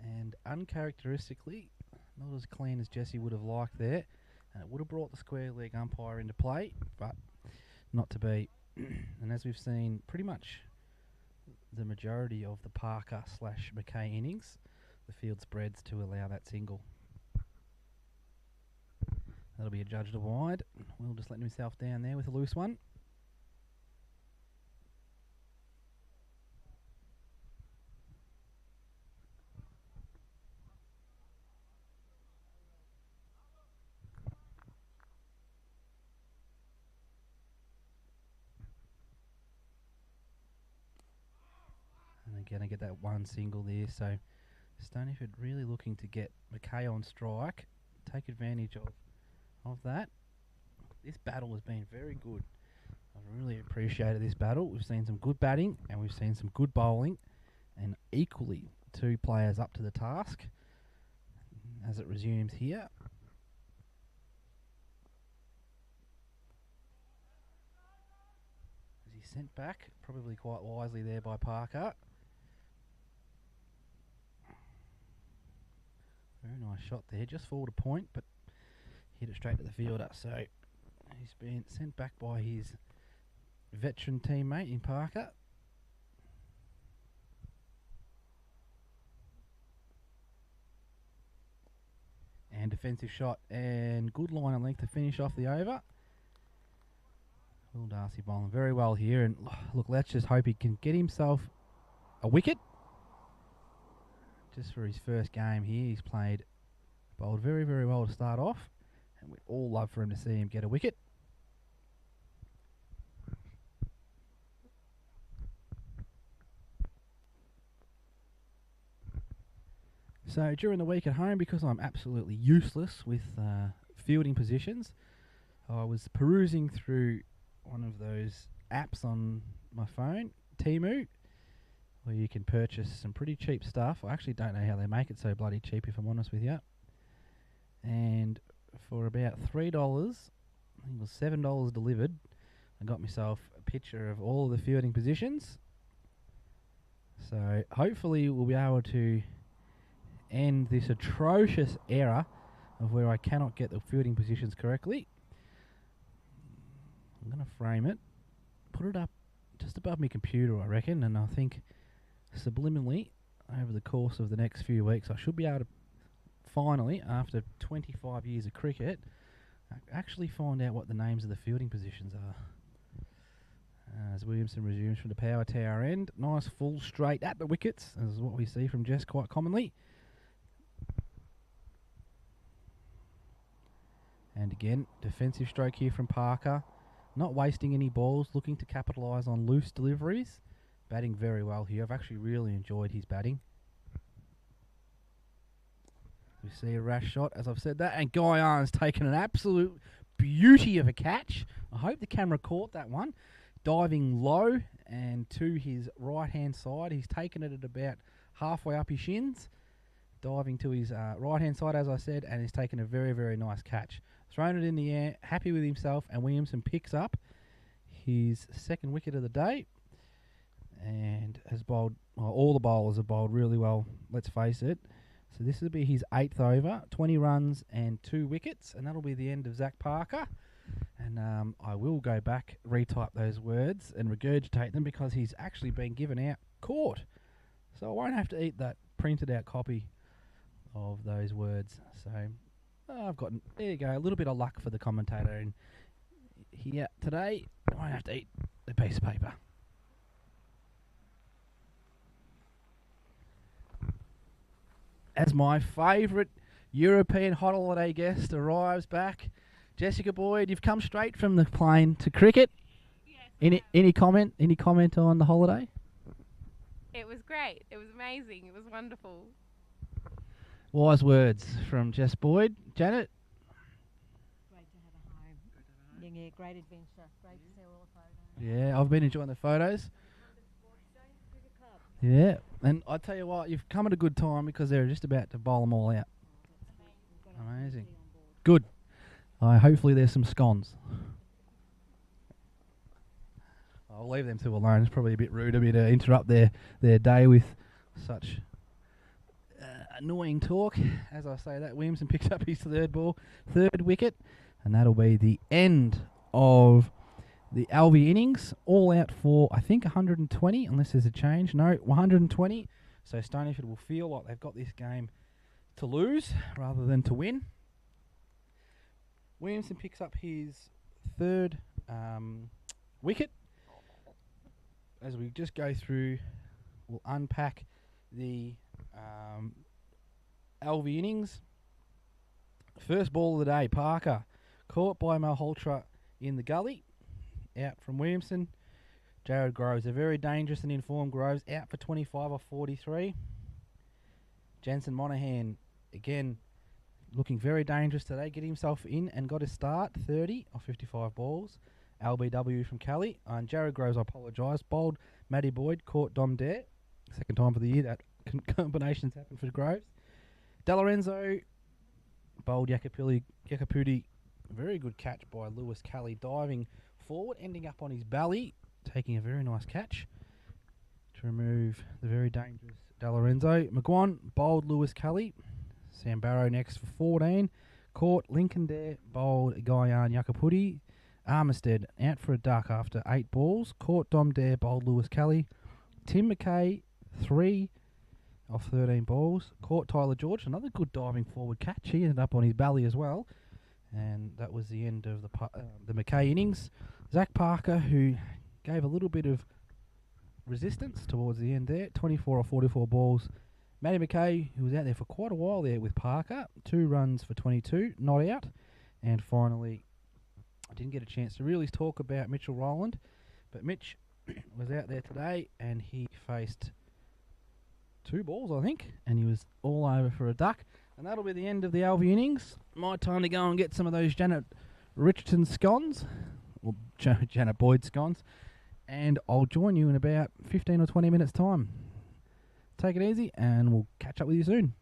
And uncharacteristically, not as clean as Jesse would have liked there. And it would have brought the square leg umpire into play, but not to be. And as we've seen pretty much the majority of the Parker / McKay innings, the field spreads to allow that single. That'll be adjudged a wide. Will just letting himself down there with a loose one. And again, I get that one single there. So Stoneyford really looking to get McKay on strike, take advantage of that. This battle has been very good. I've really appreciated this battle. We've seen some good batting and we've seen some good bowling, and equally two players up to the task as it resumes here. As he's sent back, probably quite wisely there by Parker. Very nice shot there, just forward a point, but hit it straight to the fielder. So he's been sent back by his veteran teammate in Parker. And defensive shot, and good line of length to finish off the over. Will Darcy bowling very well here, and look, let's just hope he can get himself a wicket. Just for his first game here, he's bowled very, very well to start off, and we'd all love for him to see him get a wicket. So during the week at home, because I'm absolutely useless with fielding positions, I was perusing through one of those apps on my phone, Temu, where you can purchase some pretty cheap stuff. I actually don't know how they make it so bloody cheap, if I'm honest with you. And for about $3, I think it was $7 delivered, I got myself a picture of all of the fielding positions. So hopefully we'll be able to end this atrocious error of where I cannot get the fielding positions correctly. I'm going to frame it, put it up just above my computer, I reckon, and I think subliminally over the course of the next few weeks I should be able to finally, after 25 years of cricket, actually find out what the names of the fielding positions are. As Williamson resumes from the power tower end, nice full straight at the wickets, as is what we see from Jess quite commonly. And again, defensive stroke here from Parker. Not wasting any balls, looking to capitalise on loose deliveries. Batting very well here. I've actually really enjoyed his batting. We see a rash shot, as I've said that, and Guy Arn's taken an absolute beauty of a catch. I hope the camera caught that one. Diving low and to his right-hand side. He's taken it at about halfway up his shins. Diving to his right-hand side, as I said, and he's taken a very, very nice catch. Thrown it in the air, happy with himself, and Williamson picks up his second wicket of the day. And has bowled, well, all the bowlers have bowled really well, let's face it. So this will be his 8th over, 20 runs and 2 wickets, and that'll be the end of Zach Parker. And I will go back, retype those words and regurgitate them because he's actually been given out caught. So I won't have to eat that printed out copy of those words. So I've got, there you go, a little bit of luck for the commentator. And here today, I won't have to eat the piece of paper. As my favourite European hot holiday guest arrives back, Jessica Boyd, you've come straight from the plane to cricket. Yes. Any comment on the holiday? It was great. It was amazing. It was wonderful. Wise words from Jess Boyd. Janet? Great to have a home. Yeah, great adventure. Great to see all the photos. Yeah, I've been enjoying the photos. Yeah, and I tell you what, you've come at a good time because they're just about to bowl them all out. Amazing. Good. Hopefully there's some scones. I'll leave them two alone. It's probably a bit rude of me to interrupt their day with such annoying talk. As I say that, Williamson picks up his third wicket, and that'll be the end of the Alvie innings. All out for, I think, 120, unless there's a change. No, 120. So Stoneyford will feel like they've got this game to lose rather than to win. Williamson picks up his third wicket. As we just go through, we'll unpack the Alvie innings. First ball of the day, Parker. Caught by Malhotra in the gully. Out from Williamson. Jared Groves, a very dangerous and informed Groves, out for 25 off 43. Jensen Monahan, again, looking very dangerous today. Get himself in and got a start, 30 off 55 balls. LBW from Kelly. And Jared Groves, I apologise, bowled Matty Boyd, caught Dom Dare. Second time for the year that combinations happened for Groves. Delarenzo bowled Yakapudi. Very good catch by Lewis Kelly, diving forward, ending up on his belly, taking a very nice catch to remove the very dangerous Delarenzo. McGuan bowled Lewis Kelly. Sam Barrow next for 14. Caught Lincoln Dare, bowled Guyan Yakapudi. Armistead out for a duck after 8 balls. Caught Dom Dare, bowled Lewis Kelly. Tim McKay, 3 off 13 balls. Caught Tyler George, another good diving forward catch. He ended up on his belly as well. And that was the end of the McKay innings. Zach Parker, who gave a little bit of resistance towards the end there, 24 or 44 balls. Matty McKay, who was out there for quite a while there with Parker, 2 runs for 22, not out. And finally, I didn't get a chance to really talk about Mitchell Rowland, but Mitch was out there today and he faced 2 balls, I think, and he was all over for a duck. And that'll be the end of the Alvie innings. My time to go and get some of those Janet Richardson scones, or Janet Boyd scones, and I'll join you in about 15 or 20 minutes' time. Take it easy, and we'll catch up with you soon.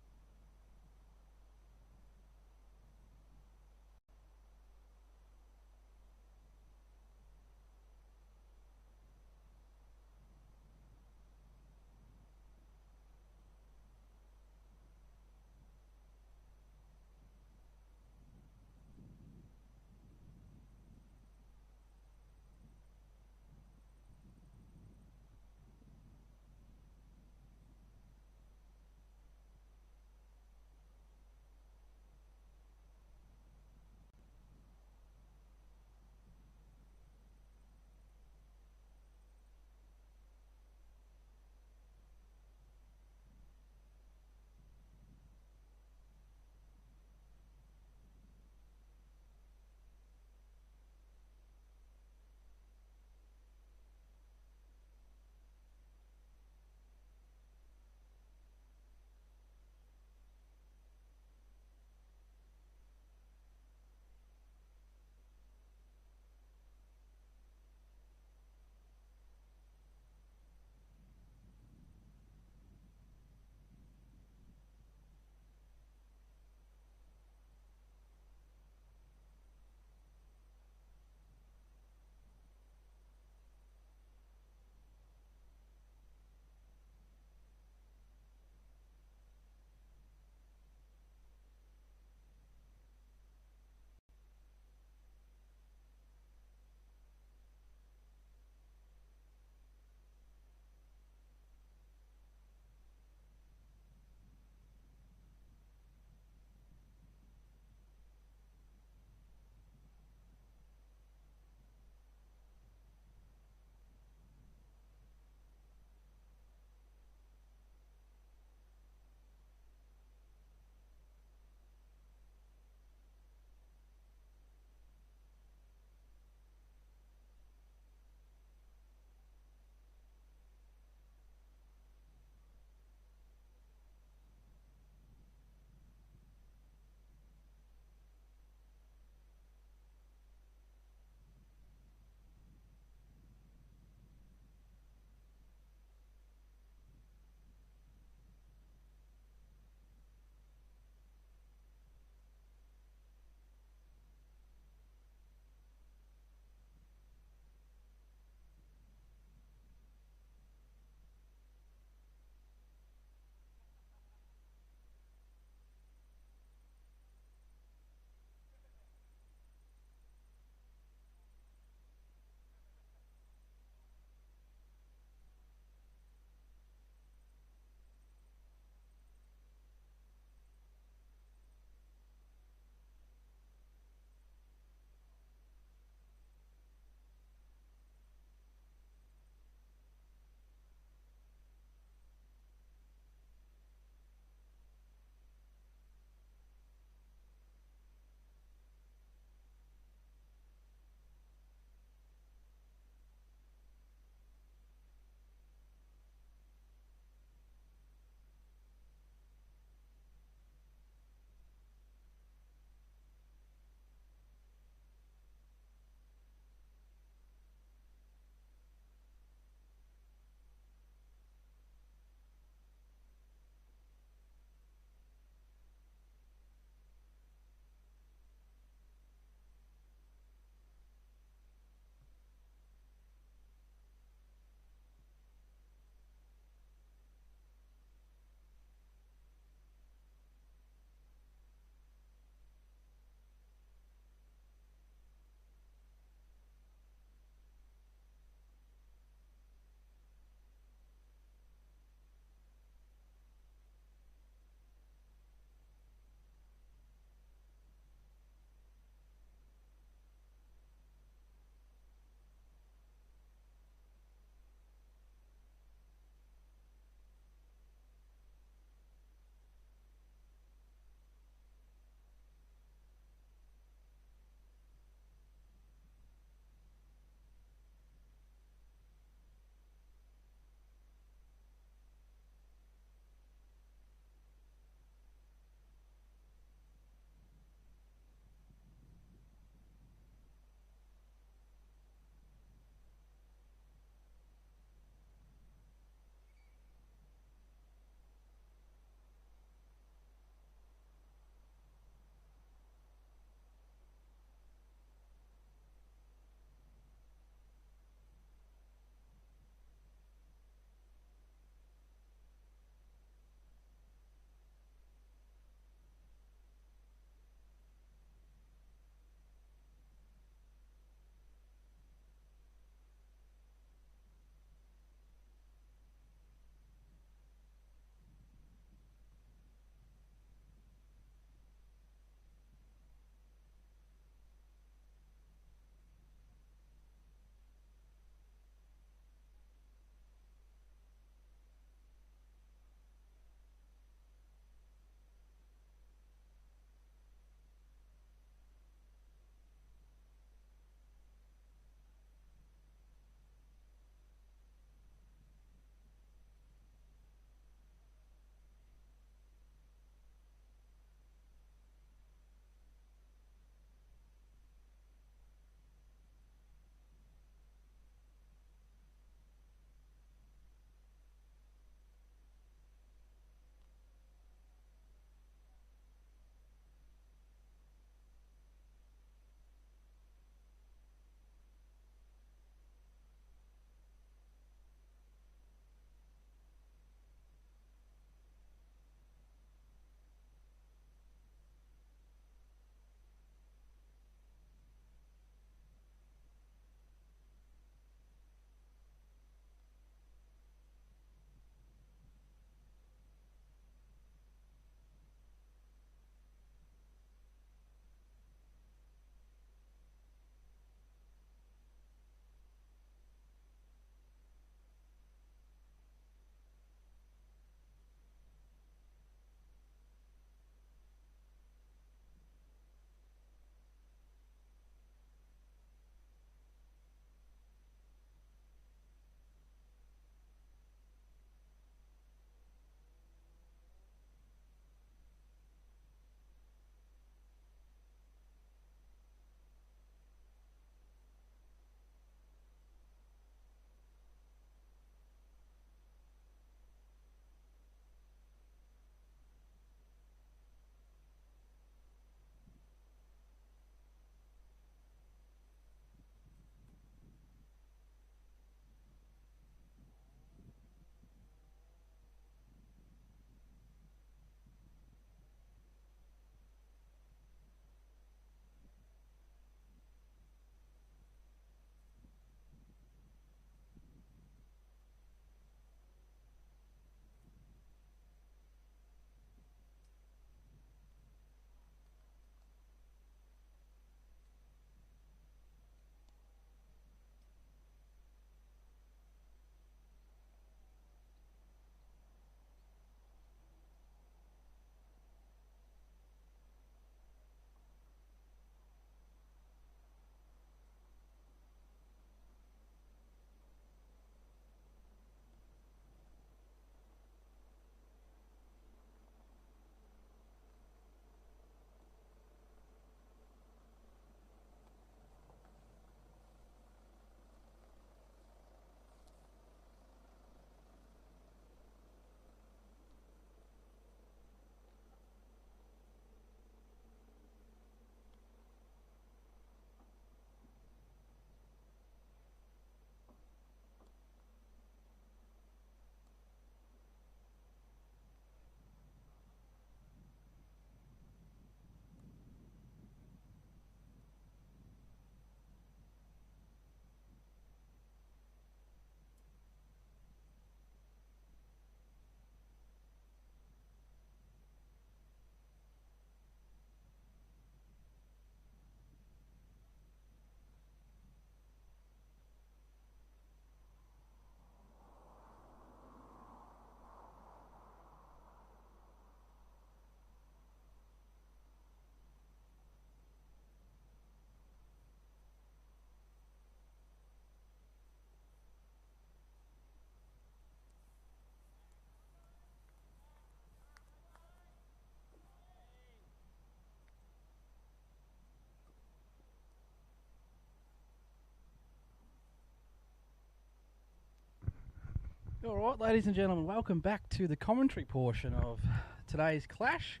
All right, ladies and gentlemen, welcome back to the commentary portion of today's clash.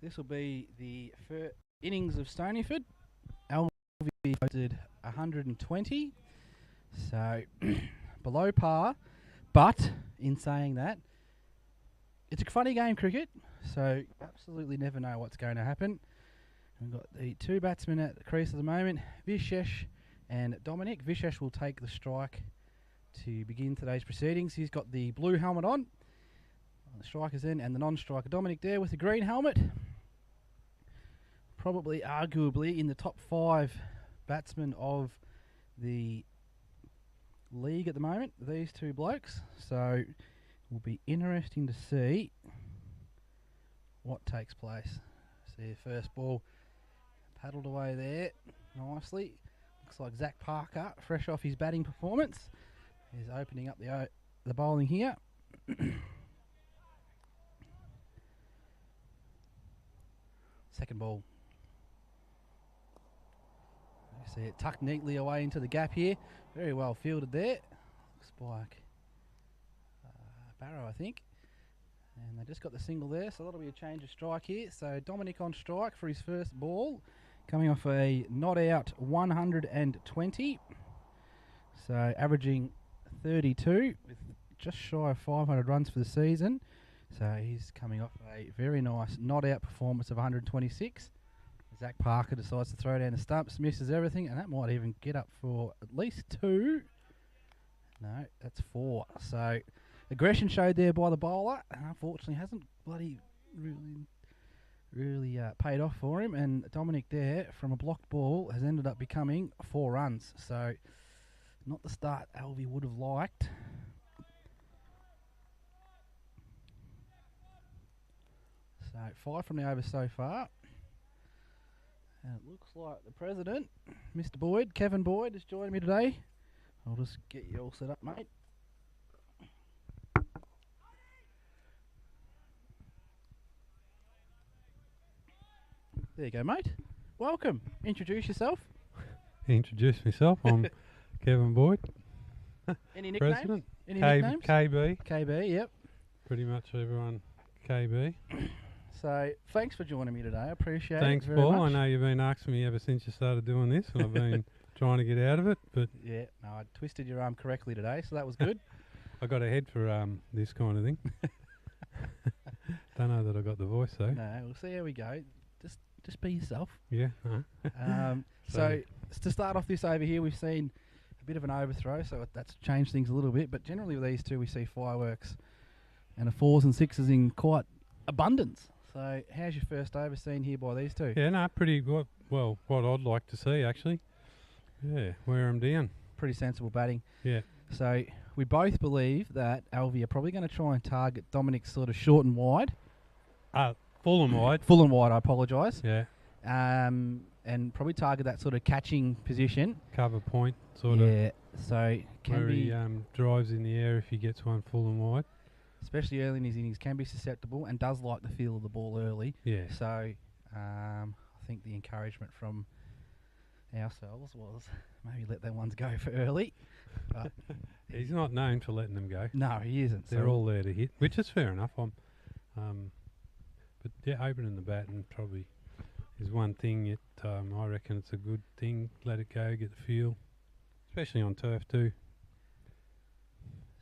This will be the first innings of Stoneyford. Alvie posted 120, so below par. But in saying that, it's a funny game, cricket, so absolutely never know what's going to happen. We've got the two batsmen at the crease at the moment, Vishesh and Dominic. Vishesh will take the strike to begin today's proceedings. He's got the blue helmet on the striker's end, and the non-striker Dominic there with the green helmet. Probably, arguably, in the top 5 batsmen of the league at the moment, these two blokes. So it will be interesting to see what takes place. See the first ball paddled away there nicely. Looks like Zach Parker, fresh off his batting performance, is opening up the bowling here. Second ball. You see it tucked neatly away into the gap here. Very well fielded there. Looks like Barrow, I think. And they just got the single there, so that'll be a change of strike here. So Dominic on strike for his first ball, coming off a not out 120. So averaging 32 with just shy of 500 runs for the season. So he's coming off a very nice not out performance of 126. Zach Parker decides to throw down the stumps, misses everything, and that might even get up for at least 2. No, that's 4. So aggression showed there by the bowler, and unfortunately hasn't bloody really paid off for him. And Dominic there from a blocked ball has ended up becoming 4 runs. So not the start Alvie would have liked. So 5 from the over so far. And it looks like the president, Mr. Boyd, Kevin Boyd, is joining me today. I'll just get you all set up, mate. There you go, mate. Welcome. Introduce yourself. Introduce myself. I'm Kevin Boyd. Any nicknames? President. Any nicknames? KB. KB, yep. Pretty much everyone KB. So thanks for joining me today. I appreciate Thanks, it very Paul. much. I know you've been asking me ever since you started doing this, and I've been trying to get out of it, but Yeah, no, I twisted your arm correctly today, so that was good. I got a head for this kind of thing. Don't know that I got the voice though. No, we'll see how we go. Just be yourself. Yeah. So to start off this over here, we've seen a bit of an overthrow, so that's changed things a little bit. But generally with these two, we see fireworks and a 4s and 6s in quite abundance. So how's your first over seen here by these two? Yeah, no, pretty good. Well, what I'd like to see actually. Yeah, wear them down. Pretty sensible batting. Yeah. So we both believe that Alvie are probably going to try and target Dominic's sort of short and wide. Full and wide. Full and wide, I apologise. Yeah. And probably target that sort of catching position. Cover point sort of. Yeah, so can Where be, he drives in the air if he gets one full and wide. especially early in his innings, can be susceptible and does like the feel of the ball early. Yeah. So I think the encouragement from ourselves was maybe let their ones go for early. But He's not known for letting them go. no, he isn't. They're so all there to hit, which is fair enough. But yeah, opening the bat and probably is one thing. I reckon it's a good thing. Let it go, get the feel, especially on turf too.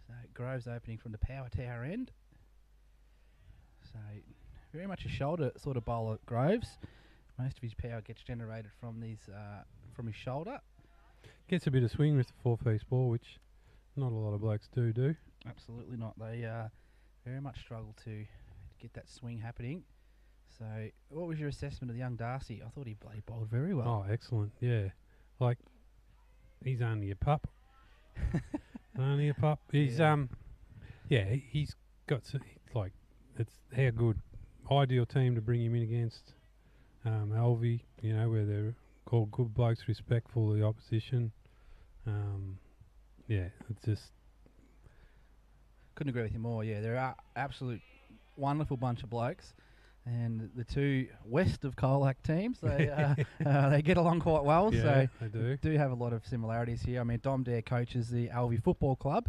So Groves opening from the power tower end. So very much a shoulder sort of bowler, Groves. Most of his power gets generated from these from his shoulder. Gets a bit of swing with the 4-piece ball, which not a lot of blokes do. Absolutely not. They very much struggle to get that swing happening. So what was your assessment of the young Darcy? I thought he bowled very well. Oh, excellent. Yeah, like he's only a pup. Only a pup. He's he's got like it's how good. Ideal team to bring him in against Alvie. You know, where they're called good blokes, respectful of the opposition. Yeah, it's just Couldn't agree with you more. Yeah, they're absolute wonderful bunch of blokes. And the two west of Colac teams, they get along quite well. yeah, So they do. do have a lot of similarities here. I mean, Dom Dare coaches the Alvie Football Club,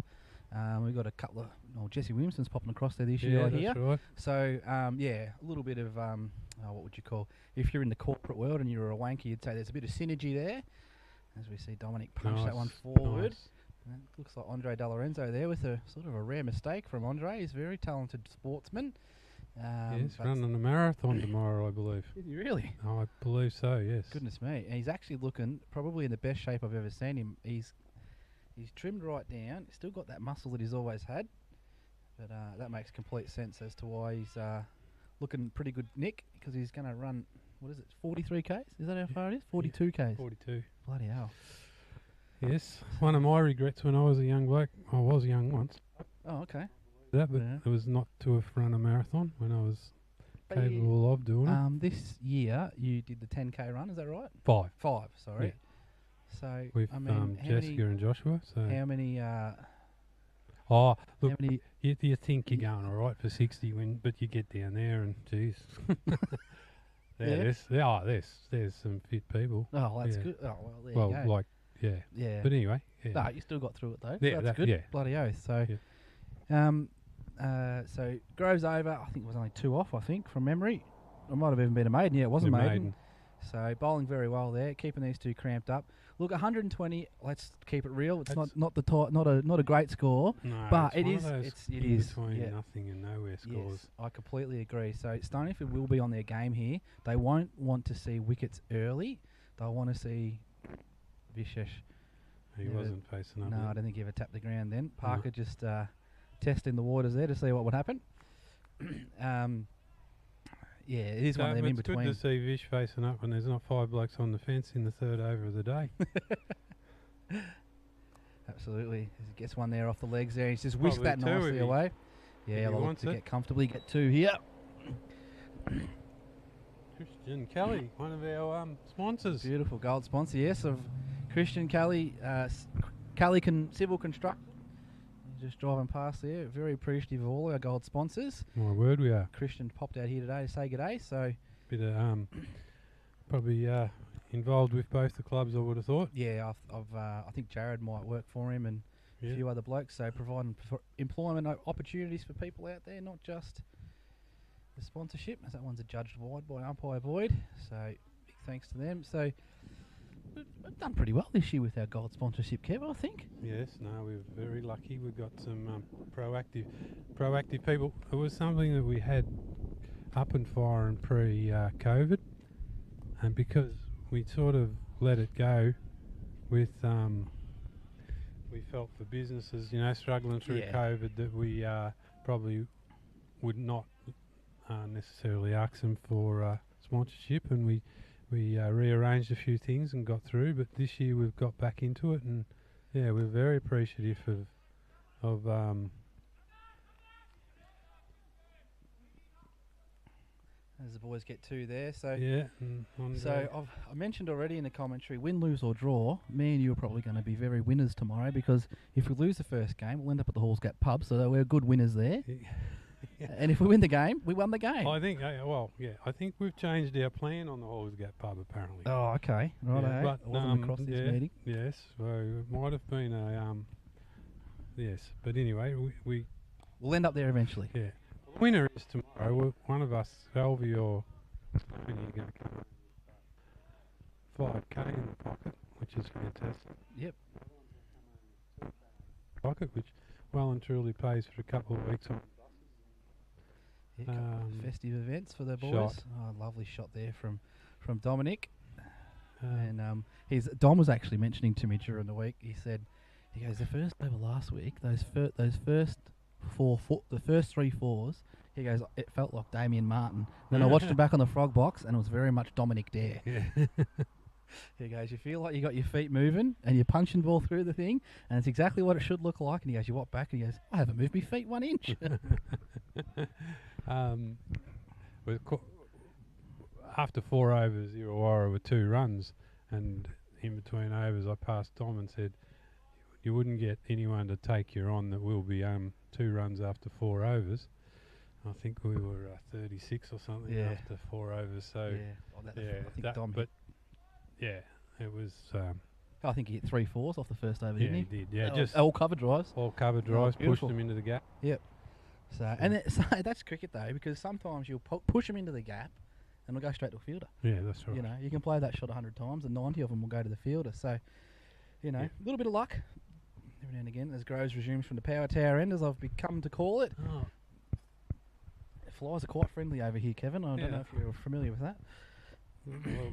We've got a couple of Jesse Williamson's popping across there this Yeah, year. I that's hear. right. So a little bit of what would you call? If you're in the corporate world and you're a wanker, you'd say there's a bit of synergy there. As we see Dominic punch that one forward. Nice. Looks like Andre De Lorenzo there with a sort of a rare mistake from Andre. He's a very talented sportsman. Yes, but running a marathon tomorrow, I believe. Is he really? I believe so, yes. Goodness me. And he's actually looking probably in the best shape I've ever seen him. He's trimmed right down. He's still got that muscle that he's always had. But that makes complete sense as to why he's looking pretty good nick, because he's going to run, 43 Ks? Is that how far it is? 42 Ks. 42. Bloody hell. Yes. One of my regrets when I was a young bloke, I was young once, Oh, okay. but Yeah. it was not to have run a marathon when I was But you- capable of doing it. This year you did the 10K run, is that right? 5 5, sorry. Yeah. So, with I mean, how Jessica and Joshua. So, how many, look, how many, you think you're going all right for 60, but you get down there and geez, Yeah. there's some fit people. oh, that's Yeah. good. Oh, well, there Well, you go. like Yeah. but anyway, yeah. No, you still got through it though. Yeah, so that's that- good. yeah. Bloody oath. So, so Groves over. I think it was only 2 off. I think from memory. It might have even been a maiden. Yeah, it wasn't The maiden. So bowling very well there, keeping these two cramped up. Look, 120. Let's keep it real. It's That's- not a great score, No, but it's it one is. of those It in is. between Yeah. nothing and nowhere scores. Yes, I completely agree. So Stoneyford will be on their game here. They won't want to see wickets early. They'll want to see Vishesh. He Never- wasn't facing up. No, yet. I don't think he ever tapped the ground then. Parker just testing the waters there to see what would happen. Yeah, it is one of them in It's between. good to see Vish facing up when there's not 5 blokes on the fence in the 3rd over of the day. Absolutely. He gets one there off the legs there. He's just whisked that Probably 2 nicely if he- away. if Yeah, he they'll look wants to it. get comfortably. Get 2 here. Christian Kelly, one of our sponsors. Beautiful gold sponsor, yes, of Christian Kelly, Civil Construct. He's just driving past there. Very appreciative of all our gold sponsors. My word, we are. Christian popped out here today to say good day. So Bit of probably involved with both the clubs, I would have thought. yeah, I think Jared might work for him and a Yeah. few other blokes. So providing employment opportunities for people out there, not just the sponsorship, as that one's adjudged wide by umpire Void. So big thanks to them. So we've done pretty well this year with our gold sponsorship, Kev, I think. Yes, no, we're very lucky. We've got some proactive people. It was something that we had up and firing pre-COVID, and because we sort of let it go with, we felt for businesses, struggling through Yeah. COVID, that we probably would not necessarily ask them for sponsorship, and we rearranged a few things and got through. But this year we've got back into it, and yeah, we're very appreciative of As the boys get 2 there. So yeah. And So I mentioned already in the commentary, win, lose or draw, me and you are probably going to be very winners tomorrow, because if we lose the first game, we'll end up at the Halls Gap pub, so we're good winners there. And if we win the game, we won the game. I think I think we've changed our plan on the Halls Gap pub apparently. Oh, okay. Right, Yeah, but, I wasn't across this meeting. Yes, so it might have been a yes, but anyway, we We'll end up there eventually. yeah. The winner is tomorrow. One of us, Alvie or Stoney, are going to come 5K in the pocket, which is fantastic. Yep. Pocket, which well and truly pays for a couple of weeks on. Yeah, couple of festive events for the boys. shot. Oh, lovely shot there from Dominic. And And Dom was actually mentioning to me during the week. He goes, the first over last week, those first the first 3 fours. He goes, it felt like Damien Martin. Then I watched him back on the frog box, and it was very much Dominic Dare. yeah. He goes, you feel like you got your feet moving, and you're punching ball through the thing, and it's exactly what it should look like. And he goes, you walk back, and he goes, I haven't moved my feet 1 inch. After 4 overs, Illawarra were 2 runs, and in between overs, I passed Tom and said, "You wouldn't get anyone to take you on that will be 2 runs after 4 overs." I think we were 36 or something Yeah. after 4 overs. So yeah, yeah, I think Dom. but yeah, it was I think he hit 3-4s off the first over, Yeah, didn't he he? did. Yeah, all, just all cover drives. all cover drives, pushed beautiful. them into the gap. So that's cricket though, because sometimes you'll push them into the gap, and they'll go straight to a fielder. Yeah, that's right. You know, you can play that shot 100 times, and 90 of them will go to the fielder. So, you know, Yeah. a little bit of luck every now and again as Groves resumes from the power tower end, as I've become to call it. Oh, Flies are quite friendly over here, Kevin. I don't know if you're familiar with that. well,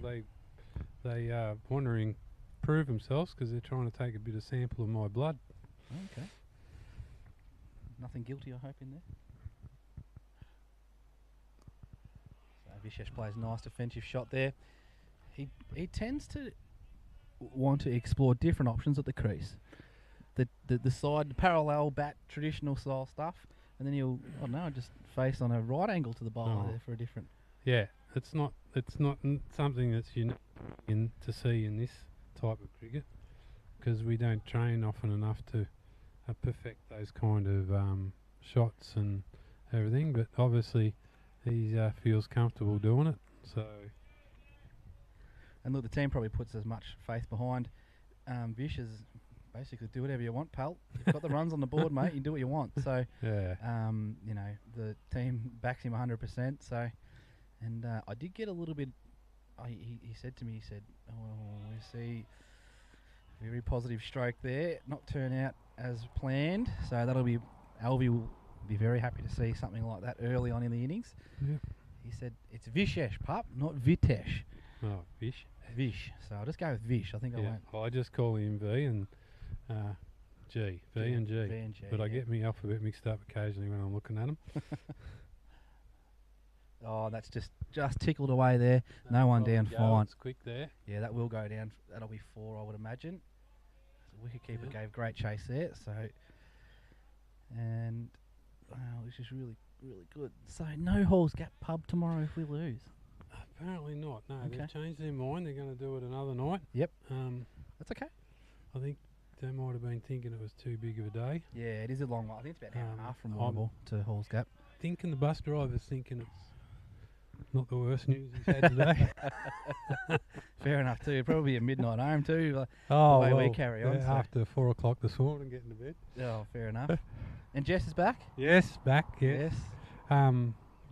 they want to prove themselves because they're trying to take a bit of sample of my blood. Okay. Nothing guilty, I hope, in there. So Vishesh plays a nice defensive shot there. He tends to want to explore different options at the crease. The side, the parallel bat, traditional style stuff, and then he'll, I don't know, just face on a right angle to the bowler there for a different. Yeah, it's not something that's in to see in this type of cricket because we don't train often enough to perfect those kind of shots and everything. But obviously, he feels comfortable doing it. So, And look, the team probably puts as much faith behind Vish as basically do whatever you want, pal. You've got the runs on the board, mate. You do what you want. So, yeah, you know, the team backs him 100%. So, and I did get a little bit. He said to me, he said, "Oh, we see very positive stroke there. Not turn out as planned. So that'll be Alvie will be very happy to see something like that early on in the innings." yeah. He said it's Vishesh, pup, not Vitesh. Oh, fish. Vish. So I'll just go with Vish. I think I Yeah, won't. well, I just call him V and G. V and G. V and G, But I yeah. get my alphabet mixed up occasionally when I'm looking at them. Oh, that's just tickled away there. No one down, fine. It's quick there. Yeah, that will go down. That'll be 4, I would imagine. The wicketkeeper gave great chase there. So, and wow, this is really, really good. So no holes gap pub tomorrow if we lose. Apparently not. No, Okay. they've changed their mind. They're going to do it another night. Yep. I That's okay. think they might have been thinking it was too big of a day. Yeah, it is a long one. I think it's about an hour and a half from I'm- Warrnambool to Halls Gap. Thinking the bus driver's thinking it's not the worst news he's had today. Fair enough too. Probably a midnight home too. Oh, way we well, carry on, yeah, so. after 4 o'clock this morning, getting to bed. Oh, fair enough. And Jess is back. Yes, back. Yeah. Yes. Yeah,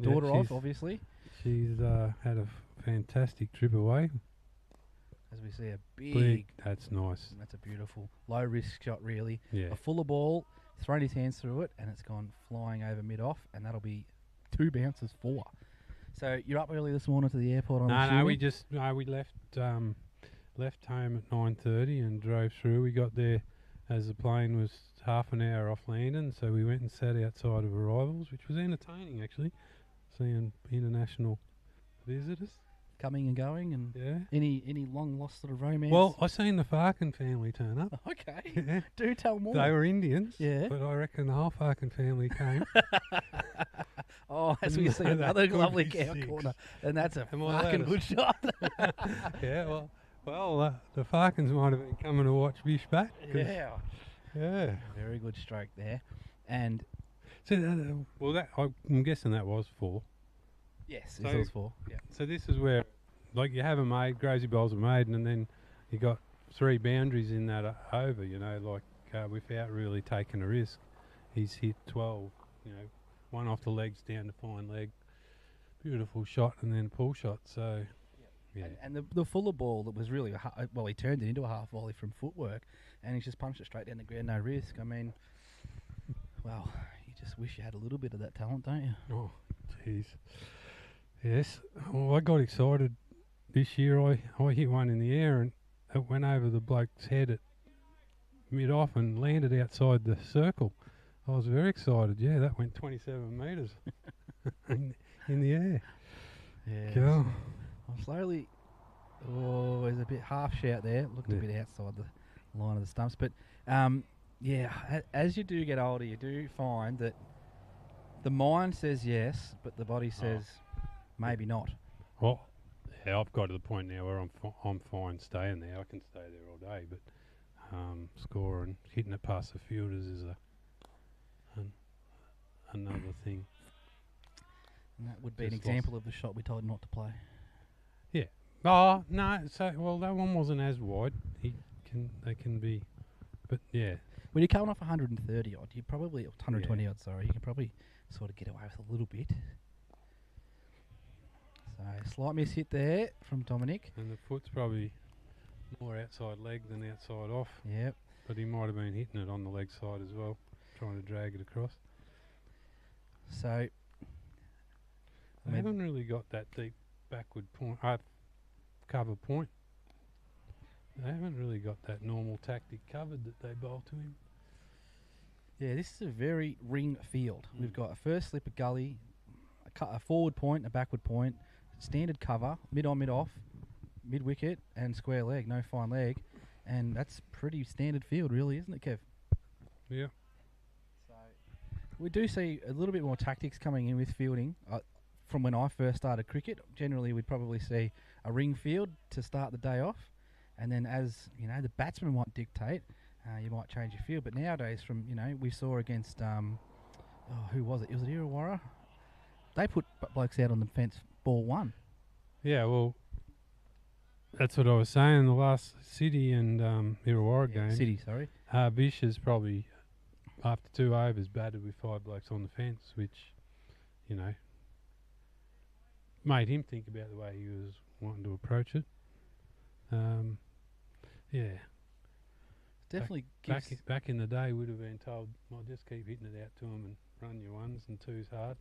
Daughter of, she's- obviously. She's had a fantastic trip away. As we see a Big. big. That's nice. That's a beautiful low risk shot, really. Yeah. A fuller ball, thrown his hands through it, and it's gone flying over mid off, and that'll be 2 bounces 4. So you're up early this morning to the airport on No, we left left home at 9:30 and drove through. We got there as the plane was half an hour off landing, so we went and sat outside of arrivals, which was entertaining actually, seeing international visitors. coming and going, and Yeah. any long lost sort of romance. Well, I seen the Farkin family turn up. okay. Yeah. Do tell more. They were Indians, Yeah. but I reckon the whole Farkin family came. Oh, as we No, see that another could lovely be cow 6. corner, and that's a Am I fucking allowed good shot. Yeah, well, the Farkins might have been coming to watch Vish bat. 'cause- Yeah. Yeah. Very good stroke there, and So, I'm guessing that was 4. yes, So- it was 4. Yeah. So this is where, like, you have a made, Grazy Bowls are made, and then you got 3 boundaries in that over, you know, like without really taking a risk. He's hit 12, you know, one off the legs down to fine leg. Beautiful shot, and then pull shot. So, yeah. And the fuller ball that was really he turned it into a half volley from footwork, and he's just punched it straight down the ground, no risk. I mean, well, you just wish you had a little bit of that talent, don't you? Oh, jeez. Yes. Well, I got excited this year. I hit one in the air and it went over the bloke's head at mid-off and landed outside the circle. I was very excited. Yeah, that went 27 metres in the air. Yeah. Go. I'm slowly. Oh, there's a bit half shout there. Looked a Yeah. bit outside the line of the stumps, but yeah. As you do get older, you do find that the mind says yes, but the body says maybe not. Well, yeah, I've got to the point now where I'm fine staying there. I can stay there all day, but scoring, hitting it past the fielders is another thing. And that would be an Just example of the shot we told not to play. Oh, no, that one wasn't as wide. He they can be, but yeah, When you're coming off 130 odd, you probably, or 120 odd, sorry, you can probably sort of get away with a little bit. So slight miss hit there from Dominic. and the foot's probably more outside leg than outside off, Yep. but he might have been hitting it on the leg side as well, trying to drag it across. So They haven't really got that deep backward point, cover point. They haven't really got that normal tactic covered that they bowl to him. yeah, this is a very ring field. We've got a first slip, a gully, a forward point, a backward point, standard cover, mid on, mid off, mid wicket, and square leg, no fine leg, and that's pretty standard field, really, isn't it, Kev? Yeah. So we do see a little bit more tactics coming in with fielding. From when I first started cricket, generally we'd probably see a ring field to start the day off, and then as you know, the batsman might dictate, you might change your field. But nowadays, from we saw against who was it? Was it Illawarra? They put blokes out on the fence, ball one. Yeah, well, that's what I was saying. The last City and Illawarra game, City, sorry. Bish has probably, after 2 overs, batted with 5 blokes on the fence, which, made him think about the way he was wanting to approach it. Yeah. Definitely gives... Back in the day, would have been told, well, just keep hitting it out to him and run your ones and twos hard.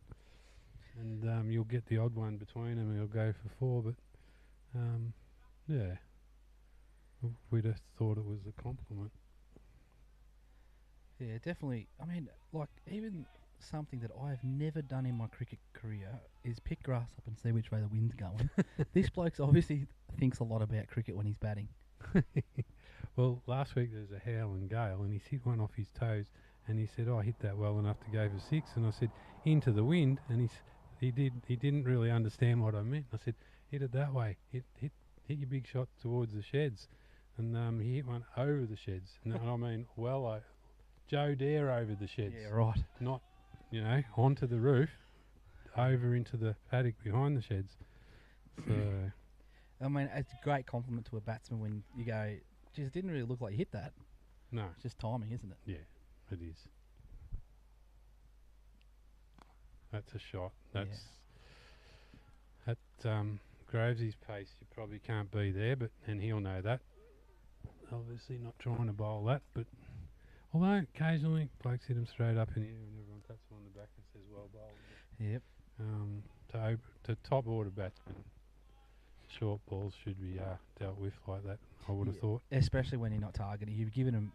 And you'll get the odd one between them and he'll go for 4. But, yeah, we'd have thought it was a compliment. Yeah, definitely. I mean, like, even something that I have never done in my cricket career is pick grass up and see which way the wind's going. This bloke obviously thinks a lot about cricket when he's batting. Well, last week there was a howling gale and he hit one off his toes and he said, I hit that well enough to go for 6. And I said, into the wind. And he didn't really understand what I meant. I said, hit it that way. Hit your big shot towards the sheds. And he hit one over the sheds. And I mean, Joe Dare over the sheds. Yeah, right. Not, onto the roof, over into the paddock behind the sheds. So, I mean, it's a great compliment to a batsman when you go, geez, it didn't really look like you hit that. no, It's just timing, isn't it? yeah, it is. That's a shot. That's at Gravesy's pace. You probably can't be there, and he'll know that. Obviously, not trying to bowl that, but although occasionally blokes hit him straight up in the air and everyone pats him on the back and says, well bowled. Yep. To top order batsmen, short balls should be dealt with like that, I would have thought. Especially when you're not targeting. You've given them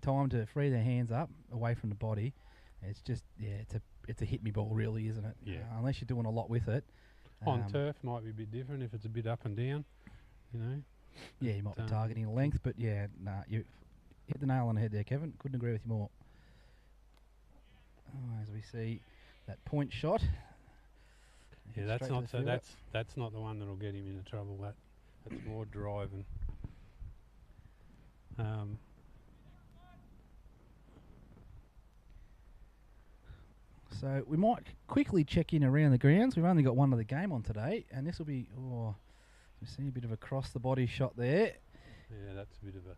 time to free their hands up away from the body. It's just, it's a hit me ball, really, isn't it? Yeah. Unless you're doing a lot with it. On turf might be a bit different if it's a bit up and down, Yeah, you might be targeting the length, but you hit the nail on the head there, Kevin. Couldn't agree with you more. As we see that point shot. Yeah, that's Straight to not the so. fielder. That's not the one that'll get him into trouble. That's more drive and. So we might quickly check in around the grounds. We've only got one other game on today, and this will be. We've seen a bit of a cross the body shot there. Yeah, that's a bit of a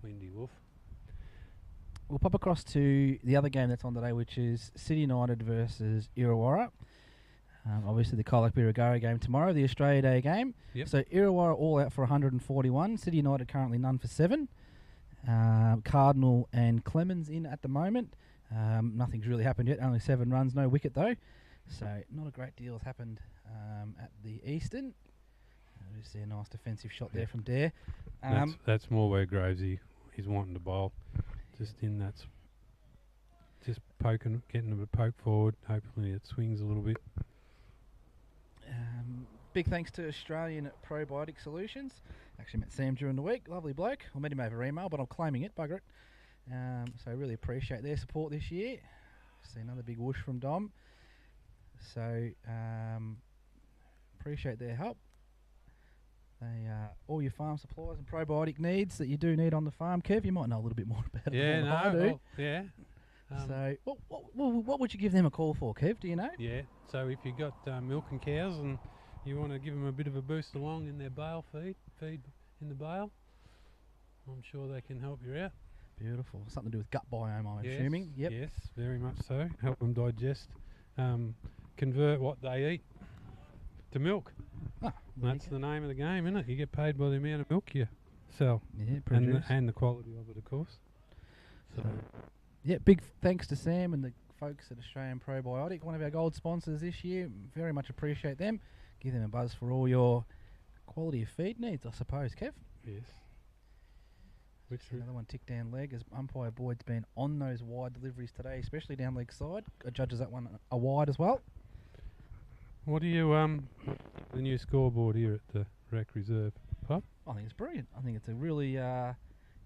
windy woof. We'll pop across to the other game that's on today, which is City United versus Illawarra. Obviously, the Colac Birregurra game tomorrow, the Australia Day game. Yep. So Illawarra all out for 141. City United currently none for 7. Cardinal and Clemens in at the moment. Nothing's really happened yet. Only 7 runs, no wicket though. So not a great deal has happened at the Eastern. We see a nice defensive shot there from Dare. That's more where Gravesy is wanting to bowl. Just poking, getting a poke forward. Hopefully it swings a little bit. Big thanks to Australian Probiotic Solutions. Actually met Sam during the week. Lovely bloke. I met him over email, but I'm claiming it. Bugger it. So I really appreciate their support this year. See another big whoosh from Dom. So appreciate their help. They all your farm supplies and probiotic needs that you do need on the farm. Kev, you might know a little bit more about it than I do. Well, yeah. So what would you give them a call for, Kev? Do you know? Yeah. So if you got milk and cows and you want to give them a bit of a boost along in their bale feed in the bale, I'm sure they can help you out. Beautiful. Something to do with gut biome, I'm Yes, assuming. Yep. Yes, very much so. Help them digest, convert what they eat to milk. Ah, That's the name of the game, isn't it? You get paid by the amount of milk you sell, yeah, and produce. and the quality of it, of course. So Yeah, big thanks to Sam and the folks at Australian Probiotic, one of our gold sponsors this year. Very much appreciate them. Give them a buzz for all your quality of feed needs, I suppose, Kev. yes. Which Another one tick down leg, as umpire Boyd's been on those wide deliveries today, especially down leg side. Judges that one a wide as well. what do you the new scoreboard here at the Rec Reserve pub? I think it's brilliant. I think it's a really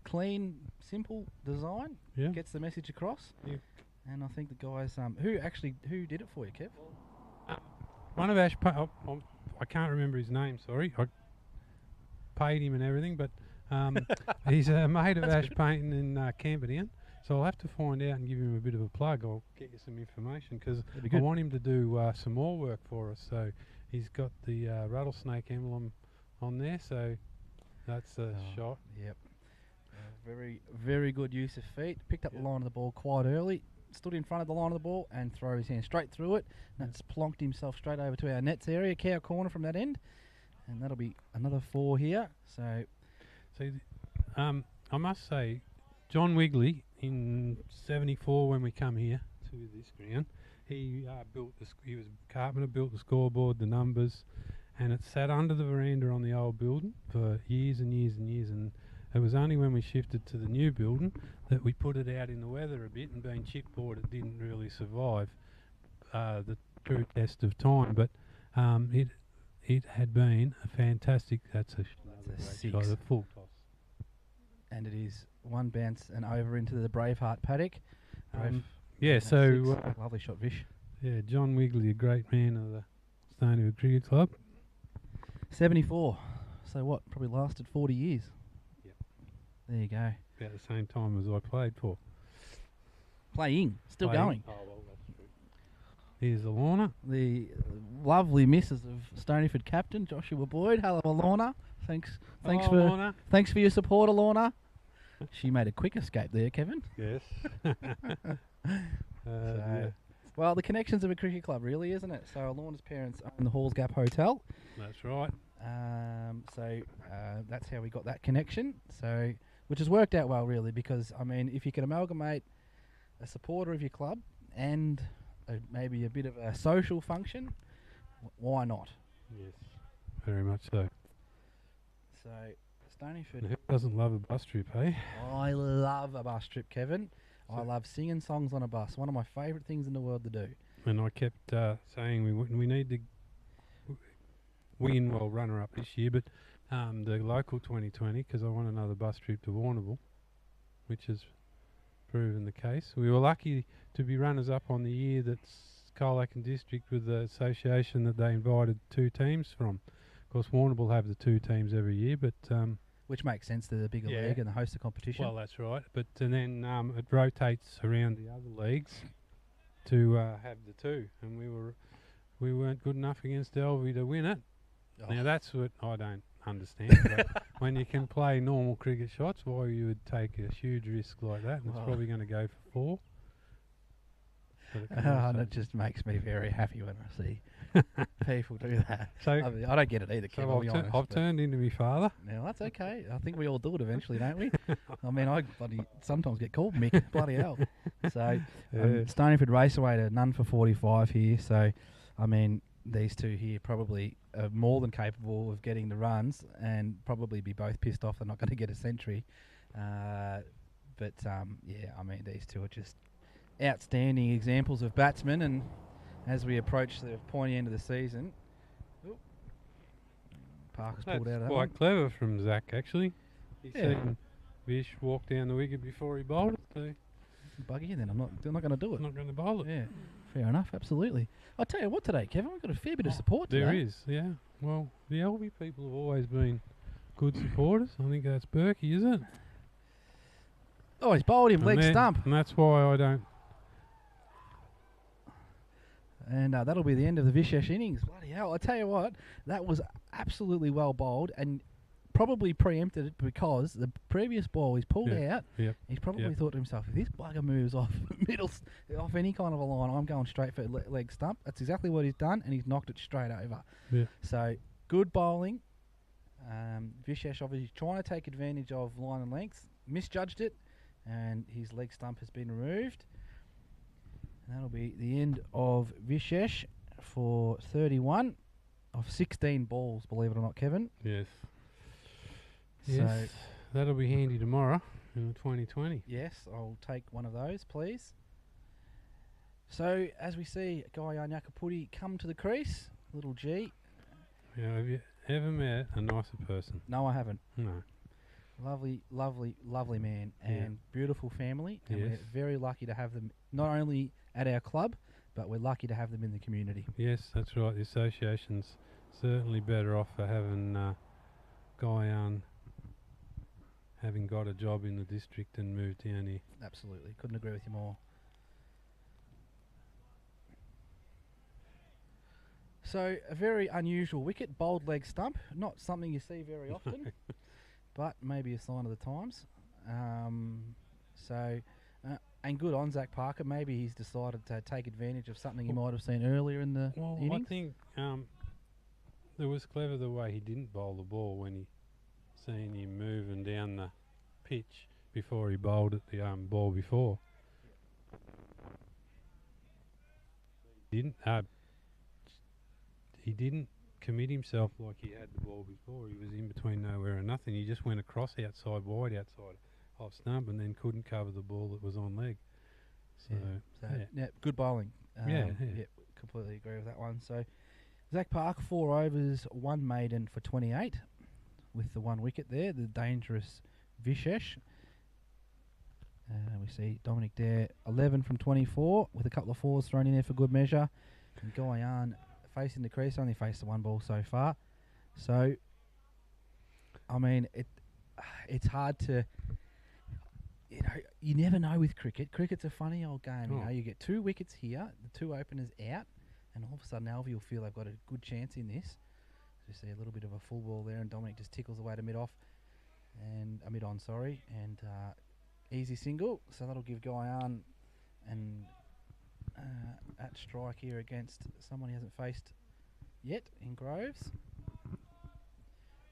clean, simple design. Yeah. Gets the message across. Yeah. And I think the guys, who did it for you, Kev? One of Ash, I can't remember his name. Sorry, I paid him and everything, but he's a mate of Ash Painting in Camperdown. So I'll have to find out and give him a bit of a plug. I'll get you some information because I want him to do some more work for us. So he's got the rattlesnake emblem on there. So that's a shot. Yep. Very, very good use of feet. Picked up the line of the ball quite early. Stood in front of the line of the ball and throw his hand straight through it. That's plonked himself straight over to our nets area, cow corner from that end. And that'll be another 4 here. So, I must say, John Wigley in '74 when we come here to this ground, he he was a carpenter, built the scoreboard, the numbers, and it sat under the veranda on the old building for years and years and years. And it was only when we shifted to the new building that we put it out in the weather a bit, and being chipboard, it didn't really survive the true test of time. But it had been a fantastic. That's a 6. shot, a full toss. And it is one bounce and over into the Braveheart paddock. Yeah, That's so 6. Lovely shot, Vish. yeah, John Wigley, a great man of the Stoneyford Cricket Club. 74. So what? Probably lasted 40 years. Yep. There you go. About the same time as I played for. Playing. Still Playing. going. Oh, well, that's true. Here's the Lorna. The lovely missus of Stoneyford captain, Joshua Boyd. Hello, Lorna. Thanks Hello, for Lorna. thanks for your support, Lorna. She made a quick escape there, Kevin. Yes. So, well, the connections of a cricket club, really, isn't it? So Lorna's parents own the Halls Gap Hotel. That's right. That's how we got that connection. So, which has worked out well, really, because I mean, if you can amalgamate a supporter of your club and maybe a bit of a social function, why not? Yes. Very much so. So, Stoneyford. And who doesn't love a bus trip, eh? I love a bus trip, Kevin. I love singing songs on a bus. One of my favourite things in the world to do. And I kept saying we need to win, well, runner-up this year, but the local 2020, because I want another bus trip to Warrnambool, which has proven the case. We were lucky to be runners-up on the year that's Colac and District with the association that they invited 2 teams from. Of course, Warrnambool have the 2 teams every year, but which makes sense to the bigger Yeah. league and the host the competition. well, that's right. But and then it rotates around the other leagues to have the 2, and we weren't good enough against Alvie to win it. Oh. Now that's what I don't understand. But when you can play normal cricket shots, why you would take a huge risk like that? And it's probably going to go for 4. And it just makes me very happy when I see people do that. So, I mean, I don't get it either, Kev, I'll be honest. I've turned into my father. Now, that's okay. I think we all do it eventually, don't we? I mean, I bloody sometimes get called Mick. Bloody hell. So, Stoneyford Raceway to none for 45 here. So, I mean, these 2 here probably are more than capable of getting the runs and probably be both pissed off they're not going to get a century. Yeah, I mean, these 2 are just outstanding examples of batsmen, and as we approach the pointy end of the season, Parker's pulled out of that one. Quite clever from Zach, actually. He's Yeah. seen Vish walk down the wicket before he bowled it, so Buggy, then I'm not going to do he's it. not going to bowl it. Yeah, fair enough, absolutely. I'll tell you what today, Kevin, we've got a fair bit of support today. There is, yeah. Well, the Alvie people have always been good supporters. I think that's Berkey, isn't it? Oh, he's bowled him leg stump. And that's why I don't. And that'll be the end of the Vishesh innings. Bloody hell, I tell you what, that was absolutely well bowled and probably preempted it because the previous ball he's pulled out. Yep. He's probably Yep. thought to himself, if this bugger moves off off any kind of a line, I'm going straight for leg stump. That's exactly what he's done, and he's knocked it straight over. Yeah. So good bowling. Vishesh obviously trying to take advantage of line and length, misjudged it, and his leg stump has been removed. And that'll be the end of Vishesh for 31 of 16 balls, believe it or not, Kevin. Yes. So Yes. That'll be handy tomorrow in 2020. yes, I'll take one of those, please. So as we see Guyan Yakapudi come to the crease, little G. Yeah, have you ever met a nicer person? No, I haven't. No. Lovely, lovely, lovely man, Yeah. and beautiful family. And Yes. we're very lucky to have them not only at our club, but we're lucky to have them in the community. Yes, that's right. The association's certainly better off for having Guyan having got a job in the district and moved down here. Absolutely, couldn't agree with you more. So a very unusual wicket, bold leg stump, not something you see very often, but maybe a sign of the times. And good on Zach Parker. Maybe he's decided to take advantage of something he might have seen earlier in the Well, I innings. think it was clever the way he didn't bowl the ball when he seen him moving down the pitch before he bowled at the ball before. He didn't commit himself like he had the ball before. He was in between nowhere and nothing. He just went across outside, wide outside off stump, and then couldn't cover the ball that was on leg. So, Yeah, good bowling. Yeah. Completely agree with that one. So Zach Parker, 4 overs, 1 maiden for 28 with the 1 wicket there, the dangerous Vishesh. We see Dominic Dare, 11 from 24 with a couple of 4s thrown in there for good measure. And Guyan facing the crease, only faced the 1 ball so far. So, I mean, it's hard to... You never know with cricket. Cricket's a funny old game. You know, you get 2 wickets here, the 2 openers out, and all of a sudden Alvie will feel they've got a good chance in this. So you see a little bit of a full ball there, and Dominic just tickles away to mid-off, and mid-on, sorry, and easy single. So that'll give Guyan and at strike here against someone he hasn't faced yet in Groves.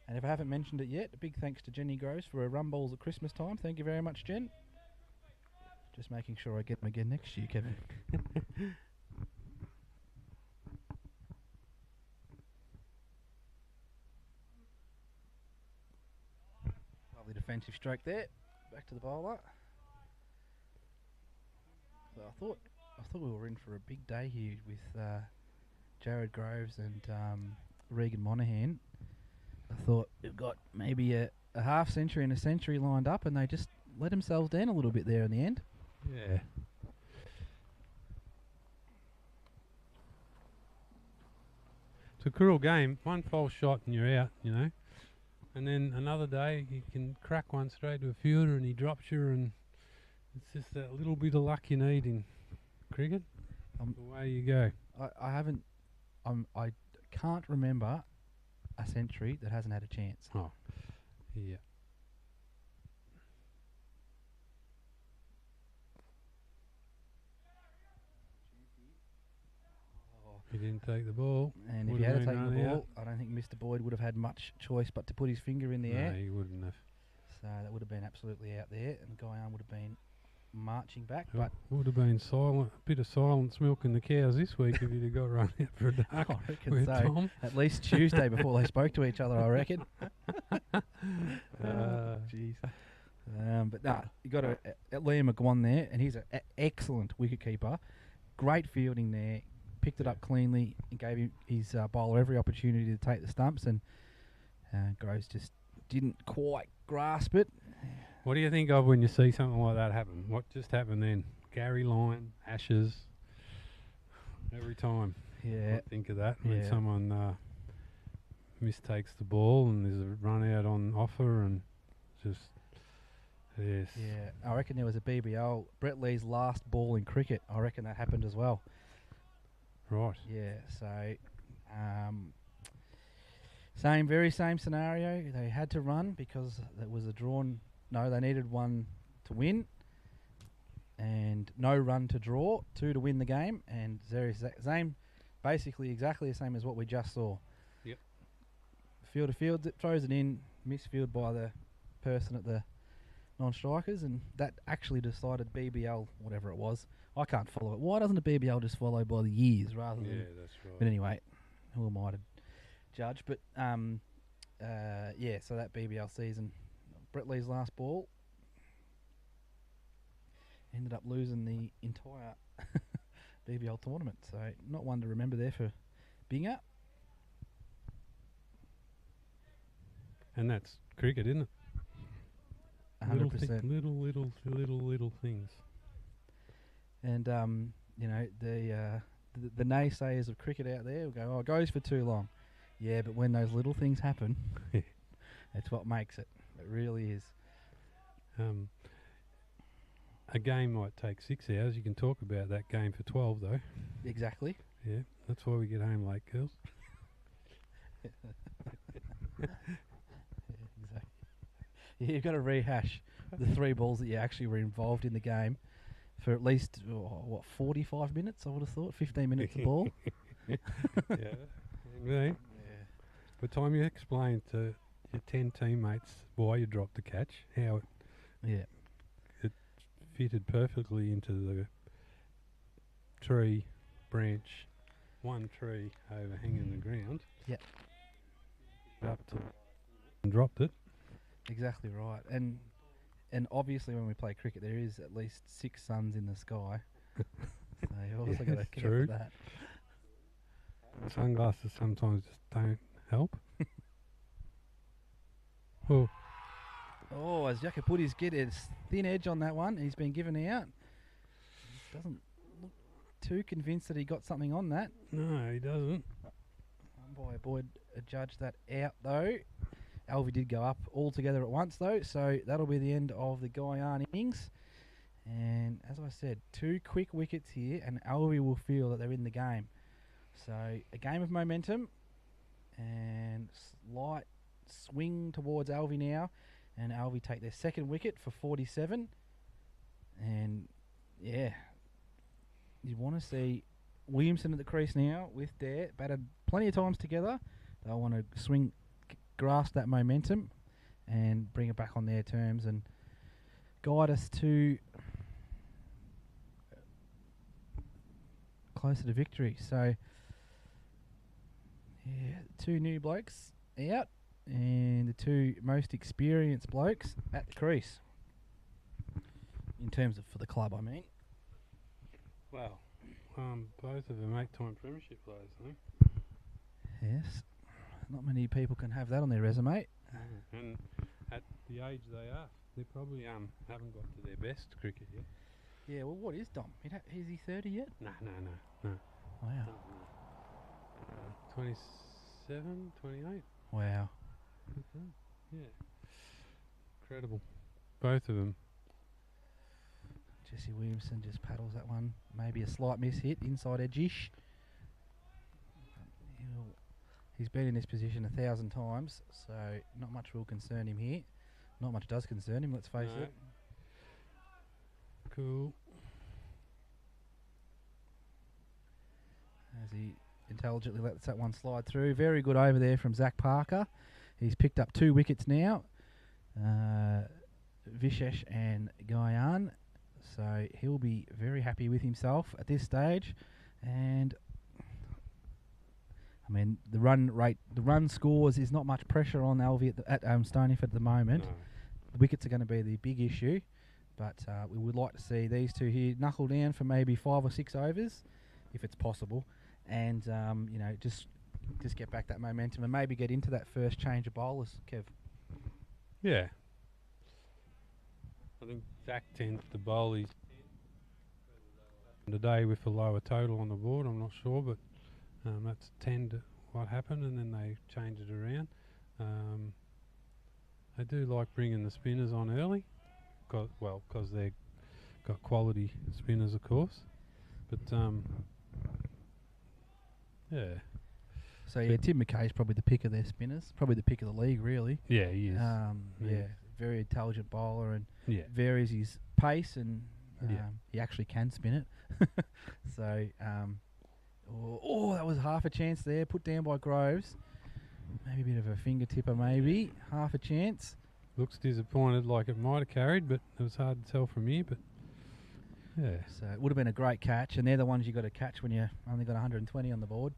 And if I haven't mentioned it yet, a big thanks to Jenny Groves for her run balls at Christmas time. Thank you very much, Jen. Just making sure I get them again next year, Kevin. Lovely defensive stroke there. Back to the bowler. So I thought we were in for a big day here with Jared Groves and Regan Monaghan. I thought we've got maybe a half century and a century lined up, and they just let themselves down a little bit there in the end. Yeah. It's a cruel game. 1 false shot and you're out, And then another day you can crack one straight to a fielder and he drops you, and it's just that little bit of luck you need in cricket. Away you go. I can't remember a century that hasn't had a chance. Oh, yeah. He didn't take the ball. And if he had taken the ball, I don't think Mr. Boyd would have had much choice but to put his finger in the air. No, he wouldn't have. So that would have been absolutely out there, and Guyan would have been marching back. It But would have been silent, a bit of silence milking the cows this week if he'd have got run out for a duck. I reckon with so. Tom. At least Tuesday before they spoke to each other, I reckon. Jeez. But no, you got Liam McGuan there, and he's an excellent wicketkeeper. Great fielding there. Picked it up cleanly and gave his bowler every opportunity to take the stumps, and Groves just didn't quite grasp it. What do you think of when you see something like that happen? What just happened then? Gary Lyon, Ashes, every time. Yeah. I think of that when Yeah. someone mistakes the ball and there's a run out on offer, and just, yes. Yeah, I reckon there was a BBL, Brett Lee's last ball in cricket. I reckon that happened as well. Right. Yeah, so Very same scenario. They had to run because it was a drawn. No, they needed one to win, and no run to draw, 2 to win the game, and same, basically exactly the same as what we just saw. Yep. Field to field, throws it in, misfield by the person at the non-strikers, and that actually decided BBL, whatever it was. I can't follow it. Why doesn't the BBL just follow by the years rather than? Yeah, that's right. But anyway, who am I to judge? But yeah, so that BBL season, Brett Lee's last ball ended up losing the entire BBL tournament. So not one to remember there for Binger. And that's cricket, isn't it? 100%. Little things. And you know, the naysayers of cricket out there will go, "Oh, it goes for too long." Yeah, but when those little things happen, that's what makes it. It really is. A game might take 6 hours. You can talk about that game for 12, though. Exactly. Yeah, that's why we get home late, girls. Yeah, exactly. Yeah, you've got to rehash the 3 balls that you actually were involved in the game for at least 45 minutes. I would have thought 15 minutes a ball. Yeah. Yeah. By the time you explain to your 10 teammates why you dropped the catch, how it fitted perfectly into the tree branch, one tree overhanging the ground. Yep. Up to and dropped it. Exactly right. And obviously when we play cricket there is at least 6 suns in the sky. So you also got to it's care true. for that. Sunglasses sometimes just don't help. Oh, Oh, as Jacka put his get his thin edge on that one, he's been given out. He doesn't look too convinced that he got something on that. no, he doesn't. Umpire Boyd judged that out though. Alvie did go up all together at once though, so that'll be the end of the Guyana innings. And as I said, 2 quick wickets here, and Alvie will feel that they're in the game. So a game of momentum, and slight swing towards Alvie now, and Alvie take their 2nd wicket for 47. And yeah, you want to see Williamson at the crease now with Dare, batted plenty of times together. They'll want to swing, grasp that momentum and bring it back on their terms and guide us to closer to victory. So yeah, 2 new blokes out and the 2 most experienced blokes at the crease in terms of for the club, I mean. Well, both of them 8-time premiership players, though. Yes, not many people can have that on their resume. And at the age they are, they probably haven't got to their best cricket yet. Yeah, well, what is Dom? Is he 30 yet? No. Wow. 27, 28. Wow. Yeah. Incredible. Both of them. Jesse Williamson just paddles that one. Maybe a slight miss hit, inside edge-ish. He's been in this position 1,000 times, so not much will concern him here. Not much does concern him, let's face it. Cool. As he intelligently lets that one slide through. Very good over there from Zach Parker. He's picked up 2 wickets now. Vishesh and Guyan. So he'll be very happy with himself at this stage. And I mean, the run rate, the run scores is not much pressure on Alvie at Stoneyford at the moment. No. The wickets are going to be the big issue, but we would like to see these 2 here knuckle down for maybe 5 or 6 overs, if it's possible, and you know, just get back that momentum and maybe get into that first change of bowlers, Kev. Yeah. I think Zach tends to bowl his today with a lower total on the board. I'm not sure, but that's what happened, and then they change it around. They do like bringing the spinners on early, because they've got quality spinners, of course. But yeah, So yeah, Tim McKay's probably the pick of their spinners, probably the pick of the league, really. Yeah, he is. Yeah, very intelligent bowler and Yeah. varies his pace and Yeah. he actually can spin it. So, that was half a chance there, put down by Groves. Maybe a bit of a finger tipper, maybe half a chance. Looks disappointed, like it might have carried, but it was hard to tell from here. But yeah, So it would have been a great catch, and they're the ones you got to catch when you only got 120 on the board.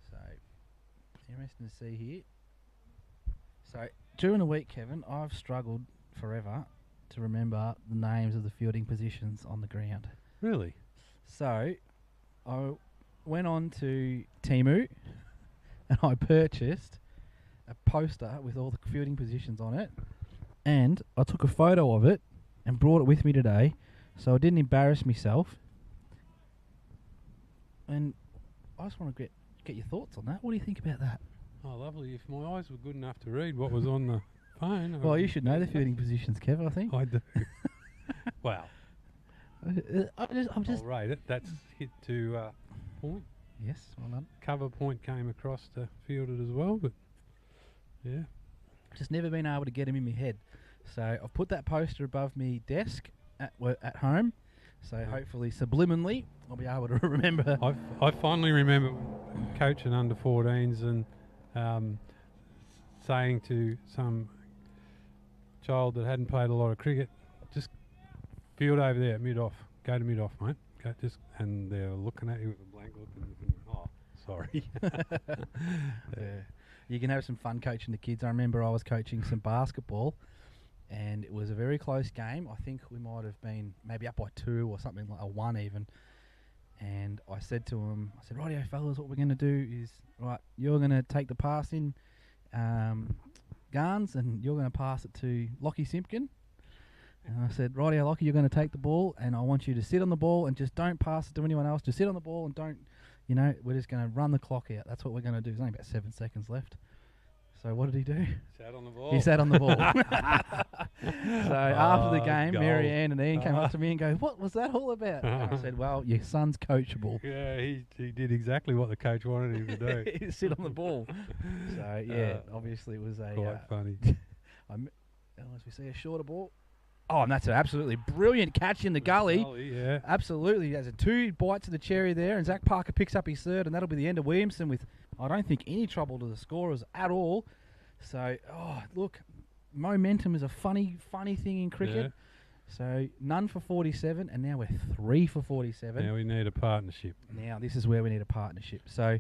So interesting to see here. So during the week, Kevin, I've struggled forever to remember the names of the fielding positions on the ground. really. So I went on to Temu and I purchased a poster with all the fielding positions on it, and I took a photo of it and brought it with me today so I didn't embarrass myself. And I just want to get your thoughts on that. What do you think about that? Oh, lovely. If my eyes were good enough to read what was on the phone. Well, you should know the fielding positions, Kev, I think. I do. Wow. I'm just I'll rate it. That's hit to point. yes, well done. Cover point came across to field it as well, but yeah. Just never been able to get him in my head. So I've put that poster above me desk at home. So hopefully subliminally I'll be able to remember. I finally remember coaching under 14s and saying to some child that hadn't played a lot of cricket, just field over there at mid-off. Go to mid-off, mate. Go just, and they're looking at you with a blank look and thinking, oh, sorry. Yeah. You can have some fun coaching the kids. I remember I was coaching some basketball, and it was a very close game. I think we might have been maybe up by 2 or something, like a 1 even. And I said to them, I said, rightio fellas, what we're going to do is, right, you're going to take the pass in Garns, and you're going to pass it to Lockie Simpkin. And I said, rightio Lockie, you're going to take the ball, and I want you to sit on the ball and just don't pass it to anyone else. Just sit on the ball and don't, we're just going to run the clock out. That's what we're going to do. There's only about 7 seconds left. So what did he do? Sat on the ball. He sat on the ball. So after the game, goal. Mary Ann and Ian came up to me and go, what was that all about? And I said, well, your son's coachable. Yeah, he did exactly what the coach wanted him to do. He sit on the ball. So, yeah, obviously it was a... Quite funny. As we see a shorter ball. Oh, and that's an absolutely brilliant catch in the gully. Yeah. Absolutely. He has 2 bites of the cherry there, and Zach Parker picks up his 3rd, and that'll be the end of Williamson with, I don't think, any trouble to the scorers at all. So, look, momentum is a funny thing in cricket. Yeah. So, none for 47, and now we're 3 for 47. Now we need a partnership. Now, this is where we need a partnership. So,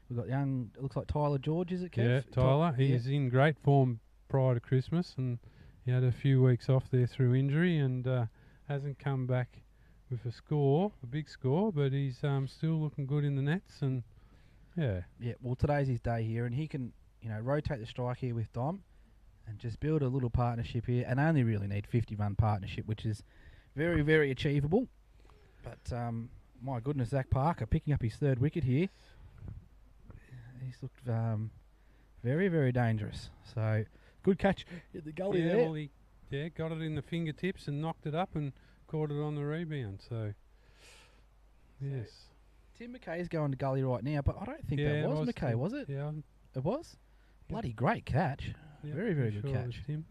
we've got young, it looks like Tyler George, is it, Kev? Yeah, Tyler. He's in great form prior to Christmas, and he had a few weeks off there through injury and hasn't come back with a big score, but he's still looking good in the nets. And yeah, well, today's his day here, and he can, rotate the strike here with Dom and just build a little partnership here, and only really need 50-run partnership, which is very, very achievable. But my goodness, Zach Parker picking up his 3rd wicket here. He's looked very, very dangerous. So good catch at the gully there. Well, he got it in the fingertips and knocked it up and caught it on the rebound. So yes, Tim McKay's going to gully right now, but I don't think that was McKay, was it? Yeah, it was. Bloody great catch. yeah, Very, very good sure it was catch. Tim.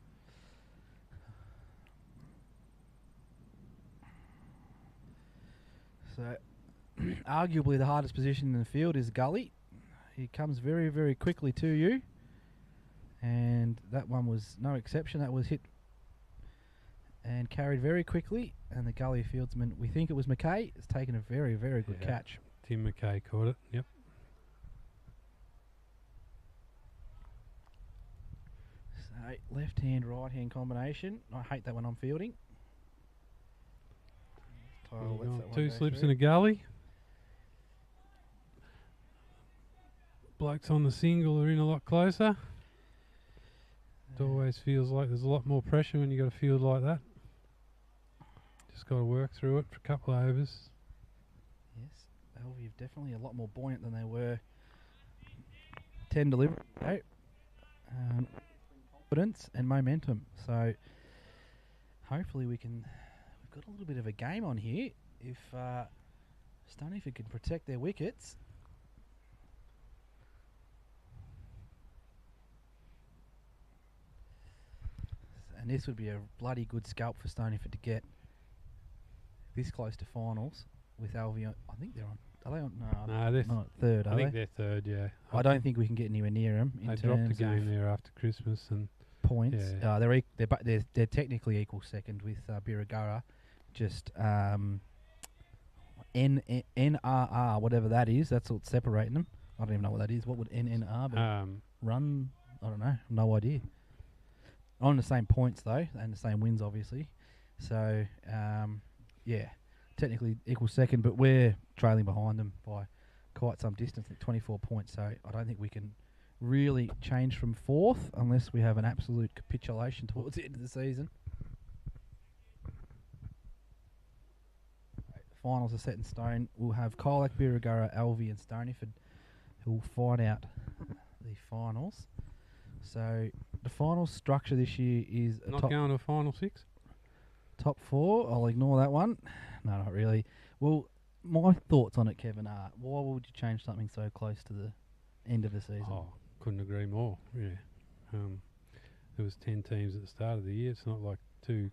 So, arguably the hardest position in the field is gully. He comes very, very quickly to you. And that one was no exception. That was hit and carried very quickly. And the gully fieldsman, we think it was McKay, has taken a very, very good catch. Tim McKay caught it. Yep. So, left-hand, right-hand combination. I hate that when I'm fielding. Tile lets that one 2 go slips through. in a gully. Blokes on the single are in a lot closer. It always feels like there's a lot more pressure when you got a field like that. Just got to work through it for a couple of overs. Yes, Alvie are definitely a lot more buoyant than they were 10 delivery. Confidence and momentum. So hopefully we've got a little bit of a game on here. If Stoneyford can protect their wickets. and this would be a bloody good scalp for Stoneyford to get this close to finals with Alvie. I think they're on. Are they on? No, they're not third. I Are think they? they're third. Yeah. I don't think we can get anywhere near them. They dropped the game there after Christmas, and points. Yeah. They're technically equal second with Birregurra. Just NRR, whatever that is. That's what's separating them. I don't even know what that is. What would NNR be? Run? I don't know. No idea. On the same points though, and the same wins obviously. So yeah, technically equal second, but we're trailing behind them by quite some distance at 24 points. So I don't think we can really change from fourth unless we have an absolute capitulation towards the end of the season. The finals are set in stone. We'll have Colac, Birregurra, Alvie and Stoneyford who will fight out the finals. So the final structure this year is a not top going to final six. top four. I'll ignore that one. No, not really. Well, my thoughts on it, Kevin, are why would you change something so close to the end of the season? Oh, couldn't agree more. Yeah. There was 10 teams at the start of the year. It's not like two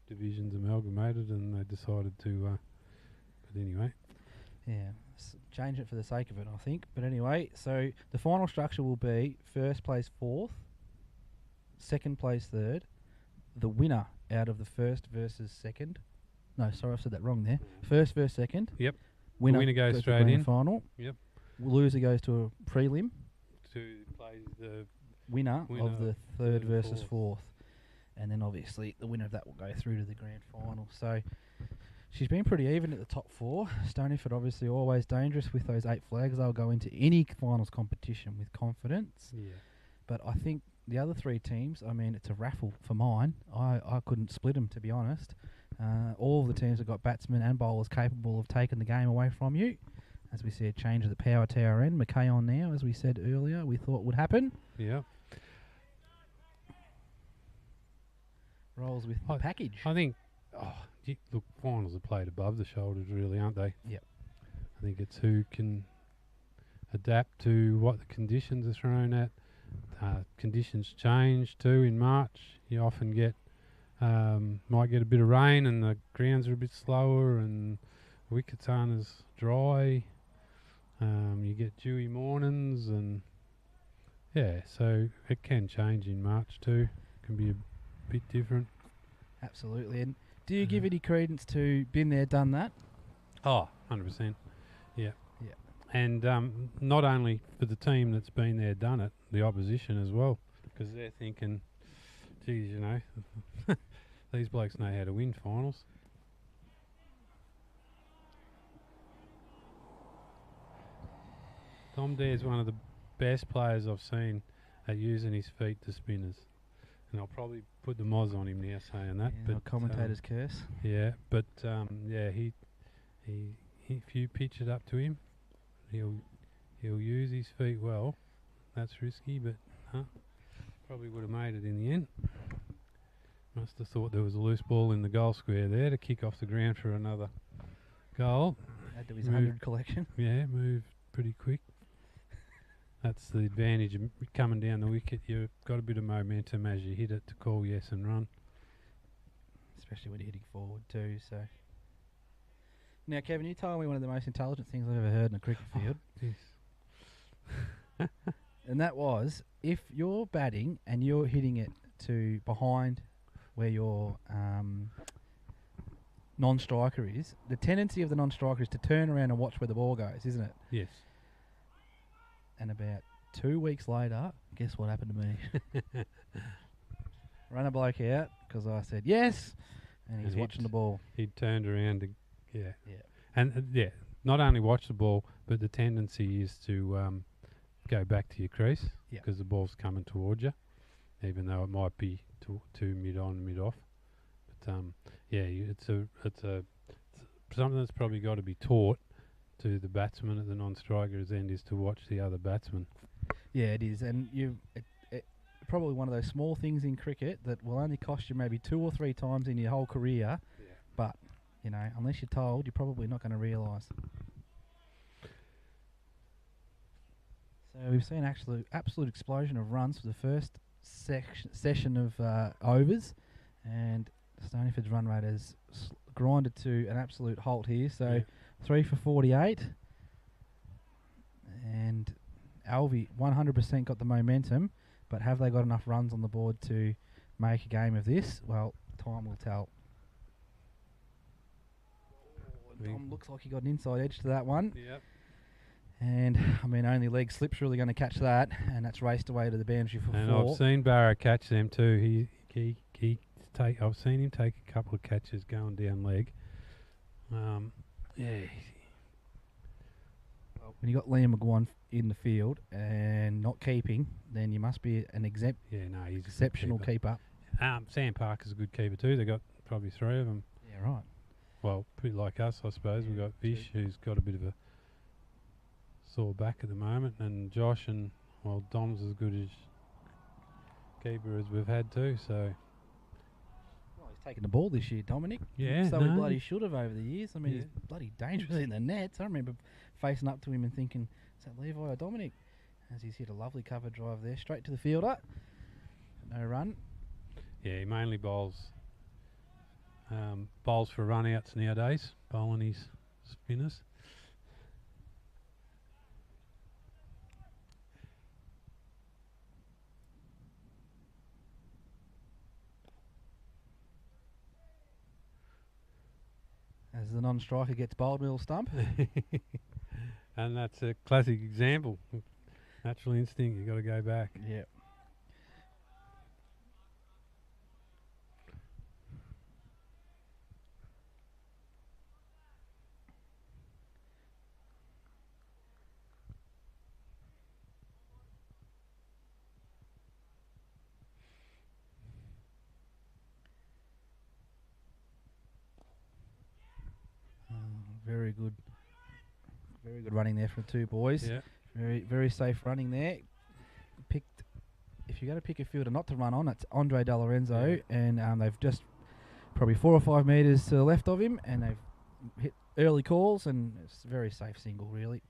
divisions amalgamated and they decided to. But anyway. Yeah, change it for the sake of it, I think. But anyway, so the final structure will be first place fourth, second place third, the winner out of the first versus second. No, sorry, I said that wrong there. First versus second. Yep. Winner, winner goes to straight grand in. final. Yep. Loser goes to a prelim. To play the Winner of the third third and versus fourth. And then obviously the winner of that will go through to the grand final. So she's been pretty even at the top four. Stoneyford obviously always dangerous with those 8 flags. They'll go into any finals competition with confidence. yeah. But I think the other 3 teams, I mean, it's a raffle for mine. I couldn't split them, to be honest. All of the teams have got batsmen and bowlers capable of taking the game away from you. As we said, change of the power TRN. McKay on now, as we said earlier, we thought would happen. Yeah. Rolls with the package. I think, look, finals are played above the shoulders, really, aren't they? Yep. I think it's who can adapt to what the conditions are thrown at. Conditions change too in March. You often get, might get a bit of rain and the grounds are a bit slower and the wickets aren't as dry. You get dewy mornings and, yeah, so it can change in March too. Can be a bit different. Absolutely. And do you give any credence to been there, done that? Oh, 100%. Yeah. Yeah. And not only for the team that's been there, done it, the opposition as well, because they're thinking, geez, you know, these blokes know how to win finals. Tom Dare's one of the best players I've seen at using his feet to spinners. And I'll probably put the moz on him now saying that. Yeah, but commentator's curse. yeah, but yeah, he if you pitch it up to him, he'll use his feet well. That's risky, but probably would have made it in the end. Must have thought there was a loose ball in the goal square there to kick off the ground for another goal. Add to his 100 collection. Yeah, moved pretty quick. That's the advantage of coming down the wicket. You've got a bit of momentum as you hit it to call yes and run. Especially when you're hitting forward too. So now, Kevin, you told me one of the most intelligent things I've ever heard in a cricket field. Yes. And that was, if you're batting and you're hitting it to behind where your non-striker is, the tendency of the non-striker is to turn around and watch where the ball goes, isn't it? Yes. And about 2 weeks later, guess what happened to me? Run a bloke out because I said yes, and he's And watching the ball. He turned around to, yeah. Yeah. And yeah, not only watch the ball, but the tendency is to go back to your crease because the ball's coming towards you, even though it might be too mid on, mid off. But yeah, it's something that's probably got to be taught to the batsman at the non-striker's end, is to watch the other batsman. Yeah, it is, and it probably one of those small things in cricket that will only cost you maybe 2 or 3 times in your whole career. Yeah. But you know, unless you're told, you're probably not going to realise. So we've seen absolute explosion of runs for the first session of overs, and Stoneyford's run rate has grinded to an absolute halt here. So Yeah. 3 for 48, and Alvie 100% got the momentum, but have they got enough runs on the board to make a game of this? Well, time will tell. Tom looks like he got an inside edge to that one. Yep. And, I mean, only leg slip's really going to catch that, and that's raced away to the boundary for And 4. I've seen Barrow catch them too. I've seen him take a couple of catches going down leg. Yeah. When you got Liam McGuan in the field and not keeping, then you must be an Yeah, no, he's a good exceptional keeper. Sam Parker's a good keeper too. They got probably 3 of them. Yeah, right. Well, pretty like us, I suppose. We've got Vish, who's got a bit of a sore back at the moment, and Josh and, well, Dom's as good as keeper as we've had too, so... Well, he's taken the ball this year, Dominic. Yeah, So he no. bloody should have over the years. I mean, Yeah. he's bloody dangerous in the nets. I remember facing up to him and thinking, is that Levi or Dominic? As he's hit a lovely cover drive there, straight to the fielder. No run. Yeah, he mainly bowls for run-outs nowadays, bowling his spinners. As the non-striker gets bowled, we'll stump. And that's a classic example. Natural instinct, you got to go back. Yeah. Very good. Very good running there from the 2 boys. Yeah. Very, very safe running there. Picked. If you're going to pick a fielder not to run on, it's Andre De Lorenzo, and they've just probably 4 or 5 metres to the left of him, and they've hit early calls, and it's a very safe single, really.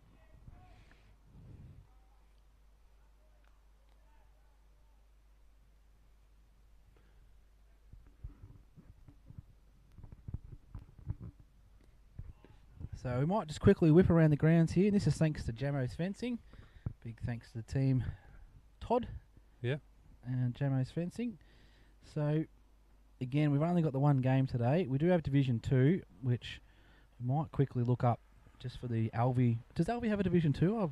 So we might just quickly whip around the grounds here. This is thanks to Jamo's Fencing. Big thanks to the team, Todd. Yep. And Jamo's Fencing. So, again, we've only got the 1 game today. We do have Division 2, which we might quickly look up just for the Alvie. Does Alvie have a Division 2?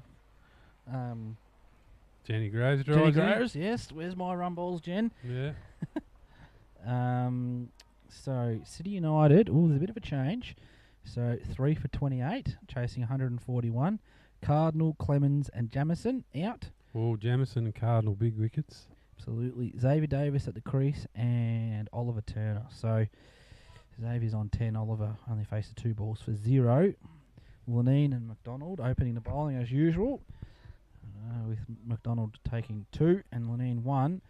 Jenny Groves Jenny drives in. Groves, yes. Where's my run balls, Jen? Yeah. So, City United. Oh, there's a bit of a change. So 3 for 28, chasing 141. Cardinal, Clemens, and Jamison out. Oh, Jamison and Cardinal, big wickets. Absolutely. Xavier Davis at the crease and Oliver Turner. So Xavier's on 10. Oliver only faced the 2 balls for 0. Lenine and McDonald opening the bowling as usual, with McDonald taking 2 and Lenine 1.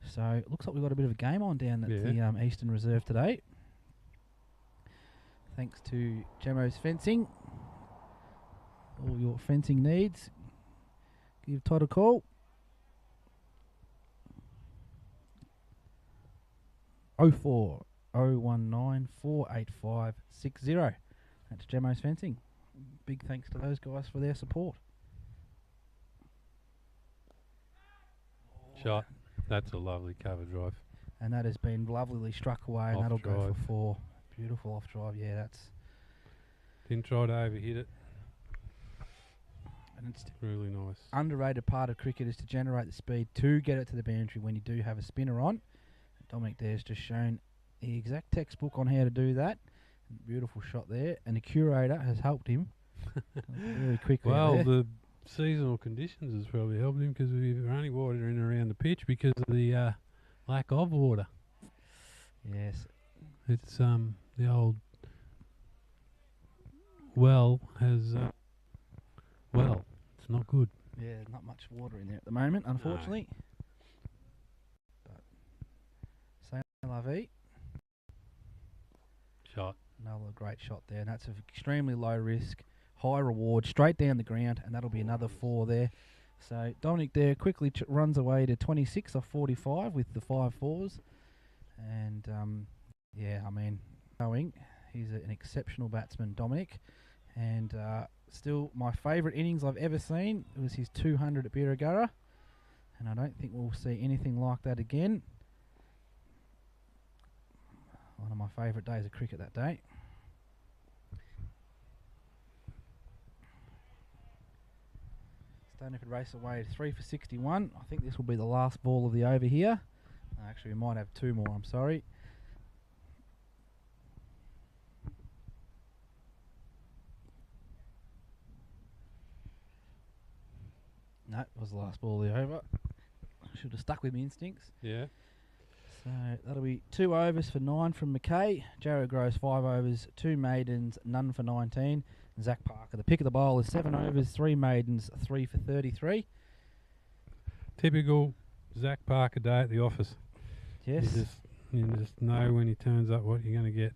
So it looks like we've got a bit of a game on down at the Eastern Reserve today. Thanks to Jamo's Fencing. All your fencing needs, give Todd a call. 04 019 485 60. That's Jamo's Fencing. Big thanks to those guys for their support. Shot. That's a lovely cover drive. And that has been lovelily struck away, and Off that'll go drive. for 4. Beautiful off drive, yeah, that's... Didn't try to overhit it. And it's Really nice. underrated part of cricket is to generate the speed to get it to the boundary when you do have a spinner on. Dominic there's just shown the exact textbook on how to do that. Beautiful shot there, and the curator has helped him very quickly. Well, there. the seasonal conditions has probably helped him because we've only water in and around the pitch because of the lack of water. Yes. It's the old well has it's not good. Yeah, not much water in there at the moment, unfortunately. But say la vie. Shot. Another great shot there, and that's an extremely low risk, high reward, straight down the ground, and that'll be another 4 there. So Dominic there quickly runs away to 26 off 45 with the 5-4s. And, yeah, I mean, he's an exceptional batsman, Dominic. And still my favourite innings I've ever seen was his 200 at Birregurra. And I don't think we'll see anything like that again. One of my favourite days of cricket that day. Stoneyford race away 3 for 61. I think this will be the last ball of the over here. Actually, we might have 2 more, I'm sorry. No, it was the last ball of the over. Should have stuck with my instincts. Yeah. So that'll be 2 overs for 9 from McKay. Jarrod Groves 5 overs, 2 maidens, none for 19. And Zach Parker, the pick of the bowl, is 7 overs, 3 maidens, 3 for 33. Typical Zach Parker day at the office. Yes. You just know when he turns up what you're going to get.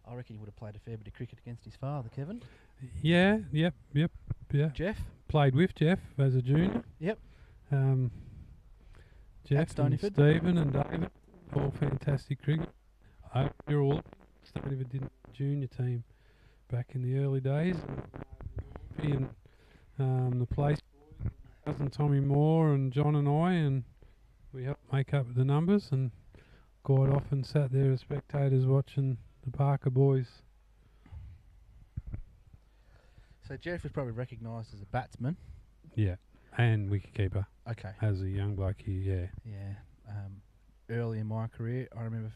I reckon he would have played a fair bit of cricket against his father, Kevin. Yeah, yeah. Jeff? Played with Jeff as a junior. Yep. Jeff and Stoneyford. Stephen and David, all fantastic cricket. Overall, Stoneyford did a junior team back in the early days. And the place, cousin Tommy Moore and John and I, and we helped make up the numbers, and quite often sat there as spectators watching the Parker boys. So Jeff was probably recognised as a batsman. Yeah, and wicketkeeper. Okay. As a young bloke, yeah. Yeah. Early in my career, I remember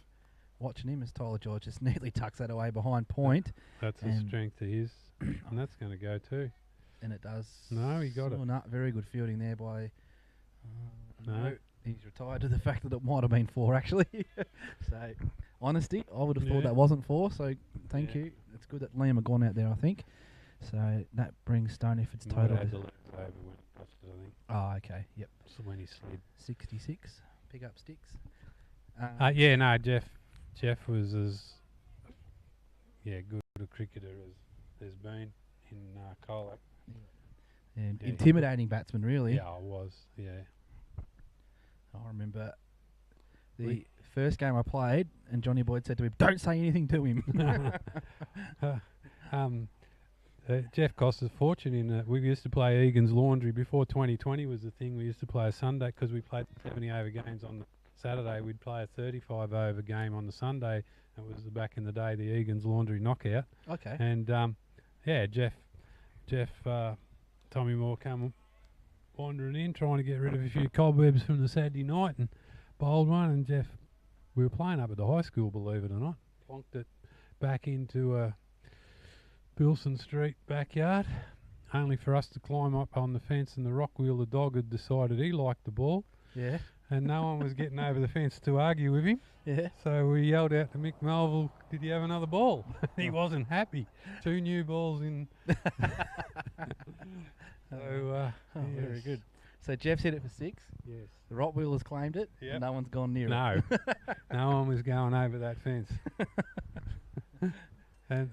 watching him as Tyler George just neatly tucks that away behind point. That's a strength of his, and that's going to go too. And it does. No, he got it. No, very good fielding there by. No. He's retired to the fact that it might have been 4 actually. So, honesty, I would have thought Yeah. that wasn't 4. So, thank Yeah. you. It's good that Liam had gone out there, I think. So that brings Stoneyford's Might total. have the left over when he touched it, I think. Oh, okay. Yep. So when he slid. 66. Pick up sticks. Yeah, no, Jeff was as good a cricketer as there's been in Colac. And Yeah, intimidating batsman, really. Yeah, I was. Yeah. I remember the first game I played, and Johnny Boyd said to him, "Don't say anything to him." Jeff cost us a fortune in we used to play Egan's Laundry before 2020 was the thing. We used to play a Sunday because we played 70 over games on the Saturday. We'd play a 35 over game on the Sunday. It was back in the day, the Egan's Laundry knockout. Okay. And Jeff, Tommy Moore come wandering in, trying to get rid of a few cobwebs from the Saturday night, and bowled one. And Jeff, we were playing up at the high school, believe it or not, plonked it back into Bilson Street backyard, only for us to climb up on the fence, and the Rockwheel, the dog, had decided he liked the ball. Yeah. And no one was getting over the fence to argue with him. Yeah. So we yelled out to Mick Melville, "Did you have another ball?" He wasn't happy. 2 new balls in. Very good. So Jeff's hit it for 6. Yes. The Rotwheel has claimed it. Yep. And no one's gone near No. it. No one was going over that fence. And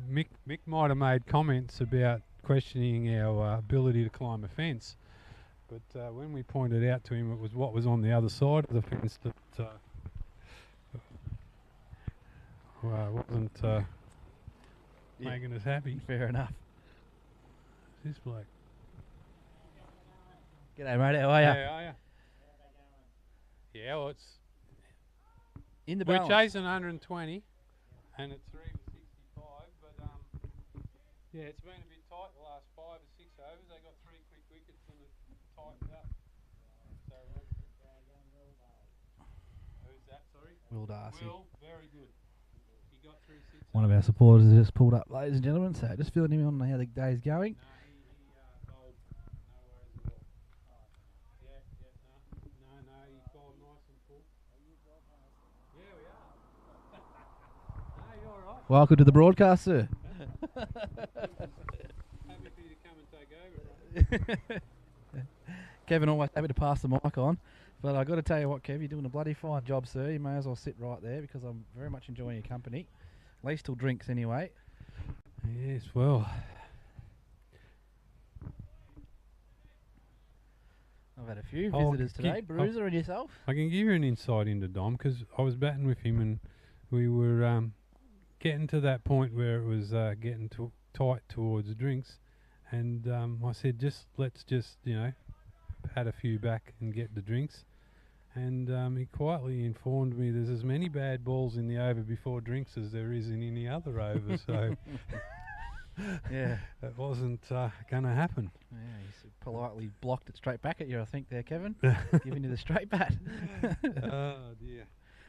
Mick might have made comments about questioning our ability to climb a fence. But when we pointed out to him it was what was on the other side of the fence that wasn't making us happy. Fair enough. This bloke. G'day, mate. How are you? Yeah, are you? Yeah, well, it's In the we're balance. chasing 120, and it's 3 for 65. But yeah, it's been a bit tight the last 5 or 6 overs. They got 3 quick wickets and it tightened up. So who's that? Sorry. Will Darcy. Will, very good. He got through 6. One of our supporters has just pulled up, ladies and gentlemen. So just filling him on how the day's going. No, he bowled no worries at all. Yeah, no, he bowled nice and full. Yeah, we are. No, you're all right. Welcome to the broadcast, sir. Happy for you to come and take over. Kevin always happy to pass the mic on. But I've got to tell you what, Kev, you're doing a bloody fine job, sir. You may as well sit right there because I'm very much enjoying your company. At least till drinks anyway. Yes, well, I've had a few I'll visitors today. gi- Bruiser and yourself. I can give you an insight into Dom because I was batting with him and we were getting to that point where it was getting tight towards drinks, and I said, let's just pat a few back and get the drinks. And he quietly informed me there's as many bad balls in the over before drinks as there is in any other over. So Yeah. it wasn't going to happen. Yeah, he's politely blocked it straight back at you, I think, there, Kevin. Giving you the straight bat. Oh, dear.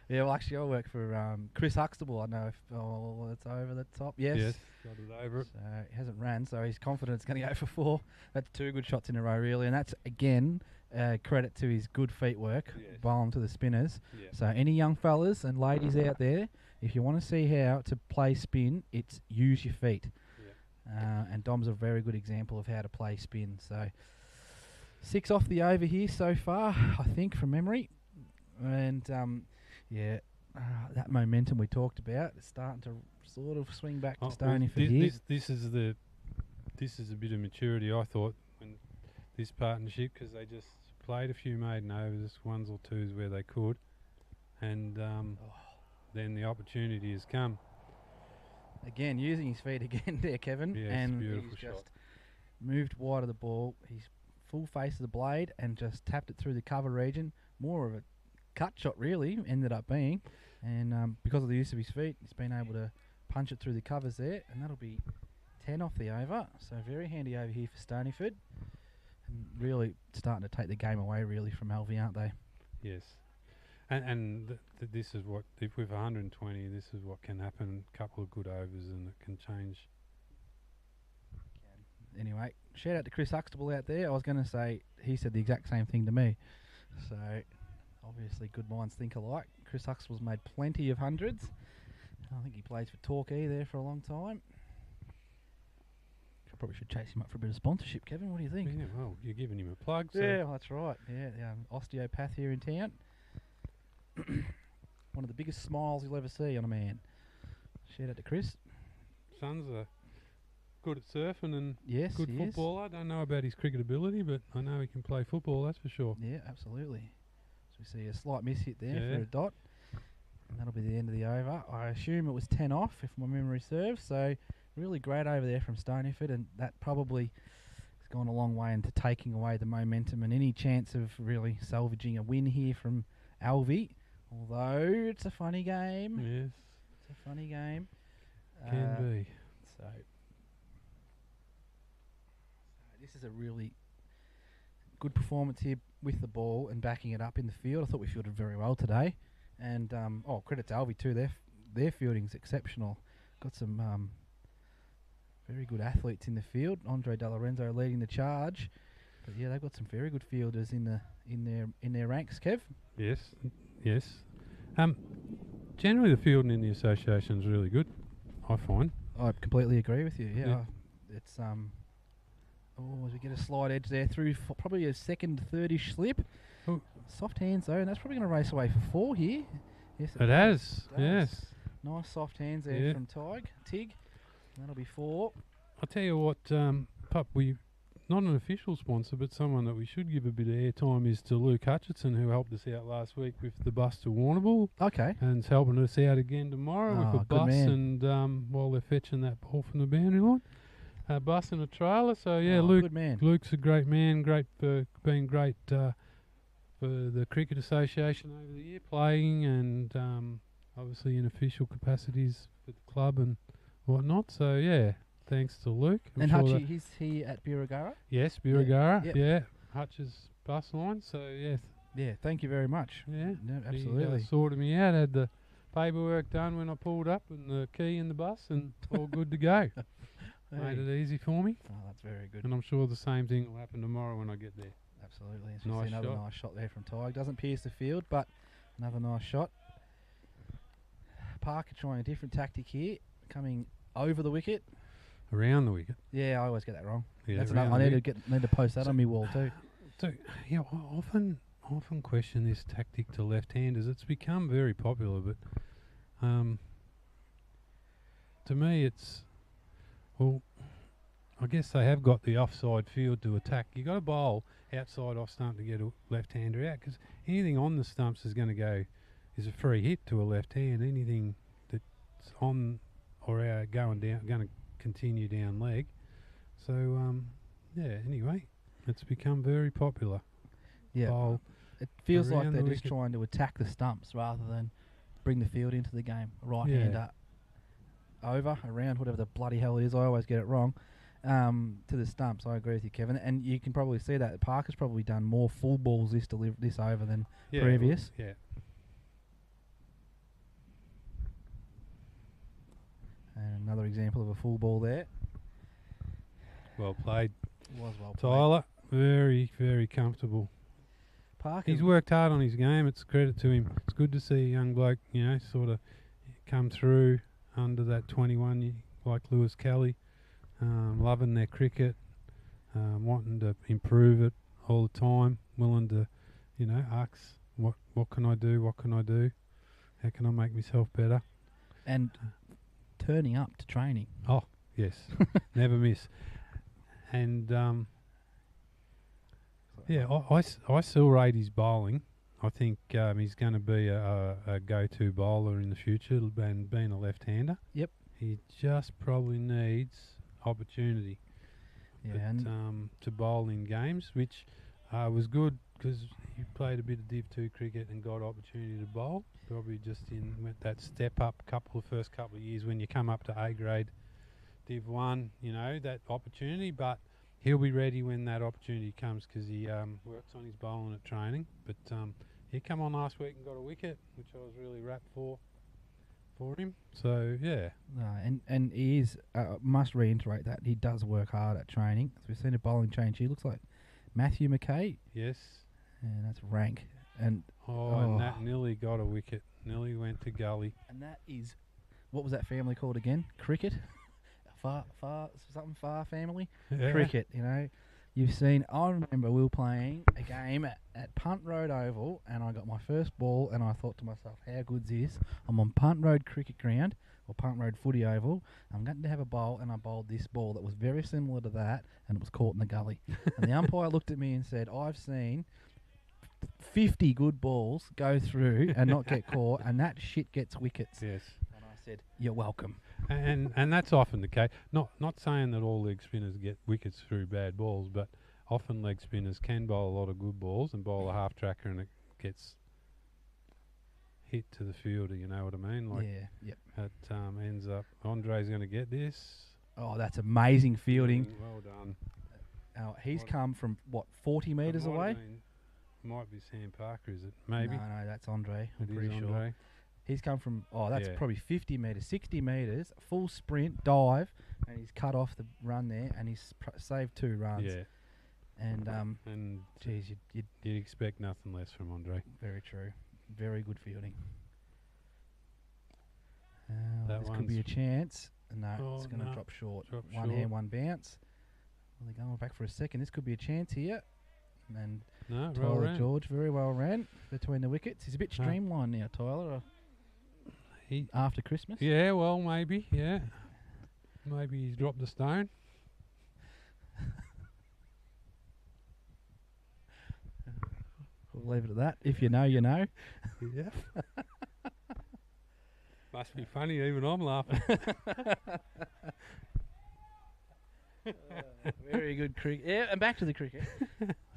Yeah, well, actually, I work for Chris Huxtable. I know if it's over the top. Yes. Got it over it. So he hasn't ran, so he's confident it's going to go for 4. That's 2 good shots in a row, really. And that's, again, credit to his good feet work, Yes. bowling to the spinners. Yeah. So any young fellas and ladies out there, if you want to see how to play spin, it's use your feet. And Dom's a very good example of how to play spin. So 6 off the over here so far, I think, from memory. And that momentum we talked about is starting to sort of swing back to Stoneyford here. This is a bit of maturity, I thought, when this partnership, because they just played a few maiden overs, 1s or 2s where they could, and then the opportunity has come. Again, using his feet again there, Kevin. Yes, and beautiful he's shot. just moved wide of the ball. He's full face of the blade and just tapped it through the cover region. More of a cut shot, really, ended up being. And because of the use of his feet, he's been able to punch it through the covers there. And that'll be 10 off the over. So very handy over here for Stoneyford. And really starting to take the game away, really, from Alvie, aren't they? Yes. And this is what, if with 120, this is what can happen. A couple of good overs and it can change. Anyway, shout out to Chris Huxtable out there. I was going to say, he said the exact same thing to me. So, obviously, good minds think alike. Chris Huxtable's made plenty of hundreds. I think he plays for Torquay there for a long time. I probably should chase him up for a bit of sponsorship, Kevin. What do you think? Yeah, well, you're giving him a plug. So Yeah, well, that's right. Yeah, osteopath here in town. One of the biggest smiles you'll ever see on a man. Shout out to Chris. Son's good at surfing and Yes, good he footballer. I don't know about his cricket ability, but I know he can play football, that's for sure. is. Yeah, absolutely. So we see a slight miss hit there Yeah. for a dot. And that'll be the end of the over. I assume it was 10 off, if my memory serves. So really great over there from Stoneyford, and that probably has gone a long way into taking away the momentum and any chance of really salvaging a win here from Alvie. Although it's a funny game. Yes, It's a funny game. can be. So this is a really good performance here with the ball and backing it up in the field. I thought we fielded very well today. And credit to Alvie too. Their fielding's exceptional. Got some very good athletes in the field. Andre De Lorenzo leading the charge. But yeah, they've got some very good fielders in their ranks, Kev. Yes, yes. Generally, the fielding in the association is really good, I find. I completely agree with you. Yeah, Yeah. It's as we get a slight edge there through probably a second, third-ish slip. Oh. Soft hands though, and that's probably going to race away for 4 here. Yes, It has, does. yes. Nice soft hands there Yeah. from Tig. That'll be 4. I'll tell you what, Pup, we not an official sponsor, but someone that we should give a bit of airtime is to Luke Hutchinson, who helped us out last week with the bus to Warrnambool, Okay. and is helping us out again tomorrow Oh, with a good bus, man. and while they're fetching that ball from the boundary line, a bus and a trailer. So yeah, Oh, Luke. good man. Luke's a great man, great for being great for the Cricket Association over the year, playing and obviously in official capacities for the club and whatnot. So yeah, thanks to Luke. I'm And sure Hutchie, that- he's here at Birregurra. yes, Birregurra, Yep. yeah, Hutch's bus line. So yeah, Yeah, thank you very much. yeah, No, he, absolutely. sorted me out. Had the paperwork done when I pulled up and the key in the bus and all good to go. Made Hey. it easy for me, Oh, that's very good. and I'm sure the same thing will happen tomorrow when I get there. Absolutely. It's Nice another shot. nice shot there from Tig. Doesn't pierce the field, but another nice shot. Parker trying a different tactic here, coming over the wicket. Around the wicket. Yeah, I always get that wrong. Yeah, That's around another, I the need to post that So- on my wall too. So yeah, I often question this tactic to left-handers. It's become very popular, but to me, it's I guess they have got the offside field to attack. You got to bowl outside off stump to get a left-hander out, because anything on the stumps is going to go is a free hit to a left hand. Anything that's on or out going down, going to continue down leg. So yeah. Anyway, it's become very popular. Yeah. Bowl It feels like around they're the just wicket. trying to attack the stumps rather than bring the field into the game. Right-hander over, around, whatever the bloody hell it is. I always get it wrong. To the stumps. I agree with you, Kevin. And you can probably see that Parker's probably done more full balls this over than previous. Yeah. And another example of a full ball there. Well played, Was well played. Tyler. Very, very comfortable. Parker. He's worked hard on his game. It's credit to him. It's good to see a young bloke, sort of come through under that 21, like Lewis Kelly, loving their cricket, wanting to improve it all the time, willing to, ask, what can I do? What can I do? How can I make myself better? And turning up to training. Oh, yes, never miss. And I still rate his bowling. I think he's going to be a go-to bowler in the future, and being a left-hander. Yep. He just probably needs opportunity to bowl in games, which was good because he played a bit of Div 2 cricket and got opportunity to bowl. Probably just went that step up first couple of years when you come up to A grade Div 1, that opportunity. But he'll be ready when that opportunity comes because he works on his bowling at training. But he come on last week and got a wicket, which I was really rapt for him. So, yeah. And he is, must reiterate that, he does work hard at training. So we've seen a bowling change. He looks like Matthew McKay. Yes. And that's rank. And and that nearly got a wicket. Nearly went to gully. And that is, what was that family called again? Cricket? Far family? Yeah. Cricket, You've seen, I remember we were playing a game at Punt Road Oval, and I got my first ball, and I thought to myself, how good's this? I'm on Punt Road Cricket Ground, or Punt Road Footy Oval. I'm going to have a bowl, and I bowled this ball that was very similar to that, and it was caught in the gully. And the umpire looked at me and said, I've seen 50 good balls go through and not get caught, and that shit gets wickets. Yes. And I said, you're welcome. And that's often the case. Not saying that all leg spinners get wickets through bad balls, but often leg spinners can bowl a lot of good balls and bowl a half tracker and it gets hit to the fielder. You know what I mean? Like yep. It ends up. Andre's going to get this. Oh, that's amazing fielding. Well done. He's come from 40 metres away. Might be Sam Parker, is it? Maybe. No, that's Andre. I'm It is pretty sure. Andre. He's come from, that's Yeah. probably 50 metres, 60 metres, full sprint, dive, and he's cut off the run there, and he's saved 2 runs. Yeah. And geez, you'd You'd expect nothing less from Andre. very true. Very good fielding. That This could be a one's- chance. No, Oh, it's going to no. drop short. Drop One short. hand, one bounce. Well, they're going back for a second. This could be a chance here. And No, well Tyler ran. George very well ran between the wickets. He's a bit No. streamlined now, Tyler, after Christmas. Yeah, well, maybe, yeah. Maybe he's dropped a stone. We'll leave it at that. If you know, you know. Yeah. Must be funny, even I'm laughing. Very good cricket. Yeah, and back to the cricket.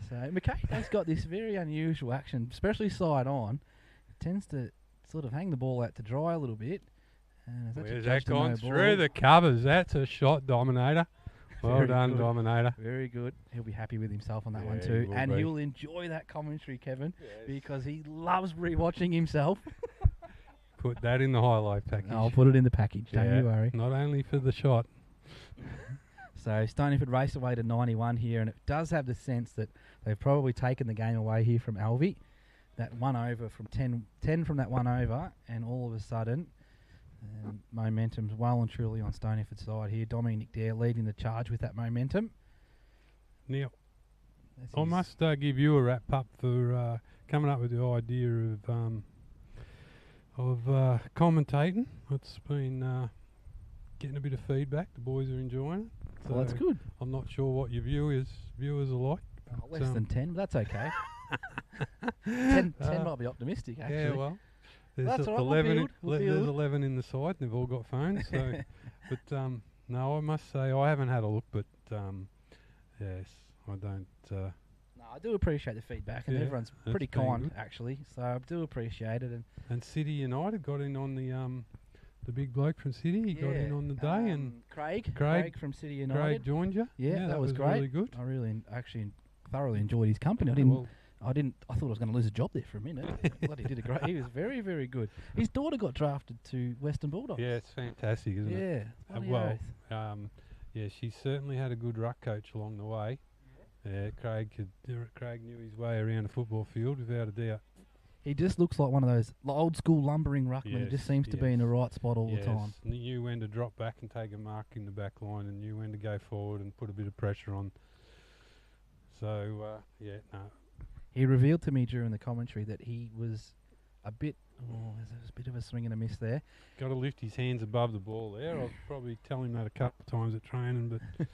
So McKay has got this very unusual action, especially side on. Tends to sort of hang the ball out to dry a little bit. And Where's that gone through the covers? That's a shot, Dominator. Well Very done, good. Dominator. Very good. He'll be happy with himself on that one Yeah, he too. will And be. he'll enjoy that commentary, Kevin, because he loves rewatching himself. Put that in the highlight package. I'll put it in the package, don't you worry. Not only for the shot. So Stoneyford race away to 91 here, and it does have the sense that they've probably taken the game away here from Alvie. That 1 over from 10 from that 1 over, and all of a sudden, momentum's well and truly on Stoneyford's side here. Dominic Dare leading the charge with that momentum. Now, That's I his- must give you a wrap up for coming up with the idea of commentating. It's been getting a bit of feedback. The boys are enjoying it. Well, that's So good. I'm not sure what your viewers are like. Oh, but, less than 10, but that's okay. 10 uh, might be optimistic, actually. Yeah, well, there's That's all right, 11. we'll There's build. 11 in the side, and they've all got phones. So, but no, I must say I haven't had a look, but yes, I don't. No, I do appreciate the feedback, and Yeah, everyone's that's pretty been kind, good. actually. So I do appreciate it. And City United got in on the big bloke from City. He got in on the day, and Craig from City United. Craig joined you. Yeah, that was really great. good. I really, actually, thoroughly enjoyed his company. I thought I was going to lose a job there for a minute. Bloody did a great. He was very, very good. His daughter got drafted to Western Bulldogs. Yeah, it's fantastic, isn't it? Yeah. bloody Well, oath. yeah, she certainly had a good ruck coach along the way. Yeah, Craig knew his way around a football field without a doubt. He just looks like one of those old school lumbering ruckmen. He Yes, just seems to be in the right spot all the time. Knew when to drop back and take a mark in the back line, and knew when to go forward and put a bit of pressure on. So, yeah, no. He revealed to me during the commentary that he was a bit. Oh, there's a bit of a swing and a miss there. Got to lift his hands above the ball there. I'll probably tell him that a couple of times at training, but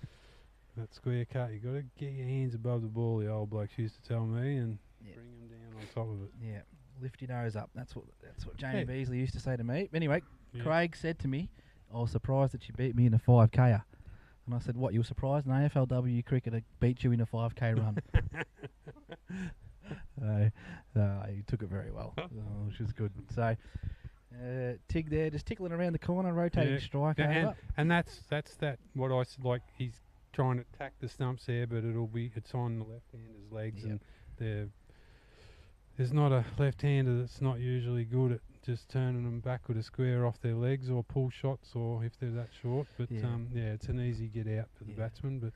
that square cut, you got to get your hands above the ball, the old blokes used to tell me, and bring them down on top of it. Yeah, lift your nose up. That's what Jamie Beasley used to say to me. Anyway, Yeah. Craig said to me, I was surprised that you beat me in a 5K. And I said, what, you were surprised an AFLW cricketer beat you in a 5K run? He took it very well, which was good. So, Tig there, just tickling around the corner, rotating strike over. And that's that. What I said, like he's trying to tack the stumps there, but it's on the left-hander's legs, and there's not a left-hander that's not usually good at just turning them back with a square off their legs or pull shots, or if they're that short. But it's an easy get out for the batsman. But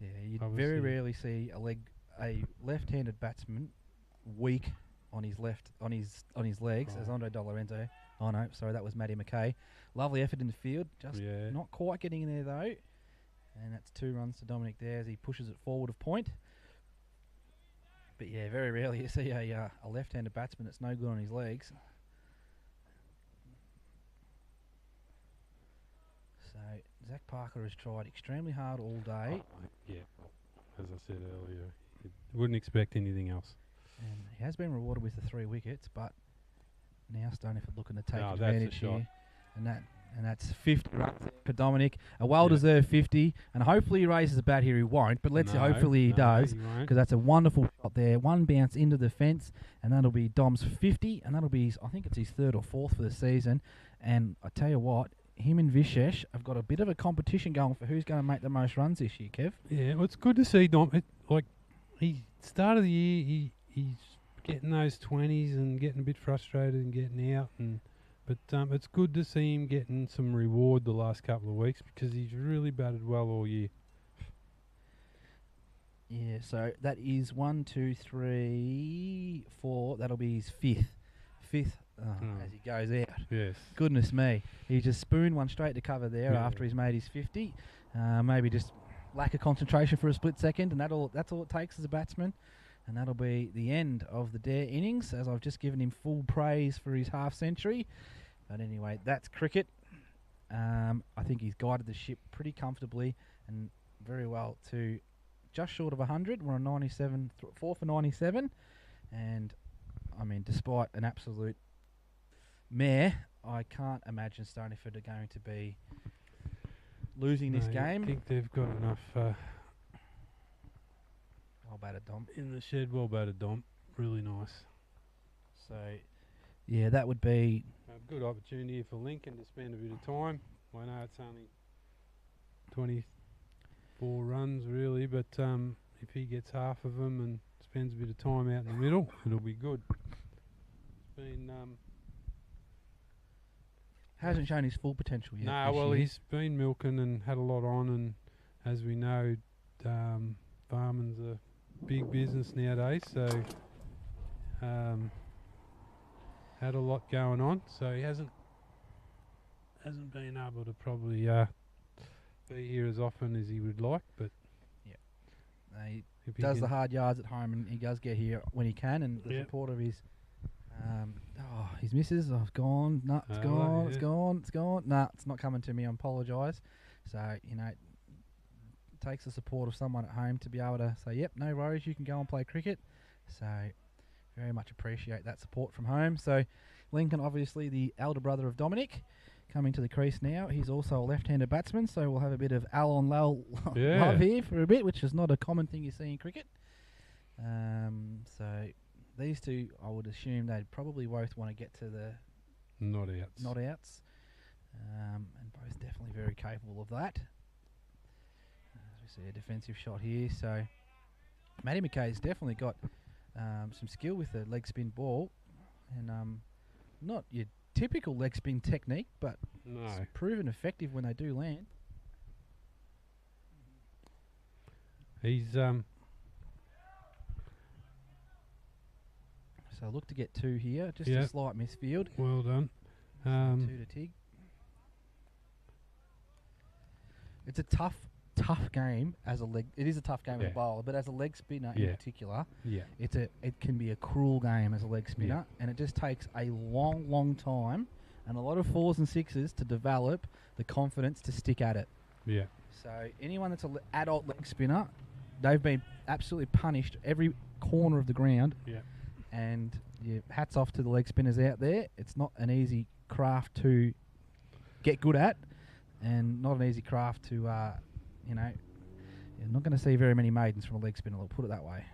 you very rarely see a left-handed batsman weak on his legs, as Andre De Lorenzo. Oh no, sorry, that was Matty McKay. Lovely effort in the field, just not quite getting in there though. And that's 2 runs to Dominic there as he pushes it forward of point. But yeah, very rarely you see a left-handed batsman that's no good on his legs. So Zach Parker has tried extremely hard all day. As I said earlier, you wouldn't expect anything else. And he has been rewarded with the 3 wickets, but now Stoneyford looking to take That's advantage a shot. here. And that's 50 runs for Dominic. A well-deserved 50, and hopefully he raises the bat here. He won't, but hopefully he does, because that's a wonderful shot there. One bounce into the fence, and that'll be Dom's 50, and that'll be I think it's his 3rd or 4th for the season. And I tell you what, him and Vishesh have got a bit of a competition going for who's going to make the most runs this year, Kev. Yeah, well, it's good to see Dom. He started the year, he's getting those 20s and getting a bit frustrated and getting out, but it's good to see him getting some reward the last couple of weeks, because he's really batted well all year. Yeah, so that is 1, 2, 3, 4. That'll be his 5th as he goes out. Yes. Goodness me. He just spooned one straight to cover there after he's made his 50. Maybe just lack of concentration for a split second, and that's all it takes as a batsman. And that'll be the end of the Dare innings, as I've just given him full praise for his half century. But anyway, that's cricket. I think he's guided the ship pretty comfortably and very well to just short of 100. We're on 97, 4 for 97. And, I mean, despite an absolute mare, I can't imagine Stoneyford are going to be losing this game. I think they've got enough Well batted, Dom. in the shed. Well batted, Dom. Really nice. So, yeah, that would be... A good opportunity for Lincoln to spend a bit of time. I know it's only 24 runs, really, but if he gets half of them and spends a bit of time out in the middle, it'll be good. It's been... hasn't shown his full potential yet. No, this well, year. he's been milking and had a lot on, and as we know, farming's a big business nowadays, so had a lot going on, so he hasn't been able to probably be here as often as he would like, but He if he does the can- hard yards at home, and he does get here when he can, and the support of his his missus, it's gone, no, it's gone, it's gone, it's gone. Nah, it's not coming to me, I apologise. So, takes the support of someone at home to be able to say, yep, no worries, you can go and play cricket. So very much appreciate that support from home. So Lincoln, obviously the elder brother of Dominic, coming to the crease now. He's also a left-handed batsman, so we'll have a bit of Al on Lal love here for a bit, which is not a common thing you see in cricket. So these two, I would assume they'd probably both want to get to the Not outs. not outs, and both definitely very capable of that. As we see a defensive shot here, so Matty McKay's definitely got some skill with the leg spin ball, and not your typical leg spin technique, but No. it's proven effective when they do land. He's So look to get 2 here, just Yeah. a slight misfield. well done. 2 to Tig. It's a tough game as a leg. It is a tough game as Yeah. a bowler, but as a leg spinner in Yeah. particular, Yeah. it can be a cruel game as a leg spinner, and it just takes a long time and a lot of 4s and 6s to develop the confidence to stick at it. Yeah. So anyone that's an adult leg spinner, they've been absolutely punished every corner of the ground. Yeah. And hats off to the leg spinners out there. It's not an easy craft to get good at, and not an easy craft to, you're not going to see very many maidens from a leg spinner, I'll put it that way.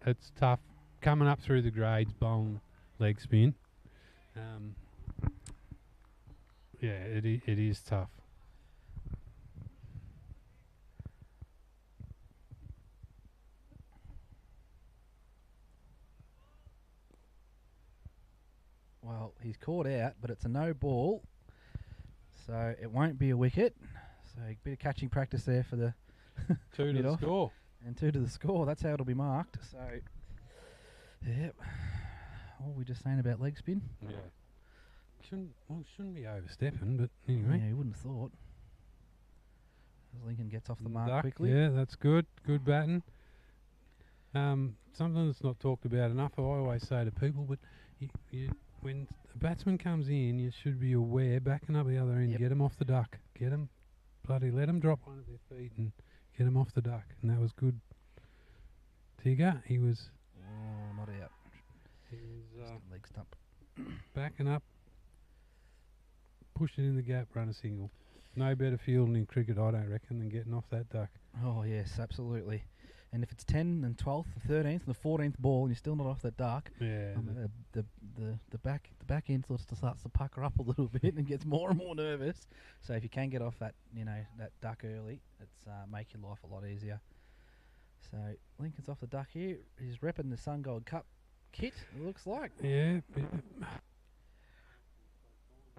It's tough coming up through the grades, bowling leg spin. Yeah, it is tough. Well, he's caught out, but it's a no ball, so it won't be a wicket. So a bit of catching practice there for the 2 to Bit the off. score. and 2 to the score. That's how it'll be marked. So, yep. What were we just saying about leg spin? Yeah. Shouldn't be overstepping, but anyway. Yeah, you wouldn't have thought. As Lincoln gets off the mark Duck, quickly. Yeah, that's good. Good batting. Something that's not talked about enough, I always say to people, but when a batsman comes in, you should be aware, backing up the other end, Yep. get him off the duck. Get him, let him drop one of their feet and get him off the duck. And that was good. Tigger, he was Oh, not out. uh, Just a leg stump. backing up, push it in the gap, run a single. No better fielding in cricket, I don't reckon, than getting off that duck. Oh, yes, absolutely. And if it's 10 and 12th, the 13th, and the 14th ball, and you're still not off that duck, Yeah. the back end sort of starts to pucker up a little bit and gets more and more nervous. So if you can get off that that duck early, it's make your life a lot easier. So Lincoln's off the duck here. He's repping the Sun Gold Cup kit. It looks like. Yeah.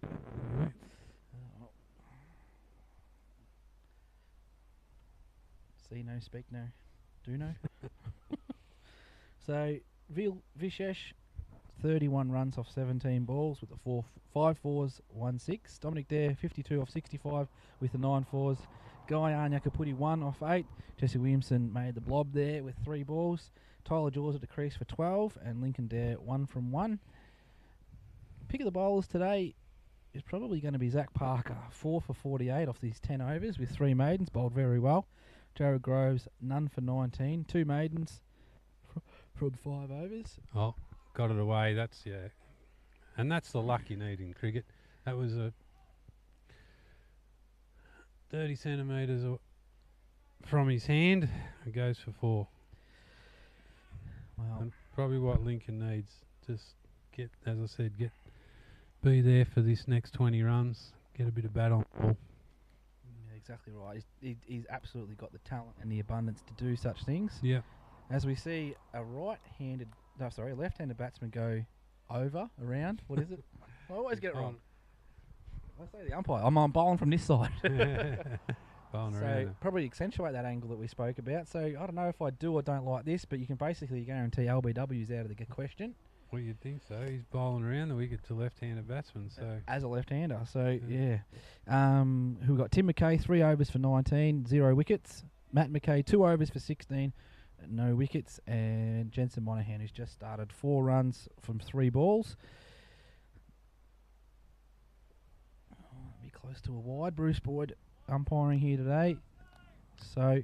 Right. Oh. See no, speak no, do no. So Vishesh, 31 runs off 17 balls with the 5 fours, 1 6. Dominic Dare, 52 off 65 with the 9 fours. Guy Anyakapudi 1 off 8. Jesse Williamson made the blob there with 3 balls. Tyler Jaws at the crease for 12, and Lincoln Dare 1 from 1. Pick of the bowlers today is probably going to be Zach Parker, 4 for 48 off these 10 overs with 3 maidens, bowled very well. Jared Groves, none for 19, 2 maidens from 5 overs. Oh, got it away. That's, yeah. And that's the luck you need in cricket. That was a 30 centimetres from his hand. It goes for 4. Well, And probably what Lincoln needs. Just get, as I said, be there for this next 20 runs. Get a bit of bat on the ball. yeah, exactly right. He's absolutely got the talent and the abundance to do such things. Yeah. As we see a left-handed batsman go around. What is it? I always get it wrong. I say the umpire. I'm bowling from this side. Bowling So around. probably accentuate that angle that we spoke about. So I don't know if I do or don't like this, but you can basically guarantee LBW's out of the question Well, you'd think so. He's bowling around the wicket to left-handed batsmen. So as a left-hander. So Yeah. yeah. Who got Tim McKay, 3 overs for 19, 0 wickets. Matt McKay, 2 overs for 16, no wickets. And Jensen Monahan, who's just started, 4 runs from 3 balls. Be close to a wide. Bruce Boyd umpiring here today. So,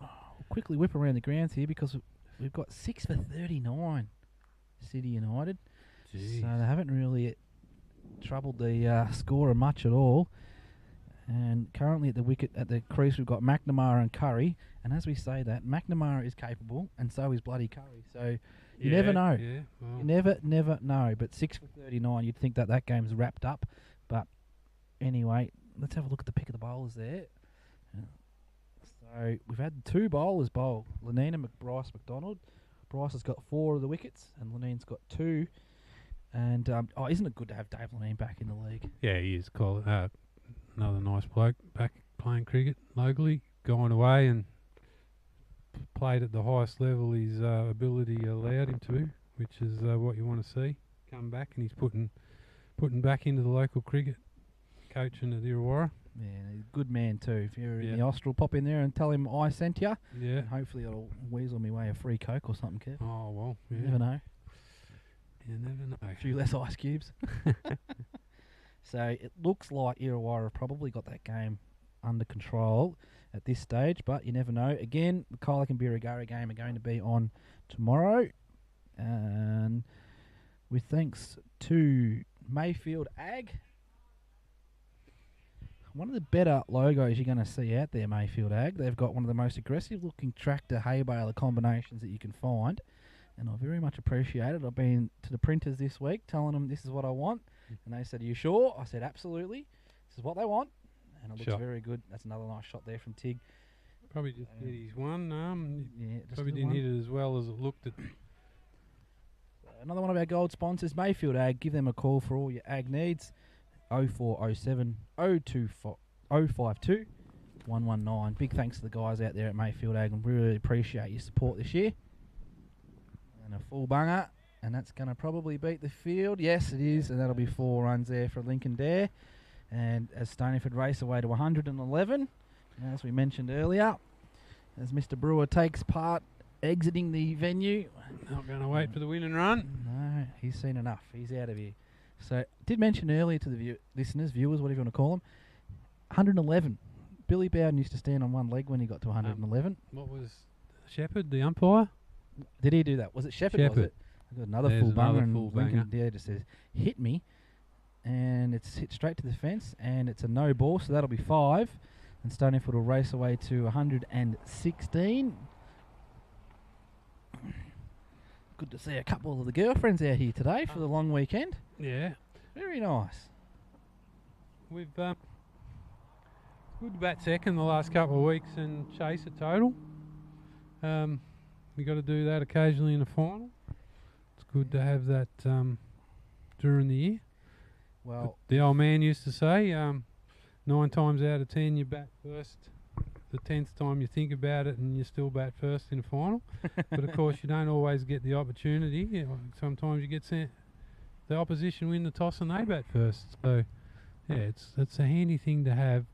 we'll quickly whip around the grounds here because we've got 6 for 39, City United. Jeez. So they haven't really troubled the scorer much at all. And currently at the wicket, at the crease, we've got McNamara and Curry. And as we say that, McNamara is capable, and so is bloody Curry. So you never know. Yeah, well, You never know. But 6 for 39, you'd think that game's wrapped up. But anyway, let's have a look at the pick of the bowlers there. So we've had 2 bowlers bowl. Lenina Bryce McDonald. Bryce has got 4 of the wickets, and Lenina's got 2. And isn't it good to have Dave Lenine back in the league? yeah, he is. Another nice bloke back playing cricket locally, gone away and played at the highest level his ability allowed him to, which is what you want to see. Come back, and he's putting back into the local cricket, coaching at Illawarra. Yeah, he's a good man too. If you're Yeah. in the Austral, pop in there and tell him I sent you. Yeah. And hopefully it'll weasel me way a free Coke or something, Kev. Oh well. Yeah. You never know. You never know. A few less ice cubes. So it looks like Illawarra have probably got that game under control at this stage, but you never know. Again, the Colac and Birregurra game are going to be on tomorrow. And with thanks to Mayfield Ag, one of the better logos you're going to see out there, Mayfield Ag. They've got one of the most aggressive-looking tractor hay baler combinations that you can find, and I very much appreciate it. I've been to the printers this week telling them this is what I want, and they said, "Are you sure?" I said, "Absolutely. This is what they want," and it looks Shot. very good. That's another nice shot there from Tig. Probably just hit his one. Yeah, just Probably the didn't one. hit it as well as it looked at. Another one of our gold sponsors, Mayfield Ag. Give them a call for all your ag needs. 0407 052 119. Big thanks to the guys out there at Mayfield Ag, and really appreciate your support this year. And a full bunger, and that's going to probably beat the field. Yes, it is, and that'll be 4 runs there for Lincoln Dare. And as Stoneyford race away to 111, and as we mentioned earlier, as Mr. Brewer takes part exiting the venue. Not going to wait for the win and run. No, he's seen enough. He's out of here. So, did mention earlier to the listeners, viewers, whatever you want to call them, 111. Billy Bowden used to stand on one leg when he got to 111. What was Shepherd, the umpire? Did he do that? Was it Shepherd? Was Shepherd. it? I got another There's full banger, another and full Lincoln banger. Dare just says, "Hit me," and it's hit straight to the fence, and it's a no ball, so that'll be 5. And Stoneyford will race away to 116. Good to see a couple of the girlfriends out here today for the long weekend. Yeah. Very nice. We've good to bat second the last couple of weeks and chase a total. We got to do that occasionally in the final. It's good to have that during the year. Well, The old man used to say, 9 times out of 10 you bat first. The 10th time you think about it and you still bat first in the final. But of course you don't always get the opportunity. You know, sometimes you get sent the opposition win the toss and they bat first. So yeah, it's a handy thing to have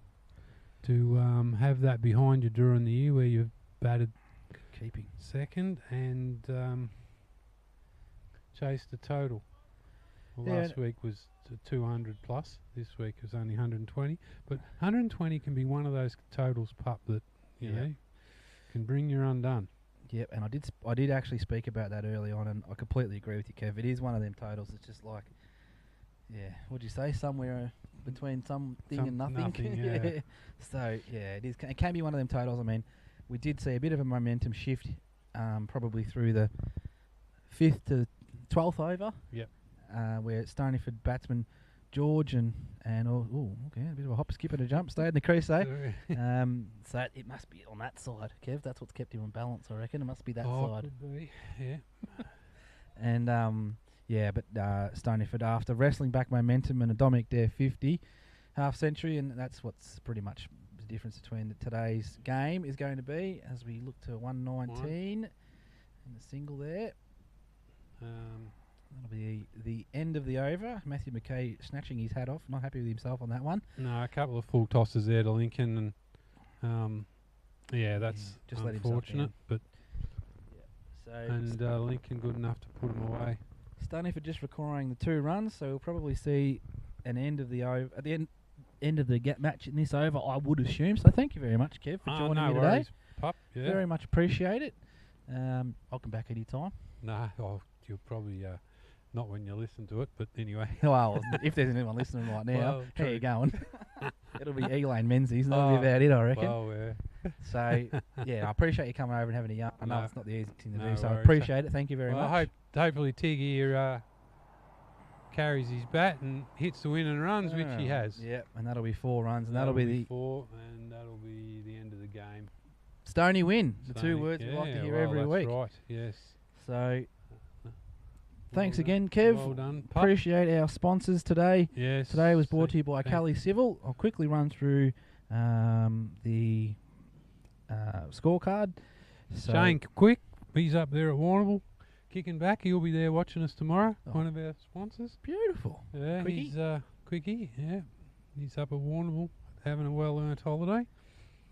that behind you during the year where you've batted keeping. second and chased the total. Well, Yeah. last week was 200 plus. This week was only 120. But 120 can be one of those totals, pup, that you Yeah. know can bring you undone. Yep, and I did actually speak about that early on, and I completely agree with you, Kev. It is one of them totals. It's just like, yeah, what'd you say? Somewhere between something and nothing. Nothing, yeah. So yeah, it is. It can be one of them totals. I mean, we did see a bit of a momentum shift, probably through the 5th to 12th over. Yep. Where Stoneyford batsman George and okay, a bit of a hop, skip and a jump stayed in the crease, eh? So it must be on that side, Kev. That's what's kept him in balance, I reckon. It must be that side. Could be, yeah. And but Stoneyford, after wrestling back momentum and a Dominic Dare 50 half century, and that's what's pretty much the difference between today's game is going to be as we look to 119 and the single there. That'll be the end of the over. Matthew McKay snatching his hat off, not happy with himself on that one. No, a couple of full tosses there to Lincoln, and that's just let himself unfortunate. But So and Lincoln good enough to put him away. Stoneyford just requiring the 2 runs, so we'll probably see an end of the over at the end end of the match in this over, I would assume. So thank you very much, Kev, for joining no me today. worries, pup. Yeah. Very much appreciate it. I'll come back any time. No, you'll probably not when you listen to it, but anyway. Well, if there's anyone listening right now, Well, how true. you going? It'll be Elaine Menzies, that'll be about it, I reckon. Well, yeah. So, yeah, I appreciate you coming over and having a yarn. I know No, it's not the easiest thing to no do, so I worries. appreciate it. Thank you very Well, much. hopefully Tig here carries his bat and hits the win and runs, which he has. Yep, and that'll be 4 runs, and that'll be the 4, and that'll be the end of the game. Stoney win, the two Stoney, words we like to yeah, hear well, every that's week. right, yes. So, thanks Well again, done. Kev. Well done, pup. Appreciate our sponsors today. Yes. Today was brought to you by thank- Cali Civil. I'll quickly run through the scorecard. So Shane Quick, he's up there at Warrnambool, kicking back. He'll be there watching us tomorrow. Oh. One of our sponsors. beautiful. Yeah, Quickie? he's Quickie. Yeah, he's up at Warrnambool having a well-earned holiday.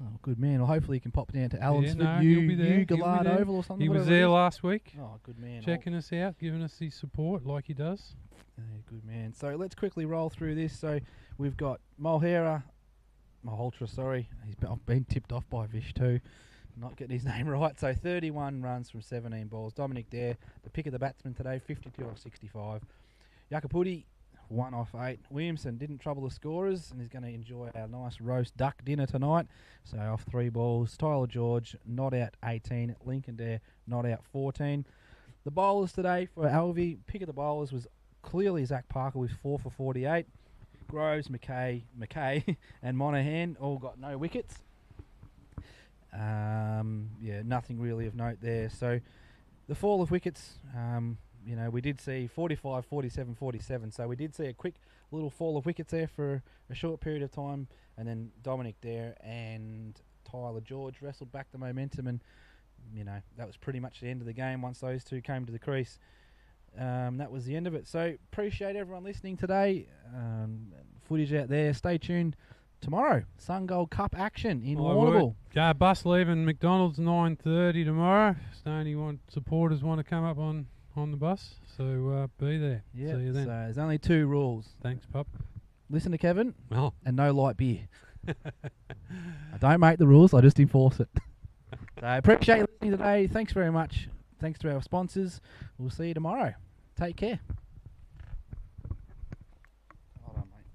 Oh, good man. Well, hopefully you can pop down to Allensford, no, he'll be there. He'll be Gallard there. Oval or something. He was whatever it there is. last week, Oh, good man. checking us out, giving us his support like he does. Yeah, good man. So let's quickly roll through this. So we've got Malhotra, sorry. I've been tipped off by Vish too. Not getting his name right. So 31 runs from 17 balls. Dominic Dare, the pick of the batsman today, 52 off 65. Yakapudi, 1 off 8. Williamson didn't trouble the scorers and is going to enjoy our nice roast duck dinner tonight. So off 3 balls. Tyler George, not out 18. Lincoln Dare, not out 14. The bowlers today for Alvie, pick of the bowlers was clearly Zach Parker with 4 for 48. Groves, McKay, and Monahan all got no wickets. Nothing really of note there. So the fall of wickets, we did see 45, 47, 47. So we did see a quick little fall of wickets there for a short period of time. And then Dominic Dare and Tyler George wrestled back the momentum. And, that was pretty much the end of the game once those two came to the crease. That was the end of it. So appreciate everyone listening today. Footage out there. Stay tuned tomorrow. Sun Gold Cup action in Warrnambool. Bus leaving McDonald's 9:30 tomorrow. Stoney supporters want to come up on the bus, so be there. Yeah. See you then. So there's only 2 rules. Thanks, pup. Listen to Kevin Well, and no light beer. I don't make the rules. I just enforce it. So I appreciate you listening today. Thanks very much. Thanks to our sponsors. We'll see you tomorrow. Take care. Hold on, mate.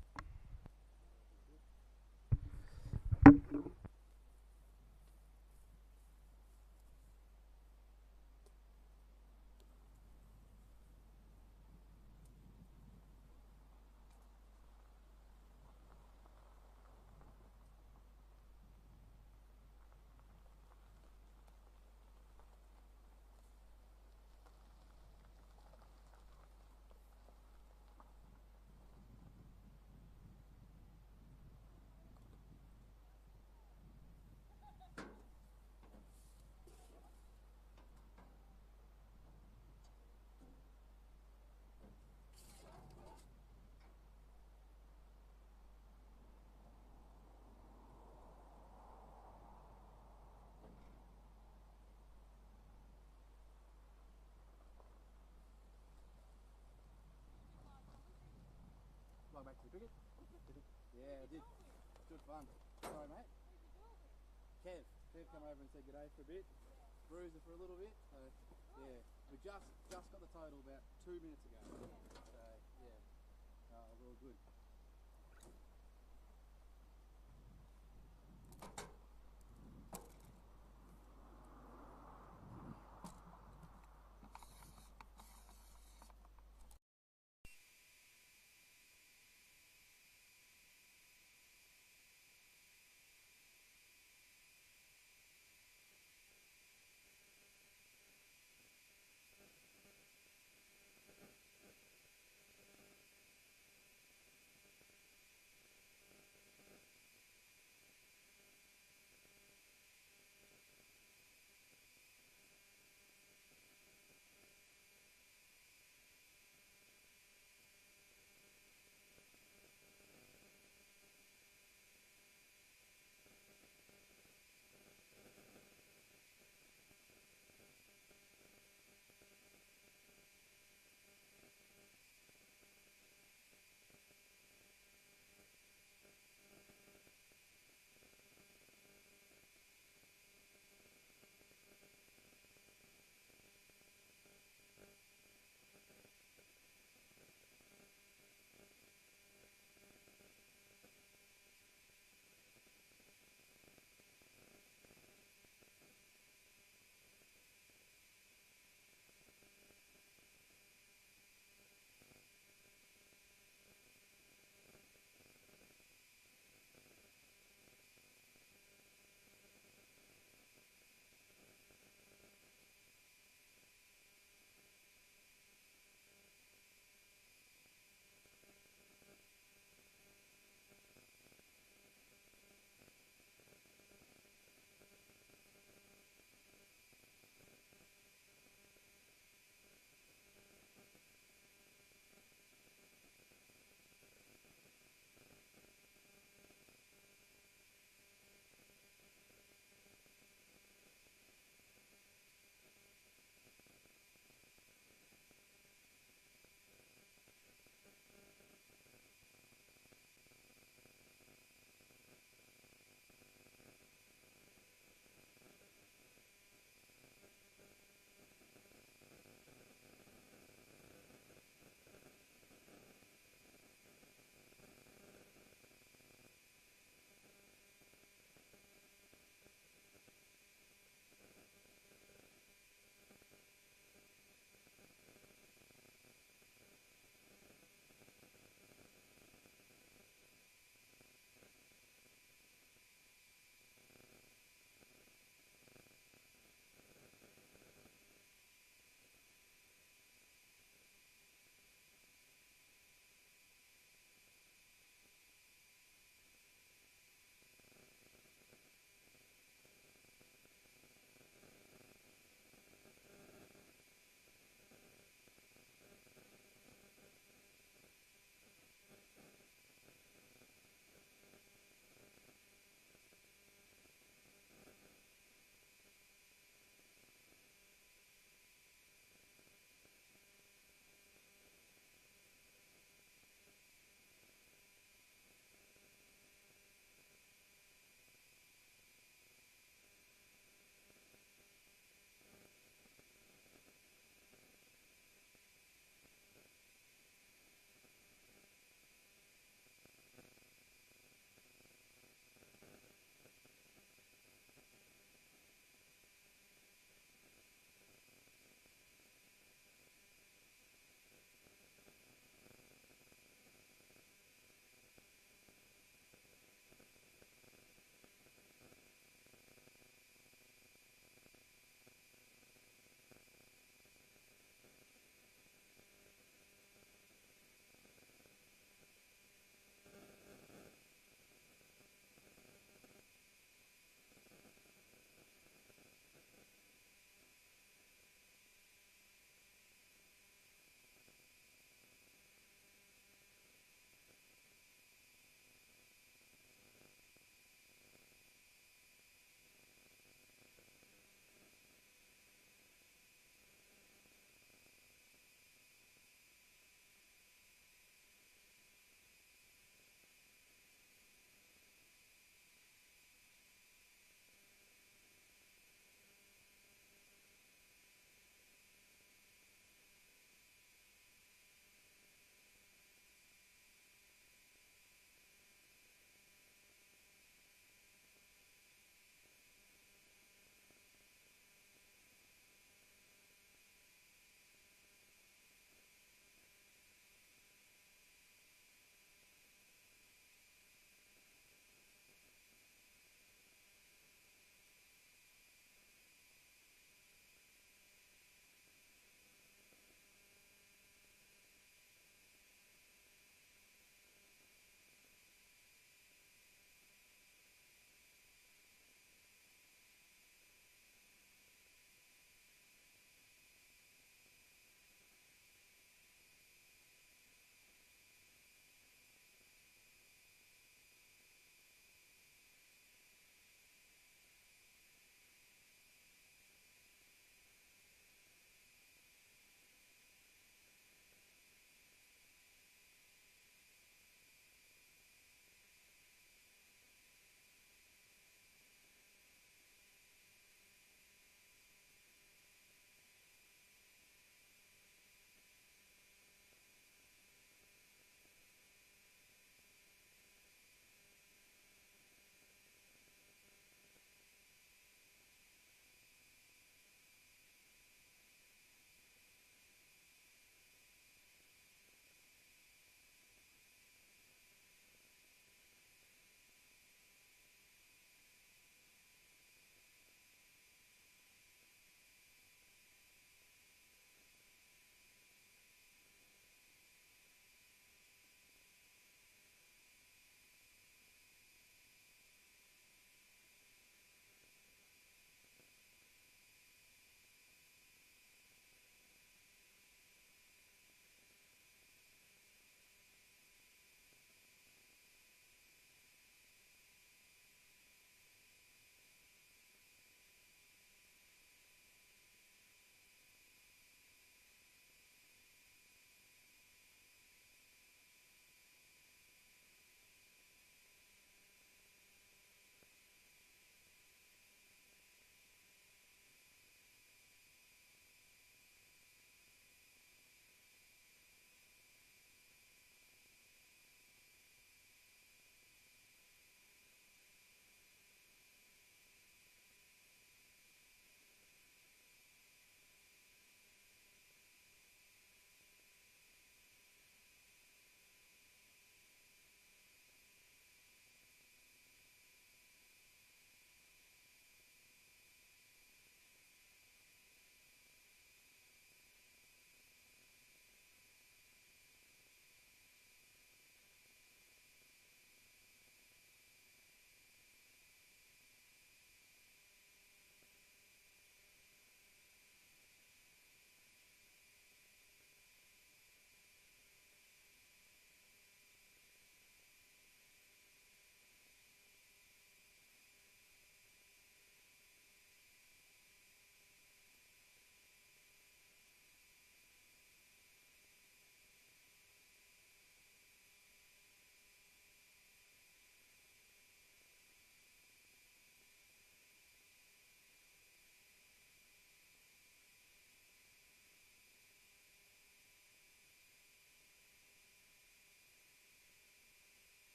Back to the cricket? Yeah, I did. Good fun. Sorry, mate. Kev come over and said good day for a bit. Bruiser for a little bit. So yeah, we just got the total about 2 minutes ago. So yeah, we're all good.